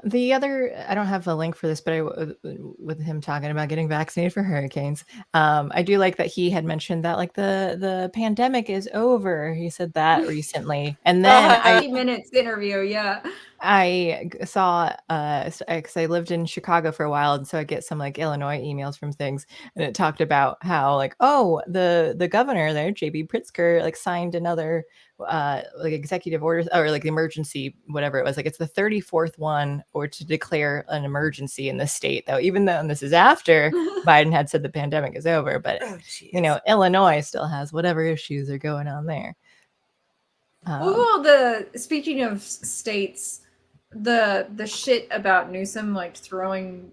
[SPEAKER 1] The other, I don't have a link for this, but with him talking about getting vaccinated for hurricanes, I do like that he had mentioned that like the pandemic is over. He said that recently, and then
[SPEAKER 3] 50 minutes interview, yeah.
[SPEAKER 1] I saw because I lived in Chicago for a while, and so I get some like Illinois emails from things, and it talked about how like, oh, the governor there, JB Pritzker, like signed another like executive orders or like the emergency, whatever it was, like it's the 34th one or to declare an emergency in the state, though, even though, and this is after Biden had said the pandemic is over, but you know, Illinois still has whatever issues are going on there.
[SPEAKER 3] Speaking of states, the shit about Newsom like throwing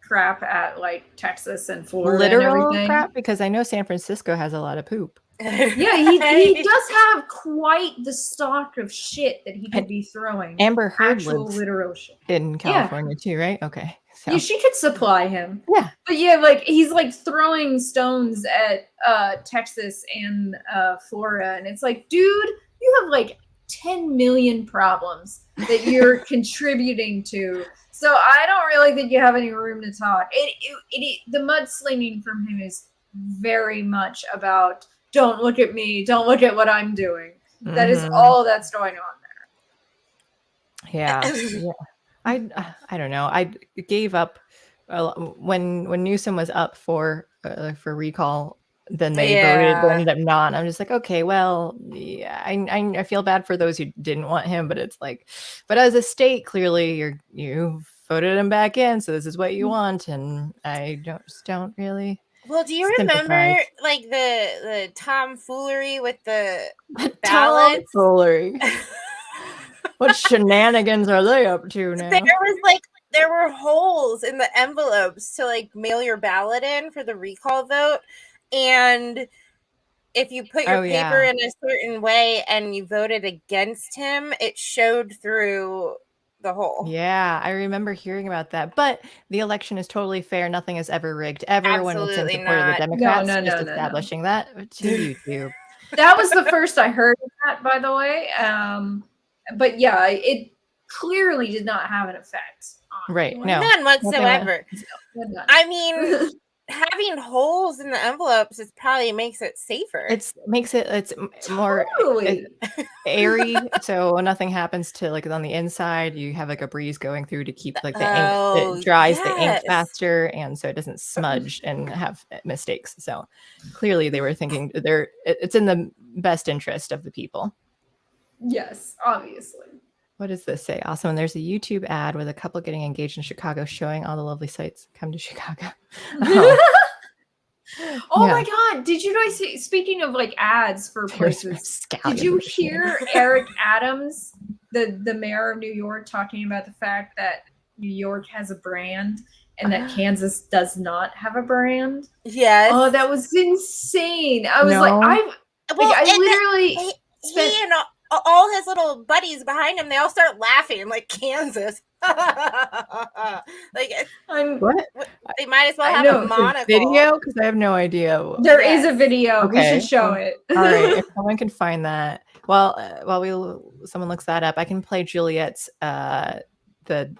[SPEAKER 3] crap at like Texas and Florida
[SPEAKER 1] literal
[SPEAKER 3] and everything.
[SPEAKER 1] Crap, because I know San Francisco has a lot of poop.
[SPEAKER 3] Yeah, he does have quite the stock of shit that he could be throwing.
[SPEAKER 1] Amber Heard
[SPEAKER 3] actual
[SPEAKER 1] lives
[SPEAKER 3] literal shit
[SPEAKER 1] in California too, right? Okay. So.
[SPEAKER 3] Yeah, she could supply him.
[SPEAKER 1] Yeah.
[SPEAKER 3] But yeah, like he's like throwing stones at Texas and Florida, and it's like, dude, you have like 10 million problems that you're contributing to. So I don't really think you have any room to talk. The mudslinging from him is very much about don't look at me, don't look at what I'm doing. Mm-hmm. That is all that's going on there.
[SPEAKER 1] Yeah. I don't know. I gave up when Newsom was up for recall. Then they voted, but ended up not. I'm just like, okay, well, yeah, I feel bad for those who didn't want him, but it's like, but as a state, clearly you voted him back in, so this is what you want, and I don't really.
[SPEAKER 2] Well, do you remember like the tomfoolery with the ballots?
[SPEAKER 1] Tomfoolery. What shenanigans are they up to now?
[SPEAKER 2] There were holes in the envelopes to like mail your ballot in for the recall vote. And if you put your paper in a certain way and you voted against him, it showed through the hole.
[SPEAKER 1] Yeah, I remember hearing about that. But the election is totally fair. Nothing is ever rigged ever. When it's in support of the Democrats. Just establishing that to YouTube.
[SPEAKER 3] That was the first I heard of that, by the way. But yeah, it clearly did not have an effect.
[SPEAKER 1] Right. No.
[SPEAKER 2] None whatsoever. I mean, having holes in the envelopes is probably makes it safer.
[SPEAKER 1] It's more airy, so nothing happens to like on the inside. You have like a breeze going through to keep like the ink. It dries the ink faster, and so it doesn't smudge and have mistakes. So clearly, they were thinking it's in the best interest of the people.
[SPEAKER 3] Yes, obviously.
[SPEAKER 1] What does this say? Awesome. And there's a YouTube ad with a couple getting engaged in Chicago, showing all the lovely sights. Come to Chicago.
[SPEAKER 3] Oh my God. Did you guys see, speaking of like ads for places, did you hear Eric Adams, the mayor of New York, talking about the fact that New York has a brand and that Kansas does not have a brand?
[SPEAKER 2] Yes.
[SPEAKER 3] Oh, that was insane. I was I literally
[SPEAKER 2] he and all his little buddies behind him, they all start laughing like Kansas. Like
[SPEAKER 1] what?
[SPEAKER 2] They might as well have a monocle.
[SPEAKER 1] Video, because I have no idea.
[SPEAKER 3] There is a video. Okay. We should show it.
[SPEAKER 1] All right, if someone can find that. Well, someone looks that up, I can play Juliet's. Were you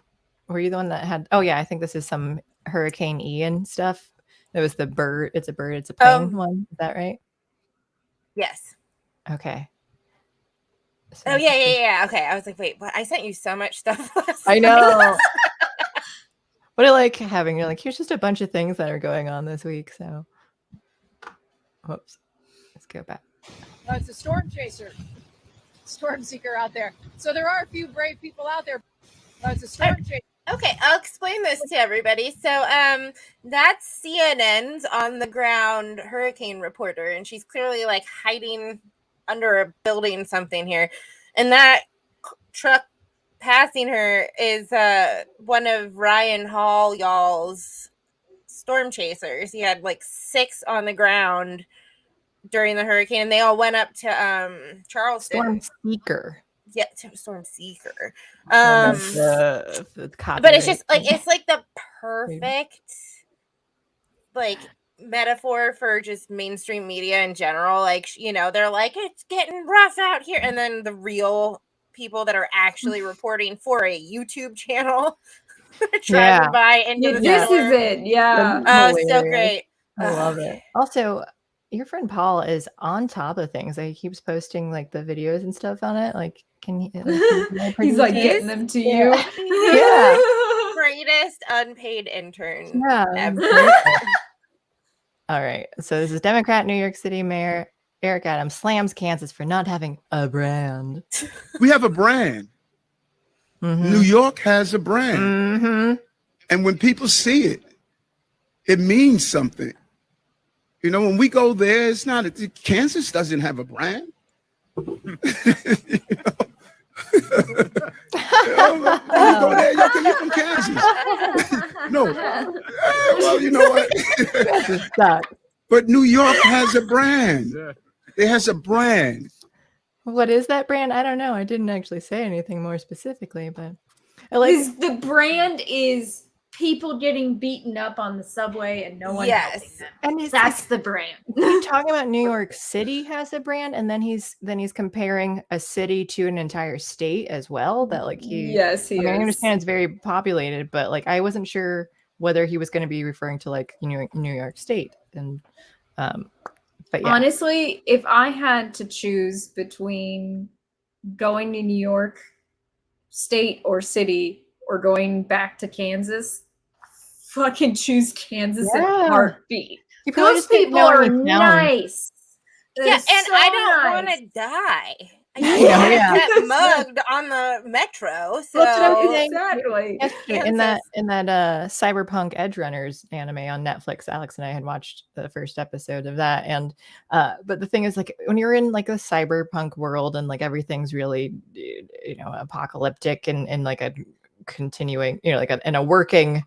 [SPEAKER 1] the one that had? Oh yeah, I think this is some Hurricane Ian stuff. It was the bird. It's a bird. It's a plane one. Is that right?
[SPEAKER 2] Yes.
[SPEAKER 1] Okay.
[SPEAKER 2] So yeah. Okay, I was like, wait, what? I sent you so much stuff last
[SPEAKER 1] I know. What I like having, you're like, here's just a bunch of things that are going on this week. So, whoops, let's go back.
[SPEAKER 12] It's a storm chaser, storm seeker out there. So there are a few brave people out there. It's a storm chaser.
[SPEAKER 2] Okay, I'll explain this to everybody. So, that's CNN's on the ground hurricane reporter, and she's clearly like hiding under a building something here, and that truck passing her is one of Ryan Hall y'all's storm chasers. He had like 6 on the ground during the hurricane, and they all went up to Charleston.
[SPEAKER 1] Storm seeker.
[SPEAKER 2] Yeah, storm seeker. But it's just like it's like the perfect like metaphor for just mainstream media in general. Like, you know, they're like, it's getting rough out here, and then the real people that are actually reporting for a YouTube channel driving by into the
[SPEAKER 3] this is it. Yeah.
[SPEAKER 2] Oh, so great.
[SPEAKER 1] I love it. Also, your friend Paul is on top of things. He keeps posting like the videos and stuff on it. Like, can he?
[SPEAKER 3] He's like getting them to you.
[SPEAKER 2] Yeah. Greatest unpaid intern ever.
[SPEAKER 1] All right. So this is Democrat New York City Mayor Eric Adams slams Kansas for not having a brand.
[SPEAKER 13] We have a brand. Mm-hmm. New York has a brand.
[SPEAKER 1] Mm-hmm.
[SPEAKER 13] And when people see it, it means something. You know, when we go there, it's not, Kansas doesn't have a brand. Go there, you're from Kansas. No. Well, you know what? But New York has a brand. It has a brand.
[SPEAKER 1] What is that brand? I don't know. I didn't actually say anything more specifically, but I like
[SPEAKER 3] the brand is people getting beaten up on the subway and no one helping them. And that's the brand.
[SPEAKER 1] You're talking about New York City has a brand, and then he's comparing a city to an entire state as well. That like he
[SPEAKER 3] I
[SPEAKER 1] understand it's very populated, but like I wasn't sure whether he was going to be referring to like New York State. And but yeah.
[SPEAKER 3] Honestly, if I had to choose between going to New York State or city or going back to Kansas, fucking choose Kansas in a heartbeat. Those people are nice.
[SPEAKER 2] Yeah, and I don't want to die. I get mugged on the metro. So
[SPEAKER 3] exactly.
[SPEAKER 1] In that Cyberpunk Edge Runners anime on Netflix, Alex and I had watched the first episode of that. And but the thing is, like, when you're in like a cyberpunk world and like everything's really, you know, apocalyptic and like a continuing, you know, like in a working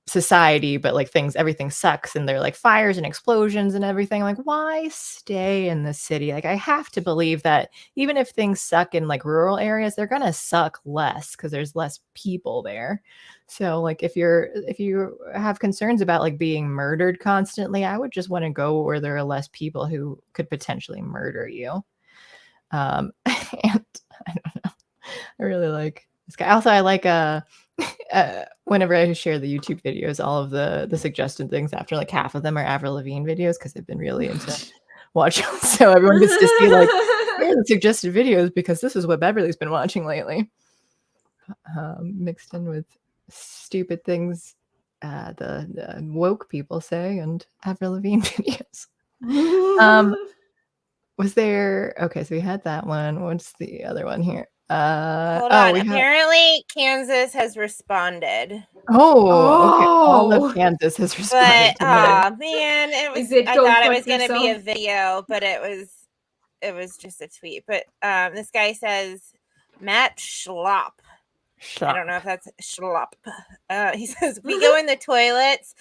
[SPEAKER 1] society, but like everything sucks and there are like fires and explosions and everything. Like, why stay in the city? Like, I have to believe that even if things suck in like rural areas, they're gonna suck less because there's less people there. So like if you have concerns about like being murdered constantly, I would just want to go where there are less people who could potentially murder you. And I don't know, I really like this guy. Also, I like whenever I share the YouTube videos, all of the suggested things after, like half of them are Avril Lavigne videos because I've been really into watching. So everyone gets to see like, here are the suggested videos because this is what Beverly's been watching lately. Mixed in with stupid things the woke people say and Avril Lavigne videos. Was there, okay, so we had that one. What's the other one here?
[SPEAKER 2] Hold on. Apparently, Kansas has responded.
[SPEAKER 1] Okay. All of Kansas has responded.
[SPEAKER 2] But man, it was. I thought it was going to be a video, but it was just a tweet. But this guy says Matt Schlop. I don't know if that's Schlop. He says we go in the toilets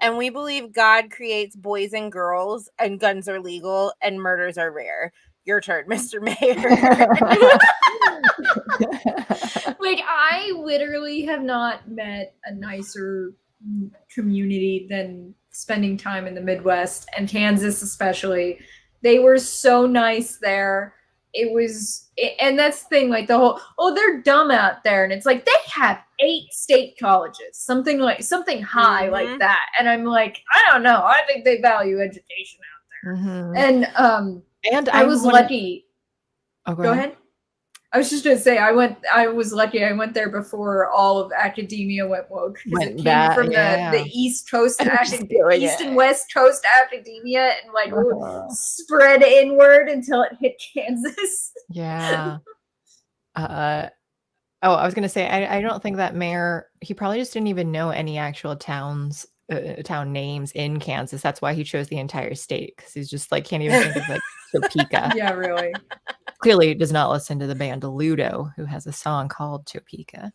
[SPEAKER 2] and we believe God creates boys and girls and guns are legal and murders are rare. Your turn, Mr. Mayor.
[SPEAKER 3] Like, I literally have not met a nicer community than spending time in the Midwest, and Kansas especially. They were so nice there. And that's the thing, like the whole, they're dumb out there. And it's like, they have 8 state colleges, something high like that. And I'm like, I don't know. I think they value education out there. And I was lucky.
[SPEAKER 1] Oh,
[SPEAKER 3] go ahead. I was just going to say, I was lucky. I went there before all of academia went woke. Because it came from the East Coast, East and West Coast academia, and like spread inward until it hit Kansas.
[SPEAKER 1] Yeah. I was going to say, I don't think that mayor, he probably just didn't even know any actual town names in Kansas. That's why he chose the entire state, because he's just like, can't even think of like Topeka.
[SPEAKER 3] Yeah, really.
[SPEAKER 1] Clearly does not listen to the band Ludo, who has a song called Topeka.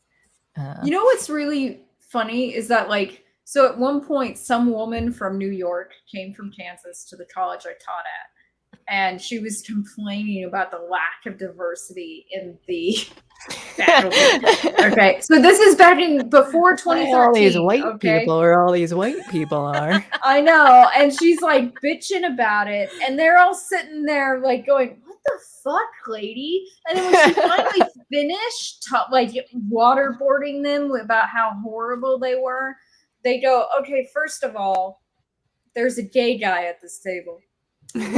[SPEAKER 3] You know what's really funny is that, like, so at one point, some woman from New York came from Kansas to the college I taught at, and she was complaining about the lack of diversity in the faculty. Okay, so this is back before 2013.
[SPEAKER 1] All these white people, or all these white people are.
[SPEAKER 3] I know, and she's like bitching about it, and they're all sitting there like going, "What the fuck, lady?" And then when she finally finished, like waterboarding them about how horrible they were, they go, "Okay, first of all, there's a gay guy at this table.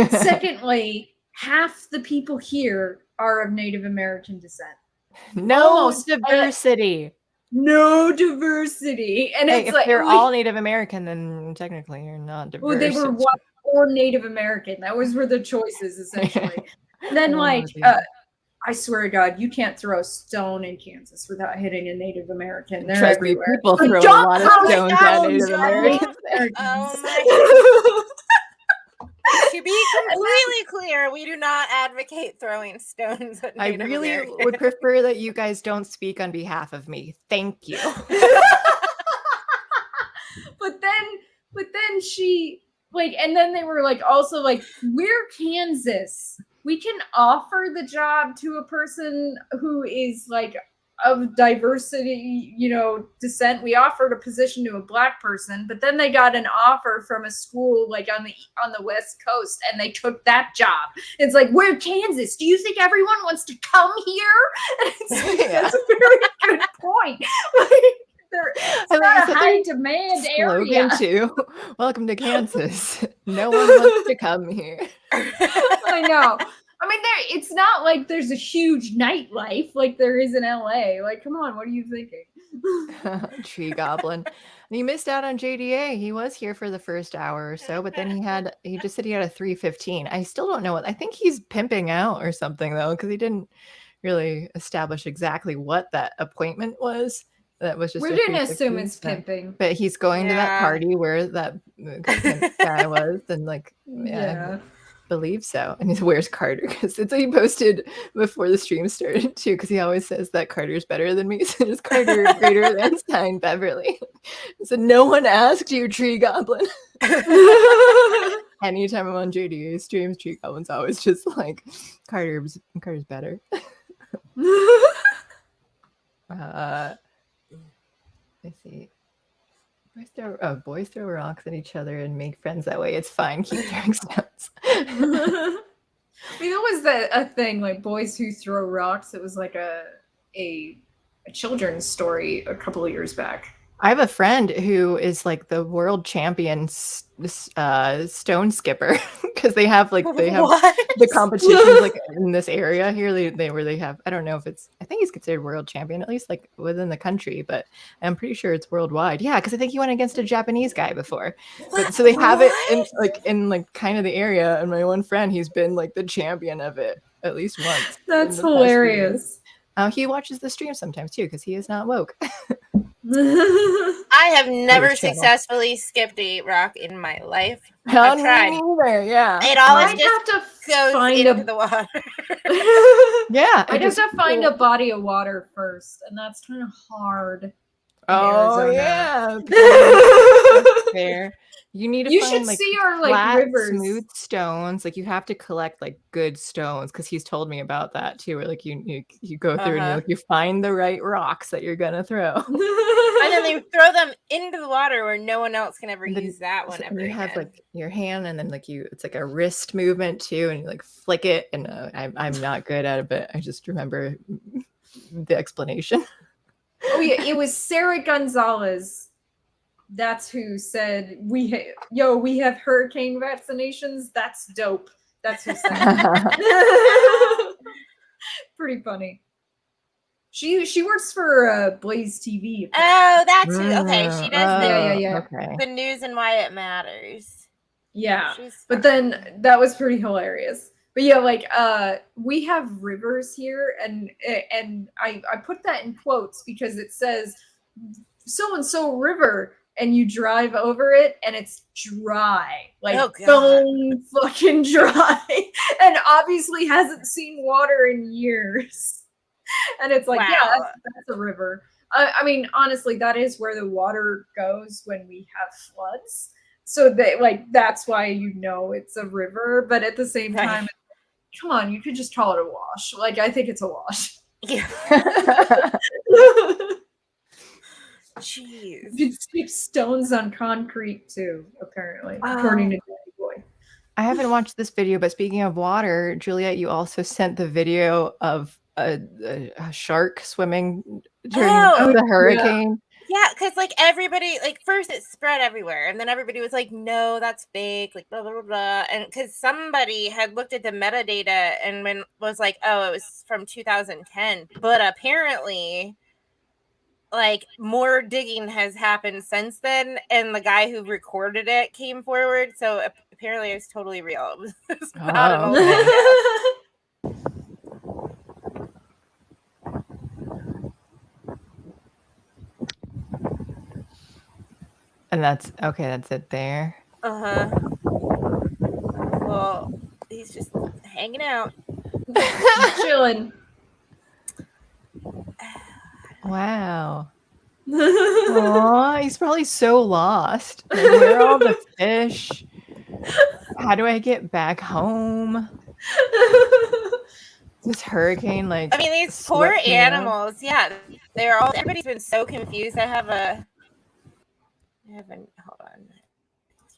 [SPEAKER 3] Secondly, half the people here are of Native American descent.
[SPEAKER 1] No diversity.
[SPEAKER 3] No diversity." And
[SPEAKER 1] hey,
[SPEAKER 3] it's
[SPEAKER 1] if
[SPEAKER 3] like,
[SPEAKER 1] they're all Native American, then technically you're not diverse.
[SPEAKER 3] Well, they were white or Native American. That were the choices, essentially. And then, I swear to God, you can't throw a stone in Kansas without hitting a Native American. They're
[SPEAKER 1] Trust
[SPEAKER 3] everywhere.
[SPEAKER 1] me, people throw a lot of stones at Native Americans.
[SPEAKER 2] Oh my God. To be completely clear, we do not advocate throwing stones at Native Americans.
[SPEAKER 1] Would prefer that you guys don't speak on behalf of me. Thank you.
[SPEAKER 3] But then she, like, and then they were like, also like, we're Kansas. We can offer the job to a person who is like of diversity, descent. We offered a position to a Black person, but then they got an offer from a school like on the West Coast, and they took that job. It's like, we're Kansas. Do you think everyone wants to come here? And it's like, that's a very good point. It's not a high demand area.
[SPEAKER 1] Too. Welcome to Kansas. No one wants to come here.
[SPEAKER 3] I know. I mean, it's not like there's a huge nightlife like there is in LA. Like, come on, what are you thinking?
[SPEAKER 1] Tree Goblin. You missed out on JDA. He was here for the first hour or so, but then he just said he had a 3:15. I still don't know I think he's pimping out or something though, because he didn't really establish exactly what that appointment was. That was just
[SPEAKER 3] we're going to assume it's pimping.
[SPEAKER 1] But he's going to that party where that guy was, and like, I believe so. And where's Carter? Because it's he posted before the stream started too, because he always says that Carter's better than me. So is Carter greater than Stein Beverly? So no one asked you, Tree Goblin. Anytime I'm on JDA streams, Tree Goblin's always just like, Carter's better. Let's see. Boys throw rocks at each other and make friends that way. It's fine. Keep throwing stones.
[SPEAKER 3] I mean, that was a thing, like boys who throw rocks. It was like a children's story a couple of years back.
[SPEAKER 1] I have a friend who is like the world champion stone skipper because they have the competitions like in this area here. They have, I don't know if it's, I think he's considered world champion, at least like within the country, but I'm pretty sure it's worldwide. Yeah, because I think he went against a Japanese guy before. But, so they have it in kind of the area. And my one friend, he's been like the champion of it at least once.
[SPEAKER 3] That's hilarious.
[SPEAKER 1] He watches the stream sometimes too because he is not woke.
[SPEAKER 2] I have never successfully skipped a rock in my life. I've tried.
[SPEAKER 1] Either, yeah.
[SPEAKER 2] It always just goes into the water.
[SPEAKER 1] Yeah.
[SPEAKER 3] I just have to find a body of water first, and that's kind of hard.
[SPEAKER 1] Oh, yeah. Fair. You need to find like
[SPEAKER 3] see our like
[SPEAKER 1] flat,
[SPEAKER 3] rivers,
[SPEAKER 1] smooth stones. Like you have to collect like good stones because he's told me about that too. Where like you go through and you find the right rocks that you're gonna throw,
[SPEAKER 2] and then they throw them into the water where no one else can ever use that one.
[SPEAKER 1] And you have like your hand, and then like it's like a wrist movement too, and you like flick it. And I'm not good at it, but I just remember the explanation.
[SPEAKER 3] Oh yeah, it was Sarah Gonzalez. That's who said we have hurricane vaccinations. That's dope. That's who said it. Pretty funny. She works for Blaze TV.
[SPEAKER 2] Oh, that's who. Okay, she does
[SPEAKER 3] the
[SPEAKER 2] news and why it matters.
[SPEAKER 3] Yeah, but then that was pretty hilarious. But yeah, like we have rivers here, and I put that in quotes because it says so and so river. And you drive over it, and it's dry, like bone fucking dry, and obviously hasn't seen water in years. And it's like, yeah, that's a river. I mean, honestly, that is where the water goes when we have floods. So that's why it's a river. But at the same time, come on, you could just call it a wash. Like I think it's a wash.
[SPEAKER 2] Yeah. Jeez.
[SPEAKER 3] You skip stones on concrete too, apparently, according to Daddy Boy.
[SPEAKER 1] I haven't watched this video, but speaking of water, Juliet, you also sent the video of a shark swimming during the hurricane.
[SPEAKER 2] Yeah, because like everybody, like first it spread everywhere, and then everybody was like, "No, that's fake," like blah blah blah blah, and because somebody had looked at the metadata and was like, "Oh, it was from 2010," but apparently, like more digging has happened since then, and the guy who recorded it came forward, so apparently it's totally real. It's not an old video.
[SPEAKER 1] And that's it there.
[SPEAKER 2] Well, he's just hanging out,
[SPEAKER 3] chilling.
[SPEAKER 1] Wow. Aww, he's probably so lost. Like, where are all the fish? How do I get back home? This hurricane, like,
[SPEAKER 2] I mean, these poor animals. Yeah, everybody's been so confused. I have hold on.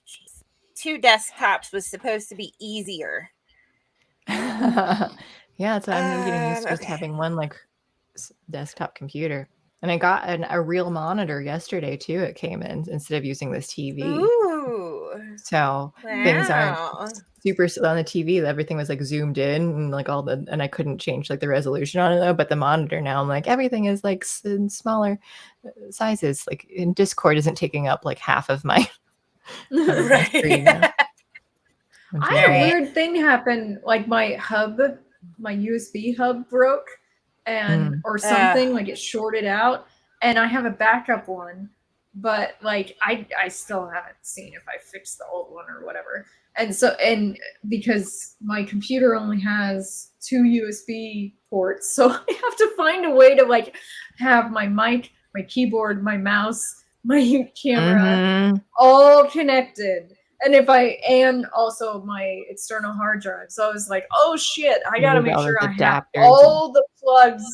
[SPEAKER 2] Jeez. 2 desktops was supposed to be easier.
[SPEAKER 1] Yeah, that's what I'm getting used to, having one like desktop computer. And I got a real monitor yesterday too. It came in instead of using this TV.
[SPEAKER 2] Ooh.
[SPEAKER 1] So things aren't super on the TV. Everything was like zoomed in and like and I couldn't change like the resolution on it though. But the monitor now, I'm like, everything is like in smaller sizes. Like in Discord isn't taking up like half of my screen.
[SPEAKER 3] I had a weird thing happen. Like my USB hub broke. Or something like it shorted out, and I have a backup one, but like I still haven't seen if I fixed the old one or whatever. And because my computer only has 2 USB ports, so I have to find a way to like have my mic, my keyboard, my mouse, my camera all connected. And also my external hard drive. So I was like, oh shit, I gotta make sure I have all the plugs.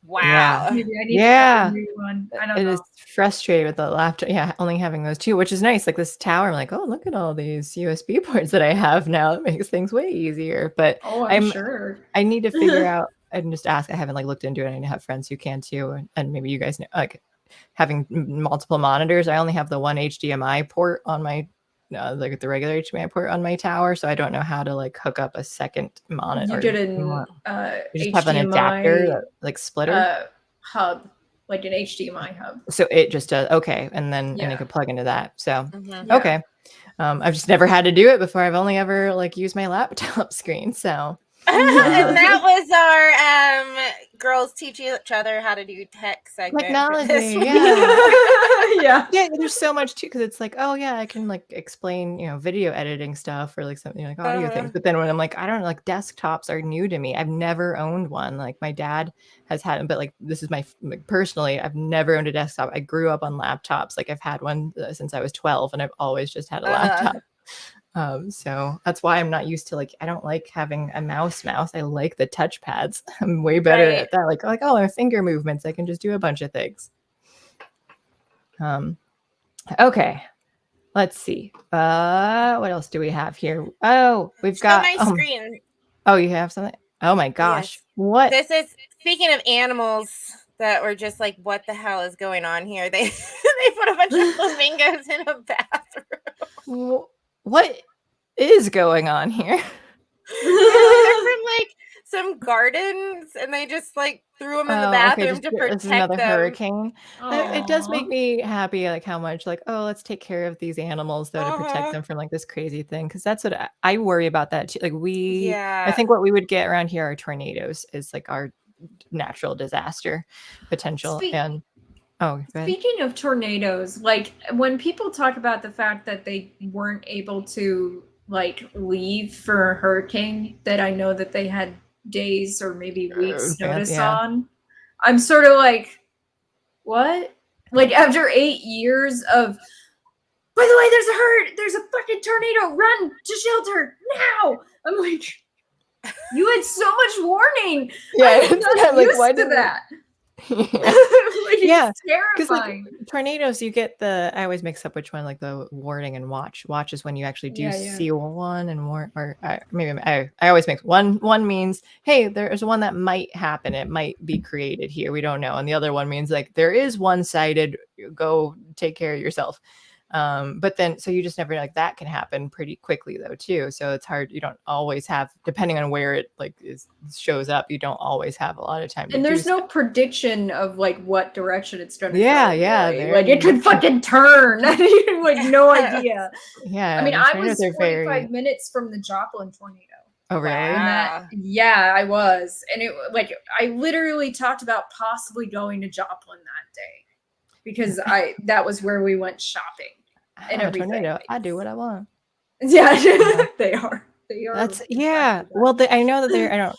[SPEAKER 2] Wow.
[SPEAKER 3] Maybe I need to have a new one. I don't know.
[SPEAKER 1] It is frustrating with the laptop. Yeah, only having those 2, which is nice. Like this tower, I'm like, oh, look at all these USB ports that I have now. It makes things way easier. But
[SPEAKER 3] I'm sure.
[SPEAKER 1] I need to figure out I just ask. I haven't like looked into it. I have friends who can too, and maybe you guys know, like having multiple monitors. I only have the one HDMI port on my like the regular HDMI port on my tower, so I don't know how to like hook up a second monitor.
[SPEAKER 3] You did an
[SPEAKER 1] you just have an adapter, like splitter
[SPEAKER 3] hub, like an HDMI hub.
[SPEAKER 1] So it just does okay, and then and you could plug into that. So okay, I've just never had to do it before. I've only ever like used my laptop screen. So
[SPEAKER 2] and that was our girls teach each other how to do tech segment.
[SPEAKER 1] Technology, yeah. There's so much too, because it's like, oh yeah, I can like explain, video editing stuff or like something like audio things. But then when I'm like, I don't know, like desktops are new to me. I've never owned one. Like my dad has had them, but like this is my personally, I've never owned a desktop. I grew up on laptops. Like I've had one since I was 12, and I've always just had a laptop. So that's why I'm not used to like, I don't like having a mouse. I like the touch pads. I'm way better at that. Like, oh, my finger movements. I can just do a bunch of things. Okay. Let's see. What else do we have here? Oh, we've got
[SPEAKER 2] my screen.
[SPEAKER 1] Oh, you have something? Oh my gosh. Yes. What?
[SPEAKER 2] This is speaking of animals that were just like, what the hell is going on here? They put a bunch of flamingos in a bathroom.
[SPEAKER 1] What is going on here?
[SPEAKER 2] They're from like some gardens, and they just like threw them in the bathroom to protect
[SPEAKER 1] another
[SPEAKER 2] them.
[SPEAKER 1] Hurricane. It does make me happy, like how much like, oh, let's take care of these animals though to protect them from like this crazy thing, because that's what I worry about that too. Like I think what we would get around here are tornadoes is like our natural disaster potential.
[SPEAKER 3] Speaking of tornadoes, like when people talk about the fact that they weren't able to like leave for a hurricane that I know that they had days or maybe weeks notice on, I'm sort of like, what? Like after 8 years of, by the way, there's a fucking tornado, run to shelter now. I'm like, you had so much warning. I'm not used to that.
[SPEAKER 1] Because like tornadoes, you get I always mix up which one, like the warning and watch. Watch is when you actually do see one, and maybe I always mix one means, hey, there's one that might happen, it might be created here, we don't know, and the other one means like there is one-sided, go take care of yourself. But then so you just never like that can happen pretty quickly though too, so it's hard. You don't always have, depending on where it like shows up, you don't always have a lot of time
[SPEAKER 3] and there's no prediction of like what direction it's going to go.
[SPEAKER 1] Like
[SPEAKER 3] it could fucking turn. Like no idea. I mean, I was 45 minutes from the Joplin tornado.
[SPEAKER 1] Oh really?
[SPEAKER 3] I was, and it like I literally talked about possibly going to Joplin that day because that was where we went shopping. And everything.
[SPEAKER 1] Tornado. I do what I want.
[SPEAKER 3] Yeah, they are.
[SPEAKER 1] That's Well, I know that I don't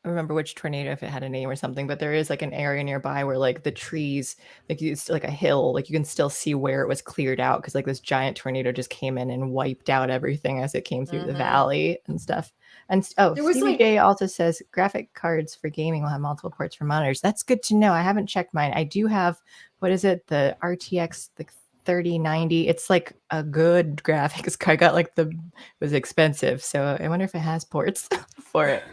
[SPEAKER 1] remember which tornado, if it had a name or something, but there is like an area nearby where like the trees, like it's like a hill, like you can still see where it was cleared out because like this giant tornado just came in and wiped out everything as it came through the valley and stuff. And Stevie J also says graphic cards for gaming will have multiple ports for monitors. That's good to know. I haven't checked mine. I do have, what is it, the RTX, the 3090. It's like a good graphics card. I got like it was expensive, so I wonder if it has ports for it.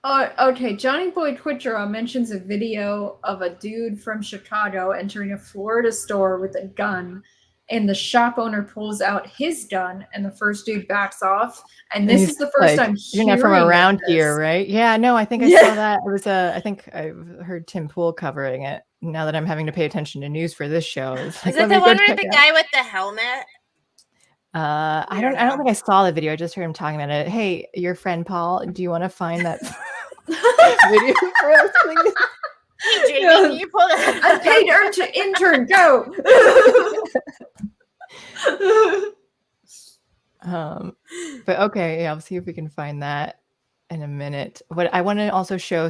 [SPEAKER 3] Okay, Johnny Boy Twitcher mentions a video of a dude from Chicago entering a Florida store with a gun, and the shop owner pulls out his gun, and the first dude backs off. And this is the first time
[SPEAKER 1] you're not from around here, right? Yeah, no, I think I saw that. It was I think I've heard Tim Pool covering it. Now that I'm having to pay attention to news for this show,
[SPEAKER 2] is it the one with the guy with the helmet?
[SPEAKER 1] I don't think I saw the video. I just heard him talking about it. Hey, your friend Paul, do you want to find that video for us, please?
[SPEAKER 2] Hey, Jamie, can you pull that?
[SPEAKER 3] I paid intern, go.
[SPEAKER 1] But okay, I'll see if we can find that in a minute. What I want to also show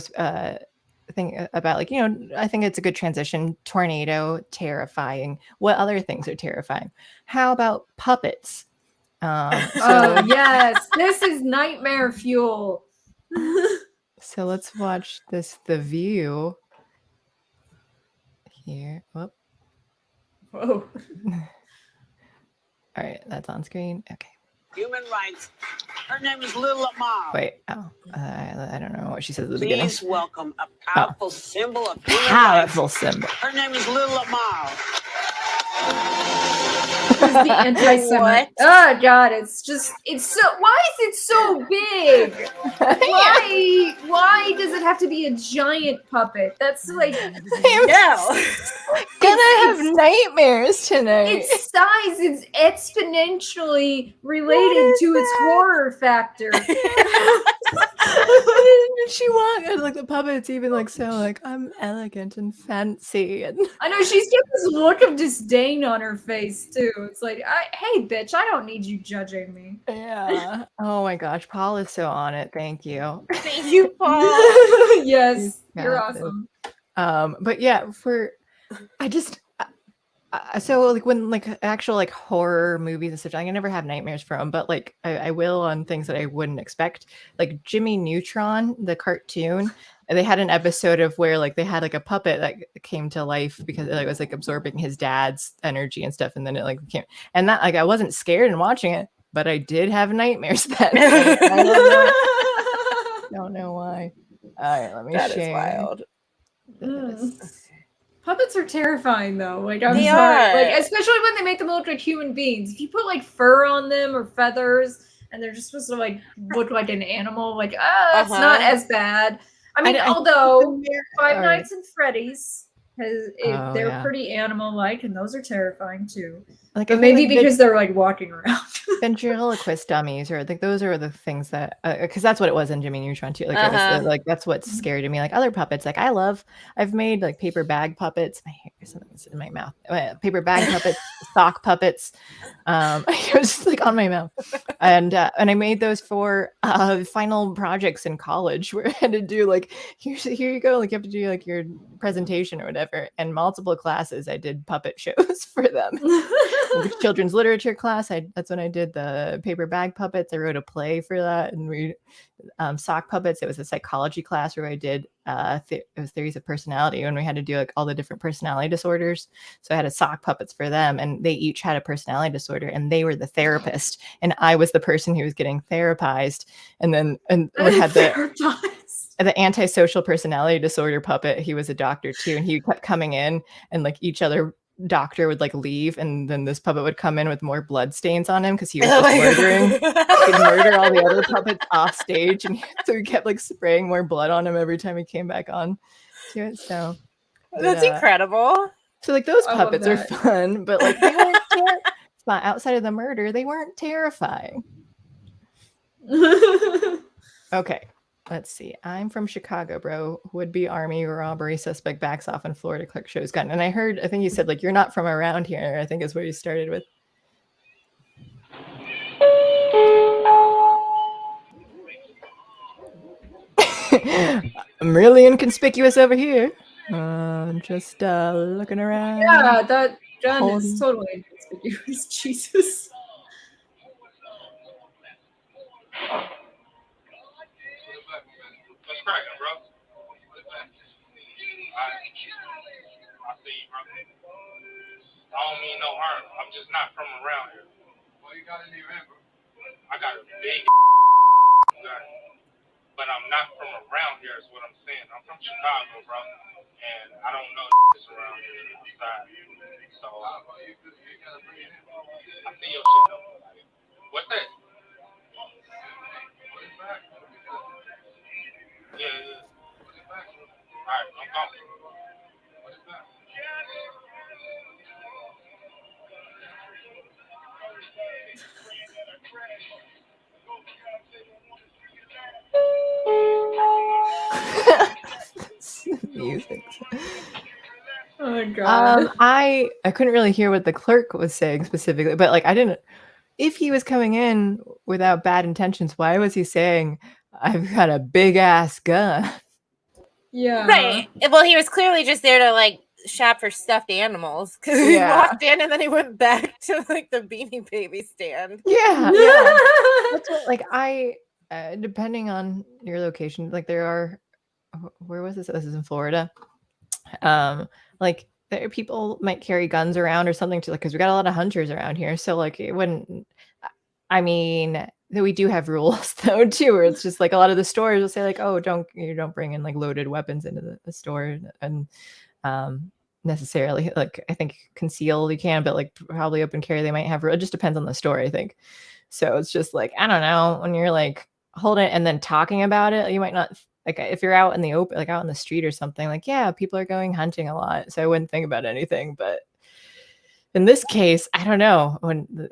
[SPEAKER 1] thing about, like, I think it's a good transition. Tornado, terrifying. What other things are terrifying? How about puppets?
[SPEAKER 3] Yes, this is nightmare fuel.
[SPEAKER 1] So let's watch this. The View here. Whoop.
[SPEAKER 3] Whoa.
[SPEAKER 1] All right, that's on screen. Okay.
[SPEAKER 14] human rights. Her name is Lil Lamar.
[SPEAKER 1] Wait, I don't know what she says at the
[SPEAKER 14] Please
[SPEAKER 1] beginning.
[SPEAKER 14] welcome a powerful symbol of human
[SPEAKER 1] Powerful
[SPEAKER 14] rights.
[SPEAKER 1] symbol.
[SPEAKER 14] Her name is Lil Lamar.
[SPEAKER 3] The anti-Semite. Oh God, it's so. Why is it so big? Why does it have to be a giant puppet? That's like
[SPEAKER 1] Gonna have nightmares tonight.
[SPEAKER 3] Its size is exponentially related to its horror factor.
[SPEAKER 1] She walked and like the puppet's even like so like I'm elegant and fancy and
[SPEAKER 3] I know she's got this look of disdain on her face too. It's like, hey bitch, I don't need you judging me.
[SPEAKER 1] Yeah. Oh my gosh, Paul is so on it. Thank you.
[SPEAKER 2] Thank you, Paul.
[SPEAKER 3] Yes, you're awesome.
[SPEAKER 1] But yeah, so like when like actual like horror movies and stuff, I can never have nightmares from, but like I will on things that I wouldn't expect. Like Jimmy Neutron, the cartoon, they had an episode of where like they had like a puppet that came to life because it was like absorbing his dad's energy and stuff, and then it like came, and that like I wasn't scared in watching it, but I did have nightmares then. I don't know why. All right, let me share.
[SPEAKER 2] That is wild.
[SPEAKER 3] Puppets are terrifying though. Like I'm
[SPEAKER 2] They
[SPEAKER 3] sorry.
[SPEAKER 2] are.
[SPEAKER 3] Like especially when they make them look like human beings. If you put like fur on them or feathers and they're just supposed to like look like an animal, like it's not as bad. I mean, although Five Nights at Freddy's they're pretty animal-like, and those are terrifying too.
[SPEAKER 1] Like,
[SPEAKER 3] but maybe because they're like walking around.
[SPEAKER 1] Ventriloquist dummies, or like those are the things that because that's what it was in Jimmy Neutron too. Like it was like that's what's scary to me. Like other puppets, like I've made like paper bag puppets. My hair, something's in my mouth. Paper bag puppets, sock puppets. It was just like on my mouth, and I made those for final projects in college where I had to do like here you go, like you have to do like your presentation or whatever. And multiple classes, I did puppet shows for them. Like children's literature class, that's when I did the paper bag puppets. I wrote a play for that, and we sock puppets. It was a psychology class where I did it was theories of personality, when we had to do like all the different personality disorders. So I had a sock puppets for them, and they each had a personality disorder, and they were the therapist, and I was the person who was getting therapized. And we had the antisocial personality disorder puppet. He was a doctor too, and he kept coming in, and like each other doctor would like leave, and then this puppet would come in with more blood stains on him because he was just murdering. He'd murder all the other puppets off stage, and so he kept like spraying more blood on him every time he came back on to it. So
[SPEAKER 2] that's incredible.
[SPEAKER 1] So like those puppets are fun, but like they weren't outside of the murder, they weren't terrifying. Okay. Let's see. I'm from Chicago, bro. Would-be army robbery suspect backs off in Florida, clerk shows gun. And I think you said like you're not from around here. I think is where you started with. I'm really inconspicuous over here. Just looking around.
[SPEAKER 3] Yeah, that gun is totally inconspicuous. Jesus.
[SPEAKER 15] What's cracking, bro? I see you, bro. I don't mean no harm. I'm just not from around here. Well, you got any member? I got a big gun. But I'm not from around here is what I'm saying. I'm from Chicago, bro. And I don't know this around here outside. So, I see your shit though. What's that? Yeah. All right, I'm gone. What is that?
[SPEAKER 1] Music.
[SPEAKER 3] Oh my god.
[SPEAKER 1] I couldn't really hear what the clerk was saying specifically, but like I didn't. If he was coming in without bad intentions, why was he saying, "I've got a big ass gun"?
[SPEAKER 3] Yeah.
[SPEAKER 2] Right. Well, he was clearly just there to like shop for stuffed animals because he walked in and then he went back to like the Beanie Baby stand.
[SPEAKER 1] Yeah. That's what, like depending on your location, like there are. Where was this? This is in Florida. Like there people might carry guns around or something to like because we got a lot of hunters around here. So like it wouldn't. I mean, we do have rules though too, where it's just like a lot of the stores will say like, oh, you don't bring in like loaded weapons into the store, and necessarily like I think conceal you can, but like probably open carry they might have. It just depends on the store, I think. So it's just like, I don't know, when you're like holding it and then talking about it, you might not, like if you're out in the open, like out in the street or something, like, yeah, people are going hunting a lot, so I wouldn't think about anything. But in this case, I don't know, when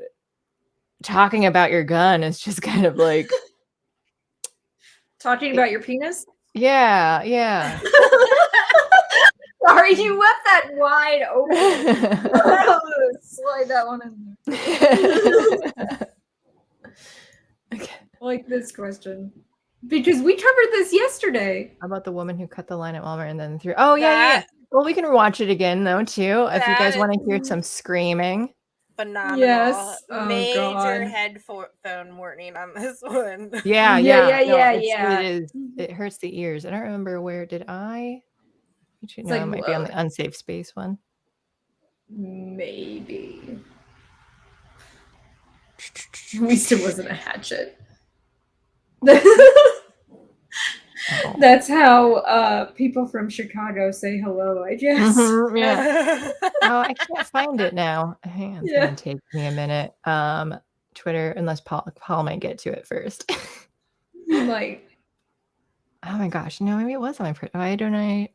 [SPEAKER 1] talking about your gun is just kind of like
[SPEAKER 3] talking about your penis.
[SPEAKER 1] Yeah.
[SPEAKER 3] Sorry, you left that wide open. Slide that one in. Okay. I like this question because we covered this yesterday.
[SPEAKER 1] How about the woman who cut the line at Walmart and then threw? Oh yeah. Well, we can watch it again though too if you guys want to hear some screaming.
[SPEAKER 2] Phenomenal.
[SPEAKER 3] Yes. Oh,
[SPEAKER 2] Major
[SPEAKER 3] God.
[SPEAKER 2] headphone warning on this one.
[SPEAKER 1] Yeah.
[SPEAKER 3] It
[SPEAKER 1] is. It hurts the ears. I don't remember where did I. No, like, it might be on the Unsafe Space one.
[SPEAKER 3] Maybe. At least it wasn't a hatchet. That's how people from Chicago say hello, I guess.
[SPEAKER 1] Mm-hmm, yeah. Oh, I can't find it now. Hang on, it's gonna take me a minute. Twitter, unless Paul might get to it first.
[SPEAKER 3] Like,
[SPEAKER 1] oh my gosh, no, maybe it was on my. Why don't I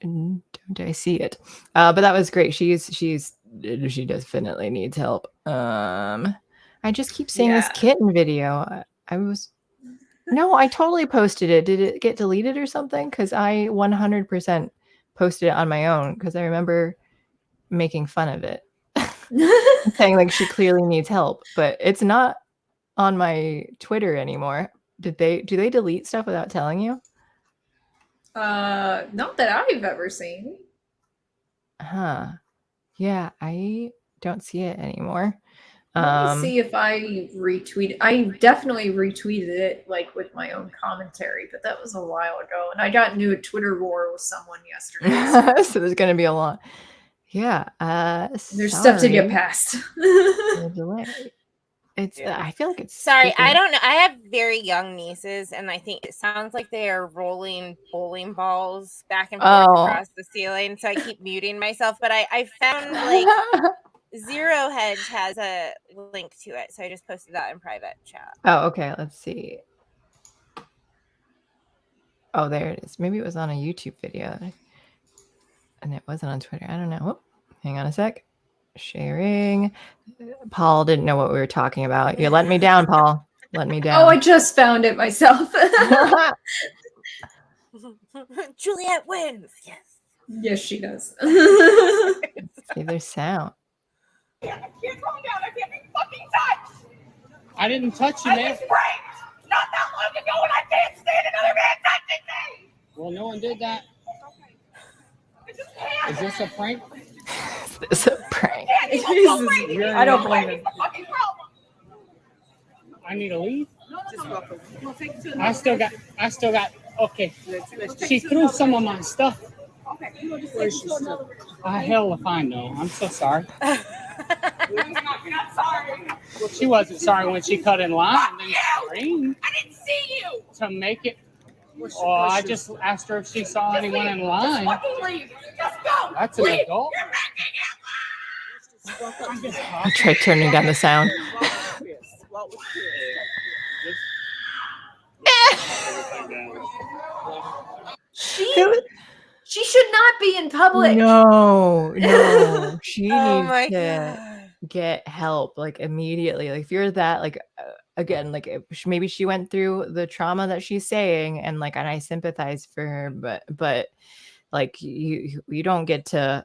[SPEAKER 1] see it? But that was great. She definitely needs help. I just keep seeing this kitten video. I totally posted it. Did it get deleted or something? Because I 100% posted it on my own because I remember making fun of it, saying like she clearly needs help, but it's not on my Twitter anymore. Do they delete stuff without telling you?
[SPEAKER 3] Not that I've ever seen.
[SPEAKER 1] Huh. Yeah, I don't see it anymore.
[SPEAKER 3] Let me see if I retweeted. I definitely retweeted it like with my own commentary, but that was a while ago. And I got into a Twitter war with someone yesterday.
[SPEAKER 1] So there's going to be a lot. Yeah.
[SPEAKER 3] There's stuff to get past.
[SPEAKER 1] I feel like it's
[SPEAKER 2] sorry. I don't know. I have very young nieces, and I think it sounds like they are rolling bowling balls back and forth across the ceiling. So I keep muting myself. But I found like Zero Hedge has a link to it, so I just posted that in private chat.
[SPEAKER 1] Oh, okay. Let's see. Oh, there it is. Maybe it was on a YouTube video, and it wasn't on Twitter. I don't know. Whoop. Hang on a sec. Sharing. Paul didn't know what we were talking about. You let me down, Paul. Let me down.
[SPEAKER 3] Oh, I just found it myself.
[SPEAKER 2] Juliet wins. Yes.
[SPEAKER 3] Yes, she does.
[SPEAKER 1] See, there's sound.
[SPEAKER 16] I can't calm down. I can't be fucking touched.
[SPEAKER 17] I didn't touch you,
[SPEAKER 16] I
[SPEAKER 17] man.
[SPEAKER 16] was pranked not that long ago, and I can't stand another man touching me.
[SPEAKER 17] Well, no one did that. Is this a prank?
[SPEAKER 1] Is this a prank?
[SPEAKER 3] I don't blame him.
[SPEAKER 17] I need to leave. I still got. Okay. She threw some of my stuff. Where's she still? Hell if I know. I'm so sorry.
[SPEAKER 16] You're not sorry.
[SPEAKER 17] Well, she wasn't sorry when she cut in line and then screamed.
[SPEAKER 16] I didn't see you.
[SPEAKER 17] To make it. Oh, I just asked her if she saw anyone in line.
[SPEAKER 16] Just fucking leave. Just go.
[SPEAKER 17] That's an adult.
[SPEAKER 1] I tried turning down the sound.
[SPEAKER 3] She should not be in public.
[SPEAKER 1] No. She needs to get help like immediately. Like if you're that, like again, like maybe she went through the trauma that she's saying, and I sympathize for her, but like you don't get to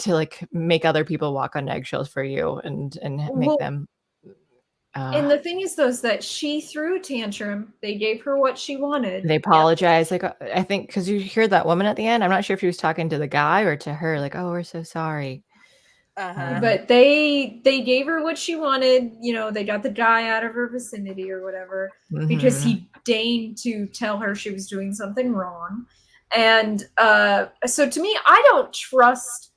[SPEAKER 1] like make other people walk on eggshells for you and make them.
[SPEAKER 3] And the thing is, though, is that she threw a tantrum. They gave her what she wanted.
[SPEAKER 1] They apologized. Like I think because you hear that woman at the end. I'm not sure if she was talking to the guy or to her. Like, oh, we're so sorry.
[SPEAKER 3] But they gave her what she wanted. You know, they got the guy out of her vicinity or whatever because he deigned to tell her she was doing something wrong. And so to me,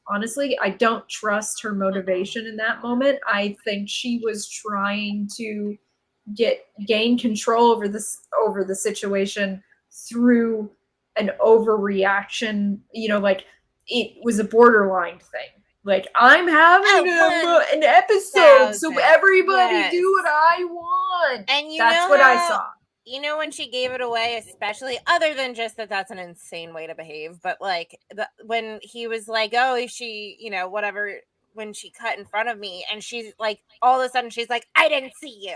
[SPEAKER 3] honestly, I don't trust her motivation in that moment. I think she was trying to gain control over the situation through an overreaction. You know, like it was a borderline thing. Like, I'm having an episode, so everybody do what I want.
[SPEAKER 2] And
[SPEAKER 3] that's what I saw.
[SPEAKER 2] You know, when she gave it away, especially other than just that's an insane way to behave, but like when he was like, oh, she, you know, whatever, when she cut in front of me and she's like, all of a sudden she's like, I didn't see you.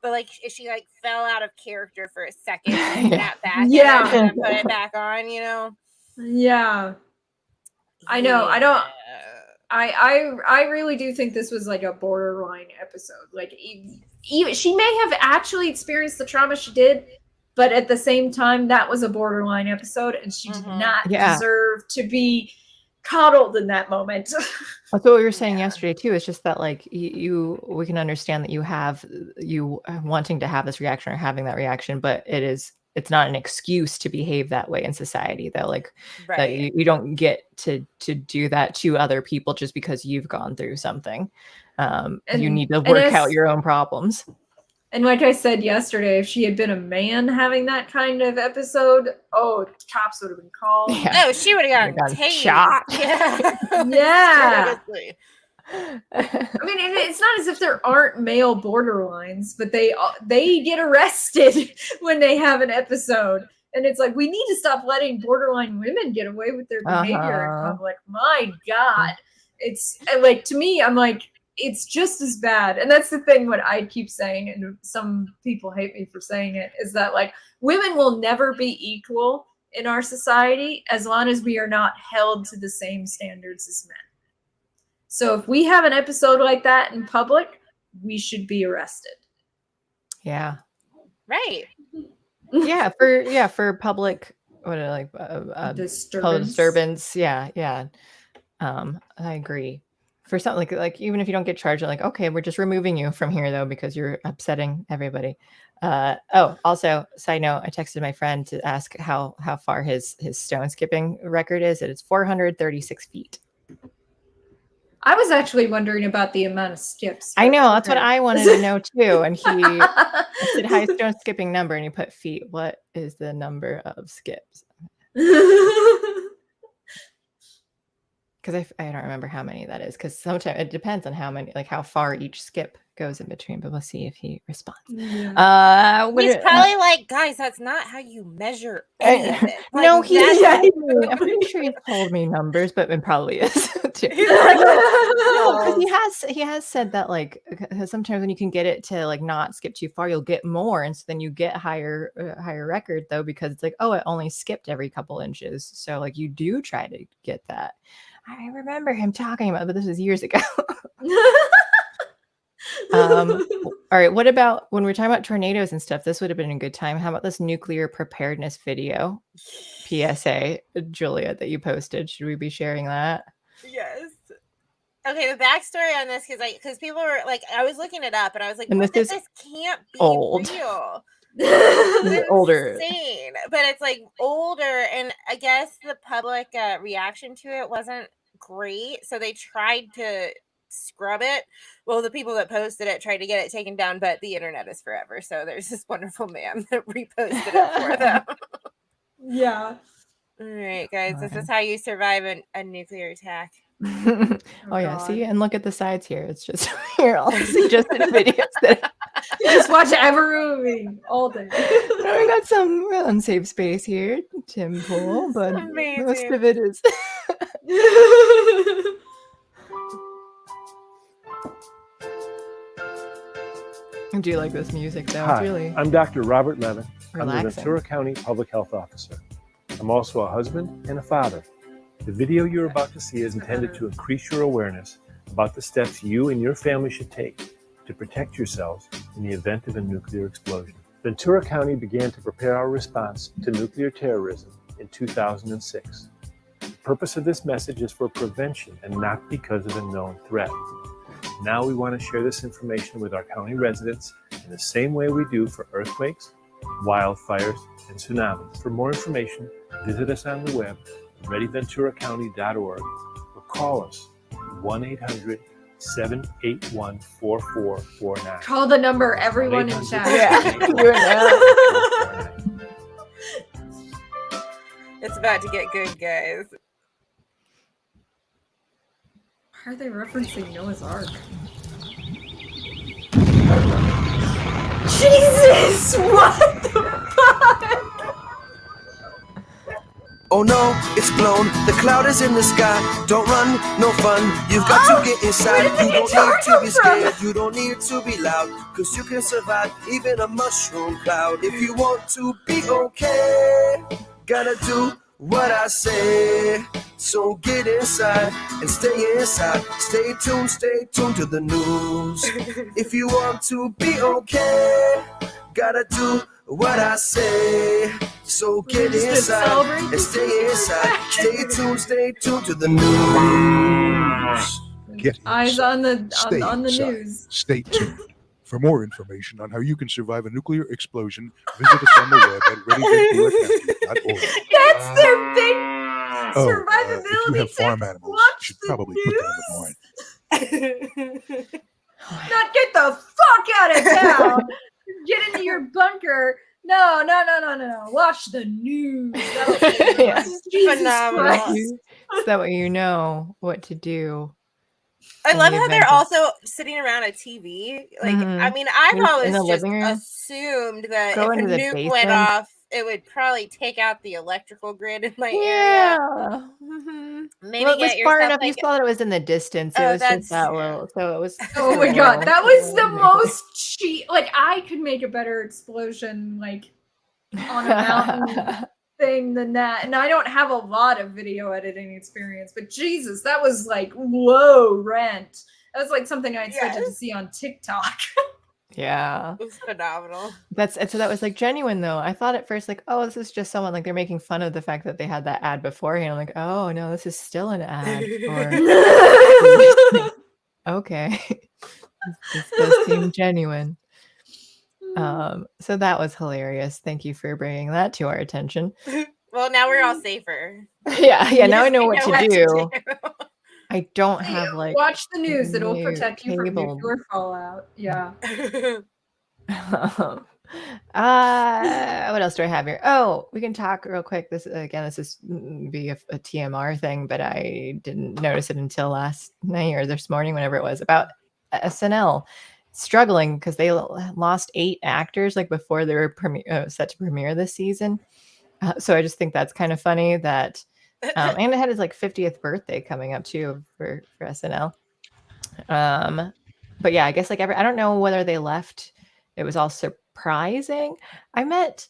[SPEAKER 2] But like, she like fell out of character for a second and snapped back and then put it back on, you know?
[SPEAKER 3] Yeah. I know. I don't. I really do think this was like a borderline episode. Like, even she may have actually experienced the trauma she did, but at the same time, that was a borderline episode, and she did not deserve to be coddled in that moment.
[SPEAKER 1] That's what we were saying yesterday too. It's just that like we can understand that you wanting to have this reaction or having that reaction, but it's not an excuse to behave that way in society, though. Like, that you don't get to do that to other people just because you've gone through something. You need to work out your own problems.
[SPEAKER 3] And like I said yesterday, if she had been a man having that kind of episode, cops would have been called.
[SPEAKER 2] Yeah. Oh, she would have gotten
[SPEAKER 1] shot.
[SPEAKER 3] Yeah. Yeah. I mean, it's not as if there aren't male borderlines, but they get arrested when they have an episode, and it's like, we need to stop letting borderline women get away with their behavior in public. My God, it's like, to me, I'm like, it's just as bad. And that's the thing. What I keep saying, and some people hate me for saying it, is that like, women will never be equal in our society as long as we are not held to the same standards as men. So if we have an episode like that in public, we should be arrested.
[SPEAKER 1] Yeah.
[SPEAKER 2] Right.
[SPEAKER 1] For public, disturbance. Yeah. I agree. For something like even if you don't get charged, like, okay, we're just removing you from here though because you're upsetting everybody. Also, side note, I texted my friend to ask how far his stone skipping record is. It's 436 feet.
[SPEAKER 3] I was actually wondering about the amount of skips.
[SPEAKER 1] I know, that's what I wanted to know too. And I said, high stone skipping number, and he put feet. What is the number of skips? Because I don't remember how many that is. Because sometimes it depends on how many, like how far each skip goes in between. But we'll see if he responds.
[SPEAKER 3] Yeah.
[SPEAKER 2] He's probably like, guys, that's not how you measure any of it. Like,
[SPEAKER 1] no, I'm pretty sure he's told me numbers, but it probably is too. Because he has said that like sometimes when you can get it to like not skip too far, you'll get more, and so then you get higher record though, because it's like, oh, it only skipped every couple inches, so like you do try to get that. I remember him talking about, but this was years ago. All right, what about when we're talking about tornadoes and stuff? This would have been a good time. How about this nuclear preparedness video PSA, Juliet, that you posted? Should we be sharing that?
[SPEAKER 2] Yes. Okay, the backstory on this, because people were like, I was looking it up and I was like,
[SPEAKER 1] and this
[SPEAKER 2] can't be
[SPEAKER 1] old.
[SPEAKER 2] Real.
[SPEAKER 1] It's older,
[SPEAKER 2] insane, but it's like older, and I guess the public reaction to it wasn't great, so they tried to scrub it. Well, the people that posted it tried to get it taken down, but the internet is forever, so there's this wonderful man that reposted it for them.
[SPEAKER 3] Yeah.
[SPEAKER 2] All right, guys, this is how you survive a nuclear attack.
[SPEAKER 1] Oh yeah, see, and look at the sides here. It's just here all the suggested videos that
[SPEAKER 3] just watch every movie all day.
[SPEAKER 1] We got some unsafe space here, Tim Pool, but most of it is. Do you like this music though?
[SPEAKER 18] Hi,
[SPEAKER 1] it's really
[SPEAKER 18] I'm Dr. Robert Levin.
[SPEAKER 1] relaxing.
[SPEAKER 18] I'm the Ventura County Public Health Officer. I'm also a husband and a father. The video you're about to see is intended to increase your awareness about the steps you and your family should take to protect yourselves in the event of a nuclear explosion. Ventura County began to prepare our response to nuclear terrorism in 2006. The purpose of this message is for prevention and not because of a known threat. Now we want to share this information with our county residents in the same way we do for earthquakes, wildfires, and tsunamis. For more information, visit us on the web, readyventuracounty.org, or call us 1-800 888-781-4449.
[SPEAKER 3] Call the number, everyone in chat.
[SPEAKER 1] Yeah.
[SPEAKER 2] It's about to get good, guys.
[SPEAKER 3] Why are they referencing Noah's Ark? Jesus! What the fuck?
[SPEAKER 19] Oh no, it's blown. The cloud is in the sky. Don't run, no fun. You've got to get inside. You don't need to be scared. You don't need to be loud. Cause you can survive even a mushroom cloud. If you want to be okay, gotta do what I say. So get inside and stay inside. Stay tuned to the news. If you want to be okay, gotta do what I say. So get inside and stay inside. Stay tuned to the news.
[SPEAKER 20] Get
[SPEAKER 3] Eyes on the
[SPEAKER 20] Stay
[SPEAKER 3] on the
[SPEAKER 20] inside.
[SPEAKER 3] news.
[SPEAKER 20] Stay tuned. For more information on how you can survive a nuclear explosion, visit us on the web at readyventurecamping.org.
[SPEAKER 3] That's their big
[SPEAKER 20] If you
[SPEAKER 3] survivability
[SPEAKER 20] have farm
[SPEAKER 3] tip.
[SPEAKER 20] animals, you
[SPEAKER 3] Watch
[SPEAKER 20] should
[SPEAKER 3] the
[SPEAKER 20] probably put them in the barn.
[SPEAKER 3] Not get the fuck out of town. Get into your bunker. No. Watch the news.
[SPEAKER 1] Yeah.
[SPEAKER 3] Jesus
[SPEAKER 2] Phenomenal.
[SPEAKER 3] Christ.
[SPEAKER 1] So that way you know what to do.
[SPEAKER 2] I
[SPEAKER 1] in
[SPEAKER 2] love
[SPEAKER 1] the
[SPEAKER 2] how they're
[SPEAKER 1] event of-
[SPEAKER 2] also sitting around a TV. Like,
[SPEAKER 1] Mhm.
[SPEAKER 2] I mean, I've
[SPEAKER 1] In
[SPEAKER 2] always
[SPEAKER 1] the
[SPEAKER 2] just
[SPEAKER 1] living room?
[SPEAKER 2] assumed that
[SPEAKER 1] Go
[SPEAKER 2] if a
[SPEAKER 1] into the
[SPEAKER 2] nuke went
[SPEAKER 1] basement.
[SPEAKER 2] off, it would probably take out the electrical grid in my area.
[SPEAKER 1] Yeah. Mhm.
[SPEAKER 2] Maybe
[SPEAKER 1] Well, it was
[SPEAKER 2] get
[SPEAKER 1] far
[SPEAKER 2] yourself
[SPEAKER 1] enough. You
[SPEAKER 2] like
[SPEAKER 1] saw that it was in the distance. It
[SPEAKER 2] Oh,
[SPEAKER 1] was
[SPEAKER 2] that's
[SPEAKER 1] just that
[SPEAKER 2] true.
[SPEAKER 1] little. So it was.
[SPEAKER 3] Oh my god, that was the most cheap. Like, I could make a better explosion, like, on a mountain thing than that. And I don't have a lot of video editing experience, but Jesus, that was like low rent. That was like something I expected to see on TikTok.
[SPEAKER 1] Yeah.
[SPEAKER 2] It was phenomenal.
[SPEAKER 1] So that was like genuine though. I thought at first like, oh, this is just someone like they're making fun of the fact that they had that ad beforehand. I'm like, oh no, this is still an ad. Okay. This does seem genuine. So that was hilarious. Thank you for bringing that to our attention.
[SPEAKER 2] Well, now we're all safer.
[SPEAKER 1] Yeah. Now I know
[SPEAKER 2] We
[SPEAKER 1] what to do. I don't have like
[SPEAKER 3] Watch the news, it'll
[SPEAKER 1] new
[SPEAKER 3] protect you from
[SPEAKER 1] cable.
[SPEAKER 3] nuclear fallout. Yeah.
[SPEAKER 1] What else do I have here? Oh, we can talk real quick. This is be a TMR thing, but I didn't notice it until last night or this morning, whenever it was, about SNL struggling because they lost 8 actors like before they were set to premiere this season. So I just think that's kind of funny that, and it had his like 50th birthday coming up too for SNL. But yeah, I guess like I don't know whether they left. It was all surprising. I met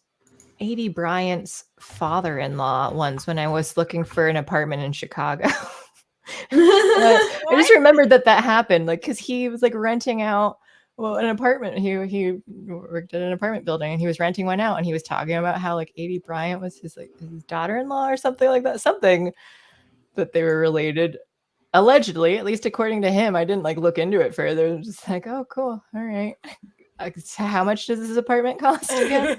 [SPEAKER 1] A.D. Bryant's father-in-law once when I was looking for an apartment in Chicago. I just remembered that happened, like because he was like renting out an apartment. He worked at an apartment building and he was renting one out, and he was talking about how like A.D. Bryant was his daughter-in-law or something like that, something that they were related. Allegedly, at least according to him. I didn't like look into it further. I'm just like, oh, cool. All right. How much does this apartment cost again?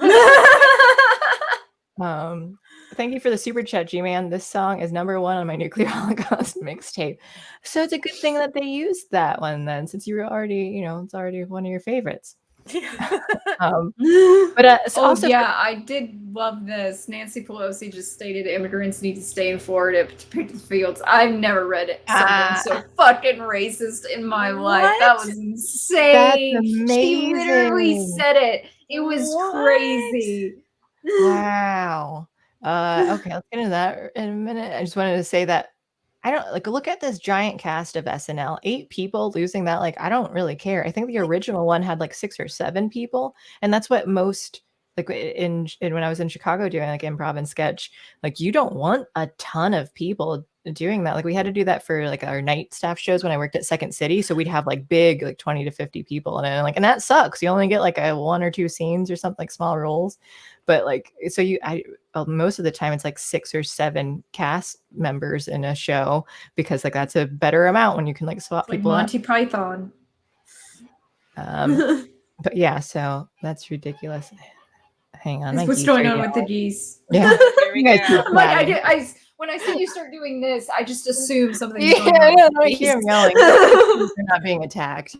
[SPEAKER 1] Thank you for the super chat, G-Man. This song is #1 on my Nuclear Holocaust mixtape. So it's a good thing that they used that one then, since you were already, it's already one of your favorites.
[SPEAKER 3] I did love this. Nancy Pelosi just stated immigrants need to stay in Florida to pick the fields. I've never read something so fucking racist in my life. That was insane.
[SPEAKER 1] That's
[SPEAKER 3] She literally
[SPEAKER 1] amazing.
[SPEAKER 3] said it. It was crazy.
[SPEAKER 1] Wow. Okay, let's get into that in a minute. I just wanted to say that I don't like look at this giant cast of SNL, 8 people losing that. Like, I don't really care. I think the original one had like 6 or 7 people. And that's what most like in when I was in Chicago doing like improv and sketch, like you don't want a ton of people doing that. Like we had to do that for like our night staff shows when I worked at Second City. So we'd have like big, like 20 to 50 people in it. And that sucks. You only get like a 1 or 2 scenes or something, like small roles. But like, so most of the time it's like 6 or 7 cast members in a show because like that's a better amount when you can like swap
[SPEAKER 3] Like
[SPEAKER 1] people
[SPEAKER 3] Monty Python.
[SPEAKER 1] But yeah, so that's ridiculous. Hang on.
[SPEAKER 3] What's going on with the geese?
[SPEAKER 1] Yeah. You guys keep
[SPEAKER 3] I'm like,
[SPEAKER 1] chatting.
[SPEAKER 3] when I see you start doing this, I just assume something's
[SPEAKER 1] Yeah,
[SPEAKER 3] going on.
[SPEAKER 1] I don't know. I hear him yelling. They're not being attacked.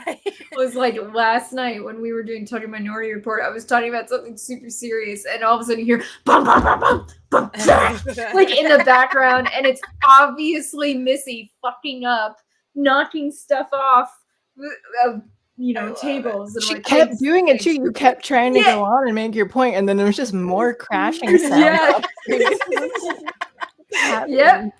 [SPEAKER 3] It was like last night when we were doing Total Minority Report, I was talking about something super serious, and all of a sudden you hear bum, bum, bum, bum, bum, like in the background, and it's obviously Missy fucking up, knocking stuff off of, tables. And
[SPEAKER 1] She kept doing it too. You kept trying to go on and make your point, and then there was just more crashing sound.
[SPEAKER 3] Yep.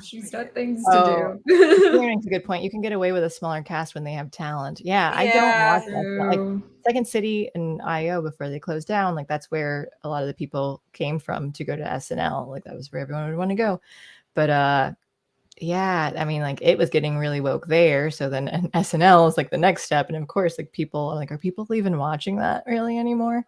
[SPEAKER 3] She's got things to do.
[SPEAKER 1] That's a good point. You can get away with a smaller cast when they have talent. Yeah, I don't watch that. Like Second City and IO before they closed down. Like that's where a lot of the people came from to go to SNL. Like that was where everyone would want to go. But yeah, I mean, like it was getting really woke there. So then SNL is like the next step, and of course, like people are like, are people even watching that really anymore?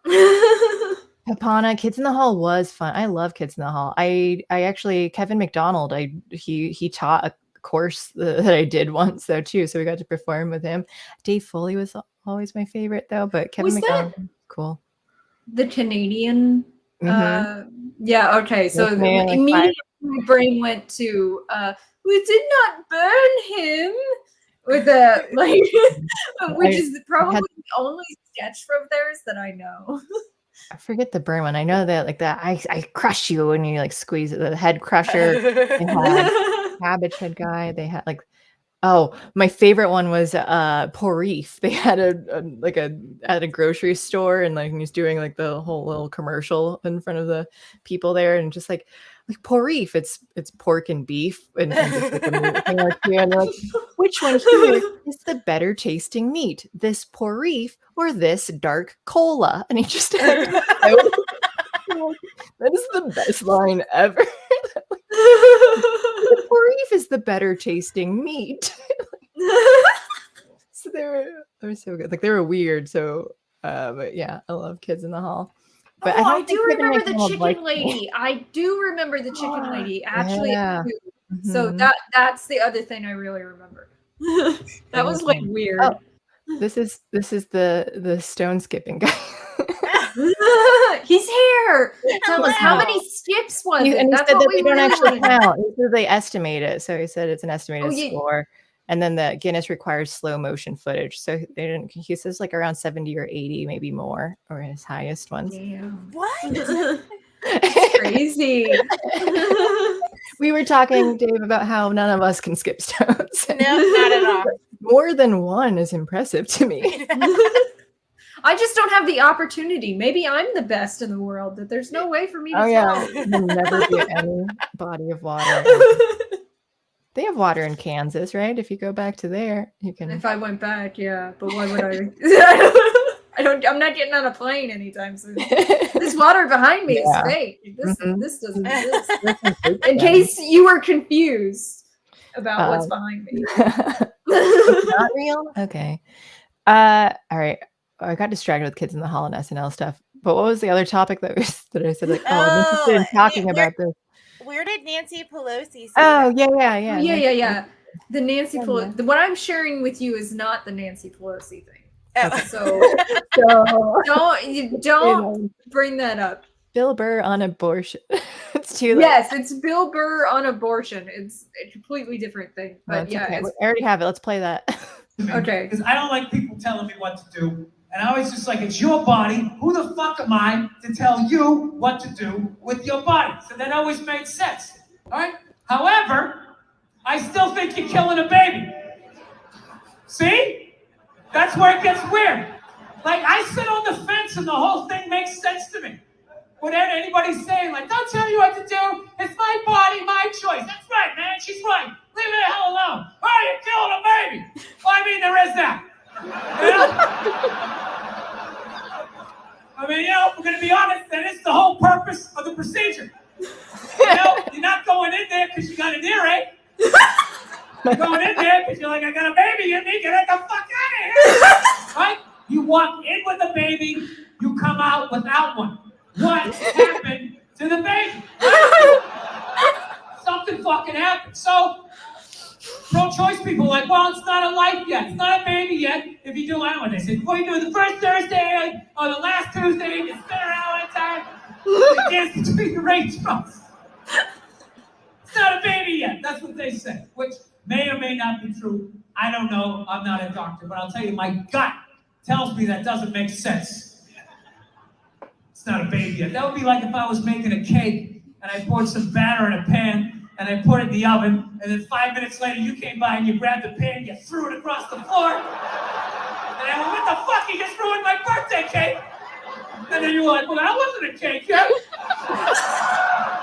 [SPEAKER 1] Hapana, Kids in the Hall was fun. I love Kids in the Hall. I actually, Kevin McDonald, he taught a course that I did once though too, so we got to perform with him. Dave Foley was always my favorite though, but Kevin McDonald, cool.
[SPEAKER 3] The Canadian, yeah, okay. So immediately my brain went to, we did not burn him with the like, which is probably the only sketch from theirs that I know.
[SPEAKER 1] I forget the burn one. I know that like that I crush you and you like squeeze it, the head crusher. They had Cabbage Head guy. They had like, oh, my favorite one was Porreef. They had at a grocery store, and like he was doing like the whole little commercial in front of the people there, and just like Porreef, it's pork and beef and just like a meat thing or two, and they're like, which one here is the better tasting meat, this Porreef or this dark cola? And he just had, that is the best line ever. The Porreef is the better tasting meat. So they were so good. Like they were weird. So but yeah, I love Kids in the Hall. But
[SPEAKER 3] I do remember the chicken lady. I do remember the chicken lady. Actually,
[SPEAKER 1] yeah.
[SPEAKER 3] So that's the other thing I really remember. That was like weird.
[SPEAKER 1] Oh, this is the stone skipping guy.
[SPEAKER 3] He's here. Tell us how many skips was it?
[SPEAKER 1] And he
[SPEAKER 3] That's
[SPEAKER 1] said
[SPEAKER 3] what
[SPEAKER 1] that
[SPEAKER 3] we
[SPEAKER 1] they don't
[SPEAKER 3] really
[SPEAKER 1] actually
[SPEAKER 3] wanted.
[SPEAKER 1] count. He said they estimate it. So he said it's an estimated score. And then the Guinness requires slow motion footage. So they didn't, he says like around 70 or 80, maybe more, or his highest ones.
[SPEAKER 3] Damn.
[SPEAKER 2] What?
[SPEAKER 3] Crazy.
[SPEAKER 1] We were talking, Dave, about how none of us can skip stones.
[SPEAKER 2] No, not at all.
[SPEAKER 1] More than one is impressive to me.
[SPEAKER 3] I just don't have the opportunity. Maybe I'm the best in the world, that there's no way for me to
[SPEAKER 1] You'll never get any body of water. They have water in Kansas, right? If you go back to there, you can.
[SPEAKER 3] If I went back, yeah. But why would I? I'm not getting on a plane anytime soon. This water behind me is fake. This doesn't exist. In case you were confused about what's behind me.
[SPEAKER 1] Not real? Okay. All right. I got distracted with Kids in the Hall and SNL stuff. But what was the other topic that I said like, this is talking about this?
[SPEAKER 2] Where did Nancy Pelosi say
[SPEAKER 1] Oh,
[SPEAKER 2] that?
[SPEAKER 3] Yeah. The Nancy Pelosi. What I'm sharing with you is not the Nancy Pelosi thing.
[SPEAKER 2] Oh.
[SPEAKER 3] So don't bring that up.
[SPEAKER 1] Bill Burr on abortion. It's too late.
[SPEAKER 3] Yes, it's Bill Burr on abortion. It's a completely different thing. But
[SPEAKER 1] okay. I already have it. Let's play that.
[SPEAKER 3] Okay.
[SPEAKER 21] Because I don't like people telling me what to do. And I always just like, it's your body. Who the fuck am I to tell you what to do with your body? So that always made sense. All right? However, I still think you're killing a baby. See? That's where it gets weird. Like, I sit on the fence and the whole thing makes sense to me. Whatever anybody's saying, like, don't tell you what to do. It's my body, my choice. That's right, man. She's right. Leave me the hell alone. Oh, you're killing a baby. Well, I mean, there is that. You know? I mean, if we're going to be honest, that is the whole purpose of the procedure. You know, you're not going in there because you got an earache. You're going in there because you're like, I got a baby in me, get the fuck out of here. Right? You walk in with a baby, you come out without one. What happened to the baby? Right? Something fucking happened. So, pro-choice people are like, well, it's not a life yet. It's not a baby yet. If you do, I don't know what they say. Before you do it the first Thursday or the last Tuesday, you can spin around one time. The dance between the raindrops. It's not a baby yet. That's what they say, which may or may not be true. I don't know. I'm not a doctor, but I'll tell you, my gut tells me that doesn't make sense. It's not a baby yet. That would be like if I was making a cake and I poured some batter in a pan and I put it in the oven, and then 5 minutes later you came by and you grabbed the pan, you threw it across the floor, and I went, what the fuck, you just ruined my birthday cake? And then you were like, well, that wasn't a cake yet.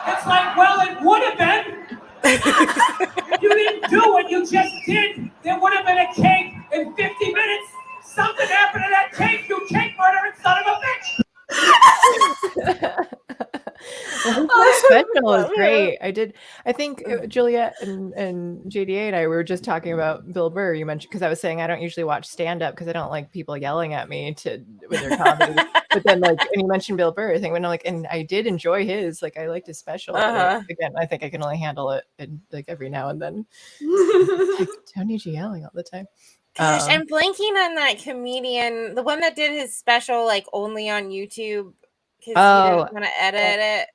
[SPEAKER 21] It's like, well, it would have been. If you didn't do what you just did, there would have been a cake in 50 minutes. Something happened to that cake, you cake murdering son of a bitch.
[SPEAKER 1] Well, special is great. I think Juliet and JDA and I were just talking about Bill Burr. You mentioned, because I was saying I don't usually watch stand-up because I don't like people yelling at me with their comedy. But then, like, and you mentioned Bill Burr, I think, and I did enjoy his. Like, I liked his special. Again, I think I can only handle it like every now and then. Like, don't need you yelling all the time.
[SPEAKER 2] Gosh, I'm blanking on that comedian, the one that did his special like only on YouTube because he didn't want to edit it.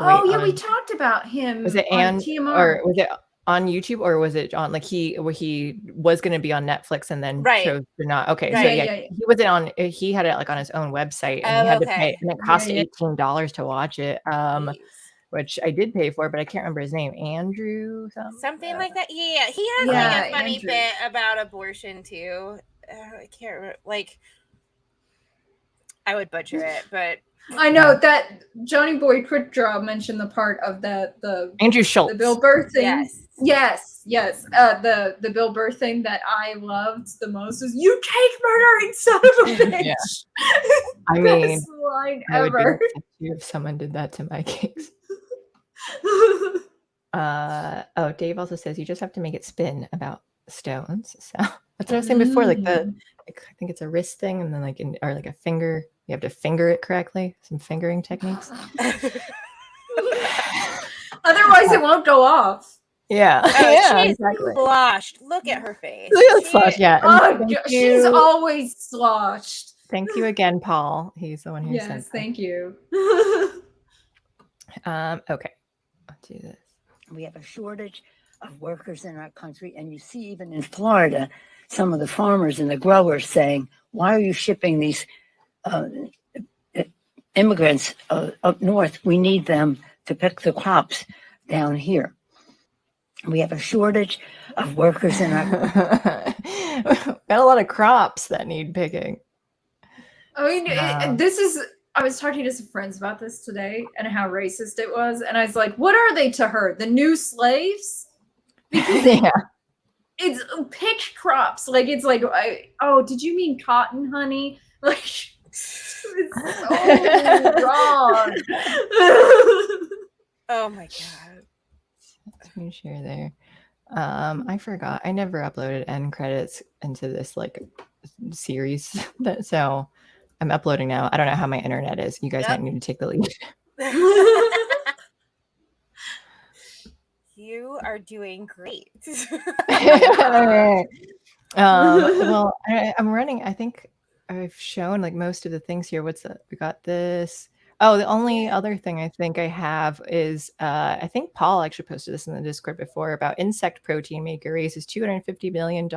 [SPEAKER 3] Oh yeah, we talked about him.
[SPEAKER 1] Was it or was it on YouTube, or was it on, like, he was going to be on Netflix and then chose to not? Okay, so he wasn't on. He had it like on his own website, and he had to pay, and it cost $18 to watch it. Which I did pay for, but I can't remember his name. Andrew
[SPEAKER 2] something like that. Yeah, he has like a funny bit about abortion too. I can't remember. Like, I would butcher it, but
[SPEAKER 3] I know that Johnny Boy Quickdraw mentioned the part of the
[SPEAKER 1] Andrew Schultz,
[SPEAKER 3] the Bill Burr thing.
[SPEAKER 2] Yes.
[SPEAKER 3] The Bill Burr thing that I loved the most was "You cake murdering son of a bitch."
[SPEAKER 1] Yeah. I mean,
[SPEAKER 3] best line
[SPEAKER 1] I would be
[SPEAKER 3] ever.
[SPEAKER 1] upset too if someone did that to my cakes. Dave also says you just have to make it spin about stones. So that's what I was saying before. Like I think it's a wrist thing, and then or like a finger. You have to finger it correctly. Some fingering techniques.
[SPEAKER 3] Otherwise, it won't go off.
[SPEAKER 1] Yeah.
[SPEAKER 2] She's
[SPEAKER 1] exactly.
[SPEAKER 2] sloshed. Look at her face.
[SPEAKER 1] Look at the slosh. Yeah.
[SPEAKER 3] Oh, she's always sloshed.
[SPEAKER 1] Thank you again, Paul. He's the one who sent that.
[SPEAKER 3] Thank you.
[SPEAKER 1] Okay. Let's do this.
[SPEAKER 5] We have a shortage of workers in our country, and you see even in Florida, some of the farmers and the growers saying, "Why are you shipping these immigrants up north? We need them to pick the crops down here." We have a shortage of workers in our
[SPEAKER 1] got a lot of crops that need picking.
[SPEAKER 3] I mean, I was talking to some friends about this today and how racist it was, and I was like, "What are they to her? The new slaves?" Because it's picked crops. Like, it's like, did you mean cotton, honey? Like, it's so wrong.
[SPEAKER 2] Oh my god.
[SPEAKER 1] Screen share there. I forgot. I never uploaded end credits into this like series, so I'm uploading now. I don't know how my internet is. You guys might need to take the lead.
[SPEAKER 2] You are doing great.
[SPEAKER 1] Well, I'm running. I think I've shown like most of the things here. We got this. Oh, the only other thing I think I have is I think Paul actually posted this in the Discord before about insect protein maker raises $250 million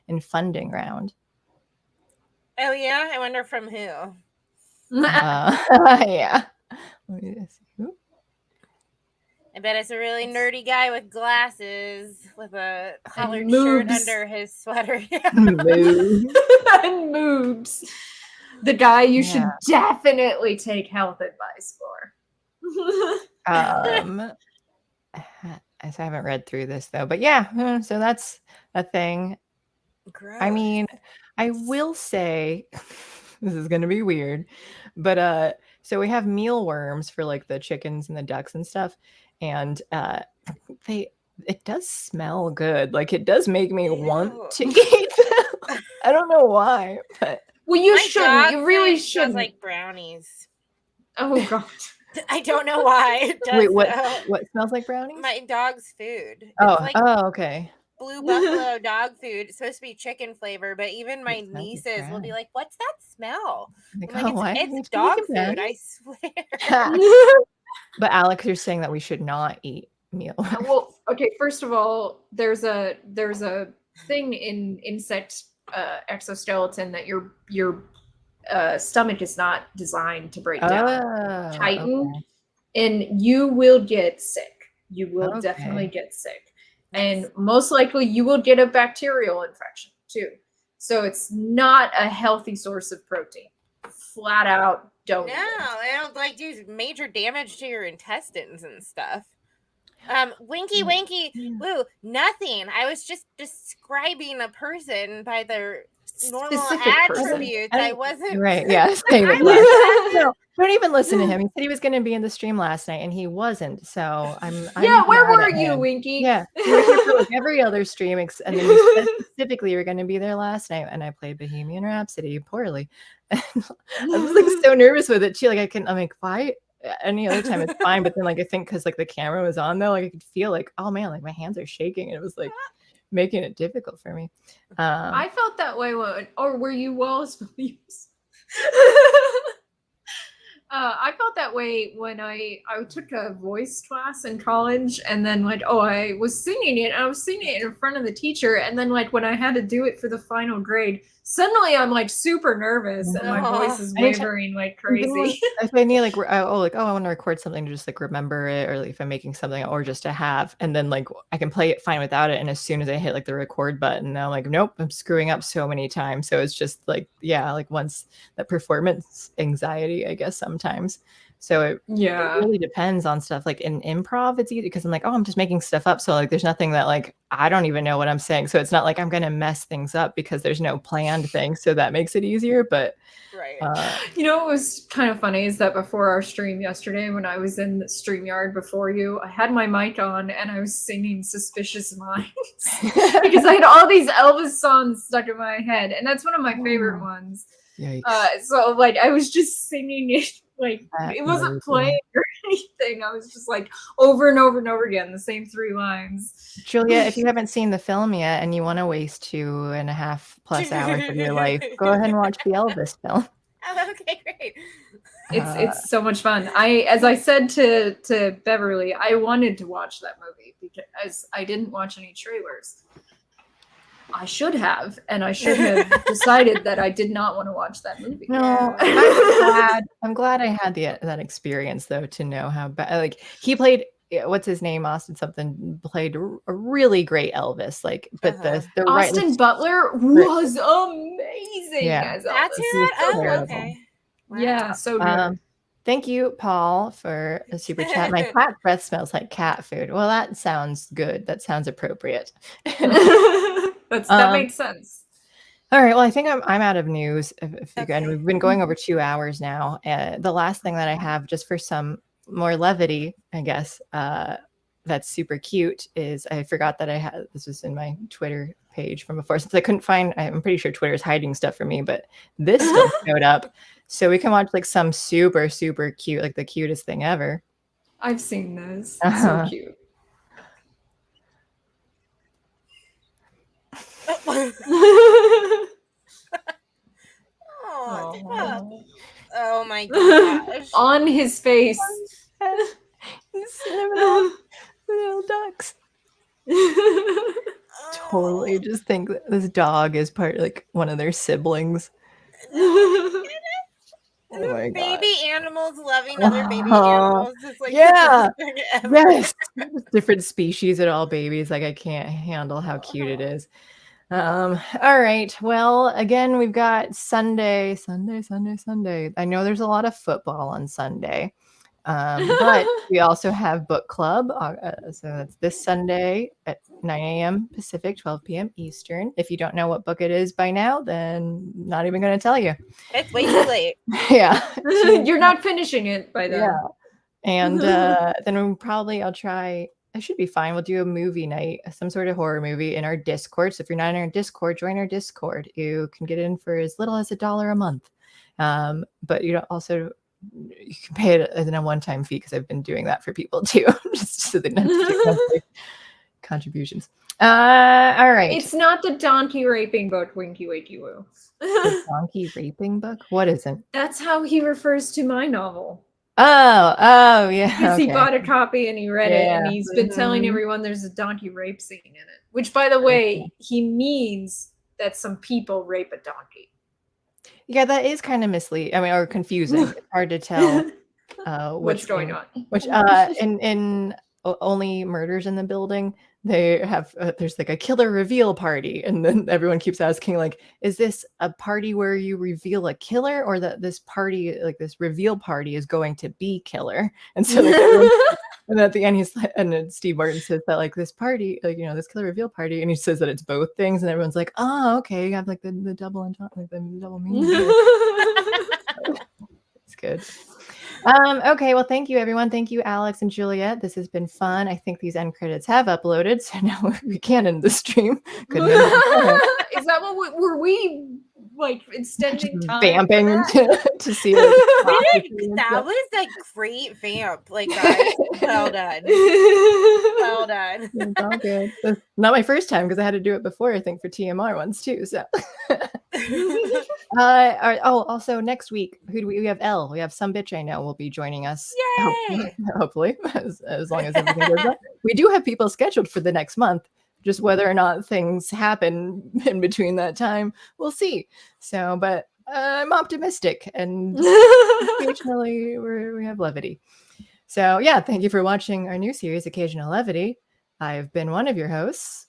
[SPEAKER 1] in funding round.
[SPEAKER 2] Oh yeah, I wonder from who.
[SPEAKER 1] Yeah. Let me see.
[SPEAKER 2] I bet it's a really nerdy guy with glasses with a collared shirt under his sweater.
[SPEAKER 3] And moobs. The guy you should definitely take health advice for.
[SPEAKER 1] I haven't read through this though, but yeah, so that's a thing.
[SPEAKER 2] Gross.
[SPEAKER 1] I mean, I will say this is going to be weird, but so we have mealworms for like the chickens and the ducks and stuff, and it does smell good. Like, it does make me want to eat them. I don't know why, but
[SPEAKER 3] well, you shouldn't. You really shouldn't.
[SPEAKER 2] Like brownies.
[SPEAKER 3] Oh god.
[SPEAKER 2] I don't know why it does.
[SPEAKER 1] Wait, what smells like brownies?
[SPEAKER 2] My dog's food.
[SPEAKER 1] Oh, okay.
[SPEAKER 2] Blue Buffalo dog food. It's supposed to be chicken flavor, but even my nieces will be like, "What's that smell?"
[SPEAKER 1] Like,
[SPEAKER 2] I'm like, it's dog food, I swear.
[SPEAKER 1] But Alex, you're saying that we should not eat meal.
[SPEAKER 3] Well, okay. First of all, there's a thing in insect exoskeleton that your stomach is not designed to break down, tighten, and you will get sick. You will definitely get sick, and most likely you will get a bacterial infection too. So it's not a healthy source of protein. Flat out, don't.
[SPEAKER 2] No, it'll like do major damage to your intestines and stuff. Winky, woo, nothing. I was just describing a person by their normal attributes. I wasn't
[SPEAKER 1] right. Yeah, no, don't even listen to him. He said he was going to be in the stream last night, and he wasn't. So I'm
[SPEAKER 3] where were you, Winky?
[SPEAKER 1] Yeah, you were here for like every other stream, and then you said specifically you were going to be there last night, and I played Bohemian Rhapsody poorly. And I was like so nervous with it too. Like I'm like, why? Any other time it's fine, but then like I think because like the camera was on though, like I could feel like, oh man, like my hands are shaking, and it was like making it difficult for me.
[SPEAKER 3] I felt that way when, or were you Wallace Williams? I felt that way when I took a voice class in college, and then like, I was singing it, and I was singing it in front of the teacher, and then like when I had to do it for the final grade, suddenly I'm like super nervous, and my voice is wavering like crazy.
[SPEAKER 1] If I need like I want to record something to just like remember it, or like if I'm making something, or just to have, and then like I can play it fine without it, and as soon as I hit like the record button, I'm like, nope, I'm screwing up so many times. So it's just like, like once that performance anxiety, I guess sometimes. So it really depends on stuff. Like in improv, it's easy because I'm like, I'm just making stuff up. So like there's nothing that like I don't even know what I'm saying. So it's not like I'm gonna mess things up because there's no planned thing. So that makes it easier. But
[SPEAKER 3] you know what was kind of funny is that before our stream yesterday, when I was in the StreamYard before you, I had my mic on and I was singing Suspicious Minds because I had all these Elvis songs stuck in my head, and that's one of my favorite ones. So like I was just singing it. Like it wasn't playing or anything. I was just like over and over and over again, the same 3 lines.
[SPEAKER 1] Juliet, if you haven't seen the film yet and you want to waste 2.5+ hours of your life, go ahead and watch the Elvis film.
[SPEAKER 2] Oh, okay, great.
[SPEAKER 3] It's so much fun. As I said to Beverly, I wanted to watch that movie because I didn't watch any trailers. I should have, and I should have decided that I did not want to watch that movie.
[SPEAKER 1] No, I'm glad I had that experience though, to know how bad. Like he played, what's his name? Austin something played a really great Elvis. Like, but the
[SPEAKER 3] Austin Butler was amazing. As
[SPEAKER 2] That's
[SPEAKER 3] Elvis.
[SPEAKER 2] it. Okay.
[SPEAKER 3] Wow. Yeah, so good.
[SPEAKER 1] Thank you, Paul, for a super chat. My cat breath smells like cat food. Well, that sounds good. That sounds appropriate.
[SPEAKER 3] That makes sense.
[SPEAKER 1] All right. Well, I think I'm out of news. And we've been going over 2 hours now. The last thing that I have, just for some more levity, I guess, that's super cute is I forgot that I had this was in my Twitter page from before, since I couldn't find. I'm pretty sure Twitter is hiding stuff from me, but this still showed up. So we can watch like some super, super cute, like the cutest thing ever.
[SPEAKER 3] I've seen those. So cute.
[SPEAKER 2] Oh my gosh.
[SPEAKER 3] On his face.
[SPEAKER 1] Little ducks. Totally just think that this dog is part like one of their siblings. Oh my God.
[SPEAKER 2] Baby animals loving other baby animals. It's like
[SPEAKER 1] yes, different species and all babies. Like I can't handle how cute it is. All right. Well, again, we've got Sunday. I know there's a lot of football on Sunday. But we also have book club. So that's this Sunday at 9 a.m. Pacific, 12 p.m. Eastern. If you don't know what book it is by now, then not even going to tell you.
[SPEAKER 2] It's way too late.
[SPEAKER 1] Yeah.
[SPEAKER 3] You're not finishing it by then.
[SPEAKER 1] Yeah. And then I should be fine. We'll do a movie night, some sort of horror movie in our Discord. So if you're not in our Discord, join our Discord. You can get in for as little as $1 a month. But you can pay it as a one-time fee because I've been doing that for people too, just so they don't have to do monthly contributions. All right.
[SPEAKER 3] It's not the donkey raping book, Winky Wakey Woo.
[SPEAKER 1] The donkey raping book? What isn't?
[SPEAKER 3] That's how he refers to my novel.
[SPEAKER 1] Oh, yeah.
[SPEAKER 3] Because he
[SPEAKER 1] okay.
[SPEAKER 3] bought a copy and he read it, and he's been telling everyone there's a donkey rape scene in it. Which, by the way, he means that some people rape a donkey.
[SPEAKER 1] Yeah, that is kind of misleading. I mean, or confusing. It's hard to tell
[SPEAKER 3] What's going on.
[SPEAKER 1] Which in Only Murders in the Building, they have there's like a killer reveal party, and then everyone keeps asking, like, is this a party where you reveal a killer, or that this party, like this reveal party, is going to be killer? And so like, and at the end he's like, and then Steve Martin says that like this party, like, you know, this killer reveal party, and he says that it's both things, and everyone's like, oh, okay, you have like the double and like the double meaning. It's good. Okay, well, thank you, everyone. Thank you, Alex and Juliet. This has been fun. I think these end credits have uploaded, so now we can end the stream.
[SPEAKER 3] Is that what were we like extending time?
[SPEAKER 1] Vamping to see. Like,
[SPEAKER 2] that was a great vamp. Like, guys, well done. Well done.
[SPEAKER 1] It's all good. Not my first time because I had to do it before, I think, for TMR ones too. So. Also next week, who do we have? Elle. We have some bitch I know will be joining us.
[SPEAKER 2] Yay!
[SPEAKER 1] Hopefully, as long as everything goes well. We do have people scheduled for the next month. Just whether or not things happen in between that time, we'll see. So, but I'm optimistic, and occasionally we have levity. So yeah, thank you for watching our new series, Occasional Levity. I've been one of your hosts.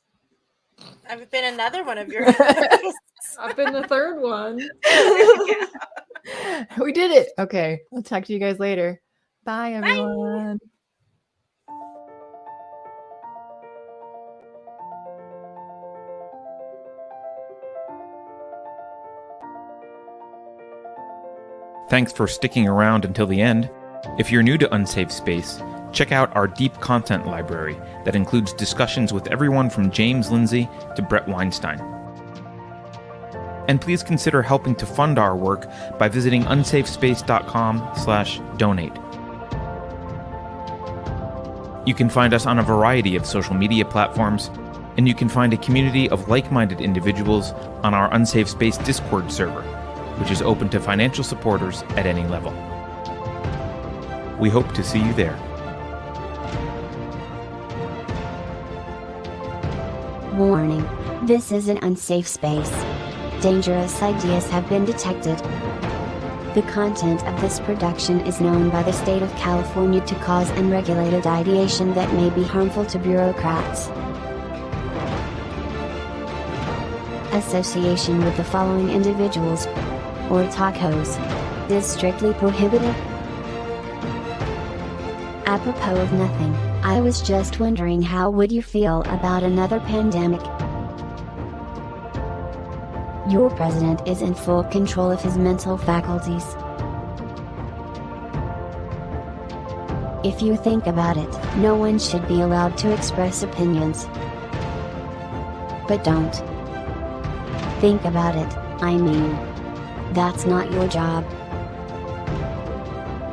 [SPEAKER 2] I've been another one of your hosts.
[SPEAKER 3] I've been the third one.
[SPEAKER 1] We did it. Okay, I'll talk to you guys later. Bye, everyone. Bye.
[SPEAKER 6] Thanks for sticking around until the end. If you're new to Unsafe Space, check out our deep content library that includes discussions with everyone from James Lindsay to Brett Weinstein. And please consider helping to fund our work by visiting unsafespace.com/donate. You can find us on a variety of social media platforms, and you can find a community of like-minded individuals on our Unsafe Space Discord server, which is open to financial supporters at any level. We hope to see you there.
[SPEAKER 22] Warning. This is an unsafe space. Dangerous ideas have been detected. The content of this production is known by the state of California to cause unregulated ideation that may be harmful to bureaucrats. Association with the following individuals or tacos is strictly prohibited. Apropos of nothing, I was just wondering how would you feel about another pandemic? Your president is in full control of his mental faculties. If you think about it, no one should be allowed to express opinions. But don't. Think about it, I mean. That's not your job.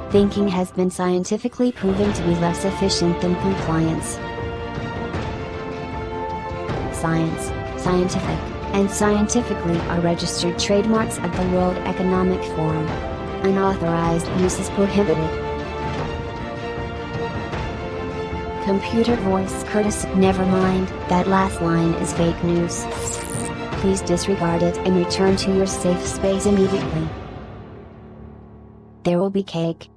[SPEAKER 22] Thinking has been scientifically proven to be less efficient than compliance. Science, scientific, and scientifically are registered trademarks of the World Economic Forum. Unauthorized use is prohibited. Computer voice courtesy. Never mind, that last line is fake news. Please disregard it and return to your safe space immediately. There will be cake.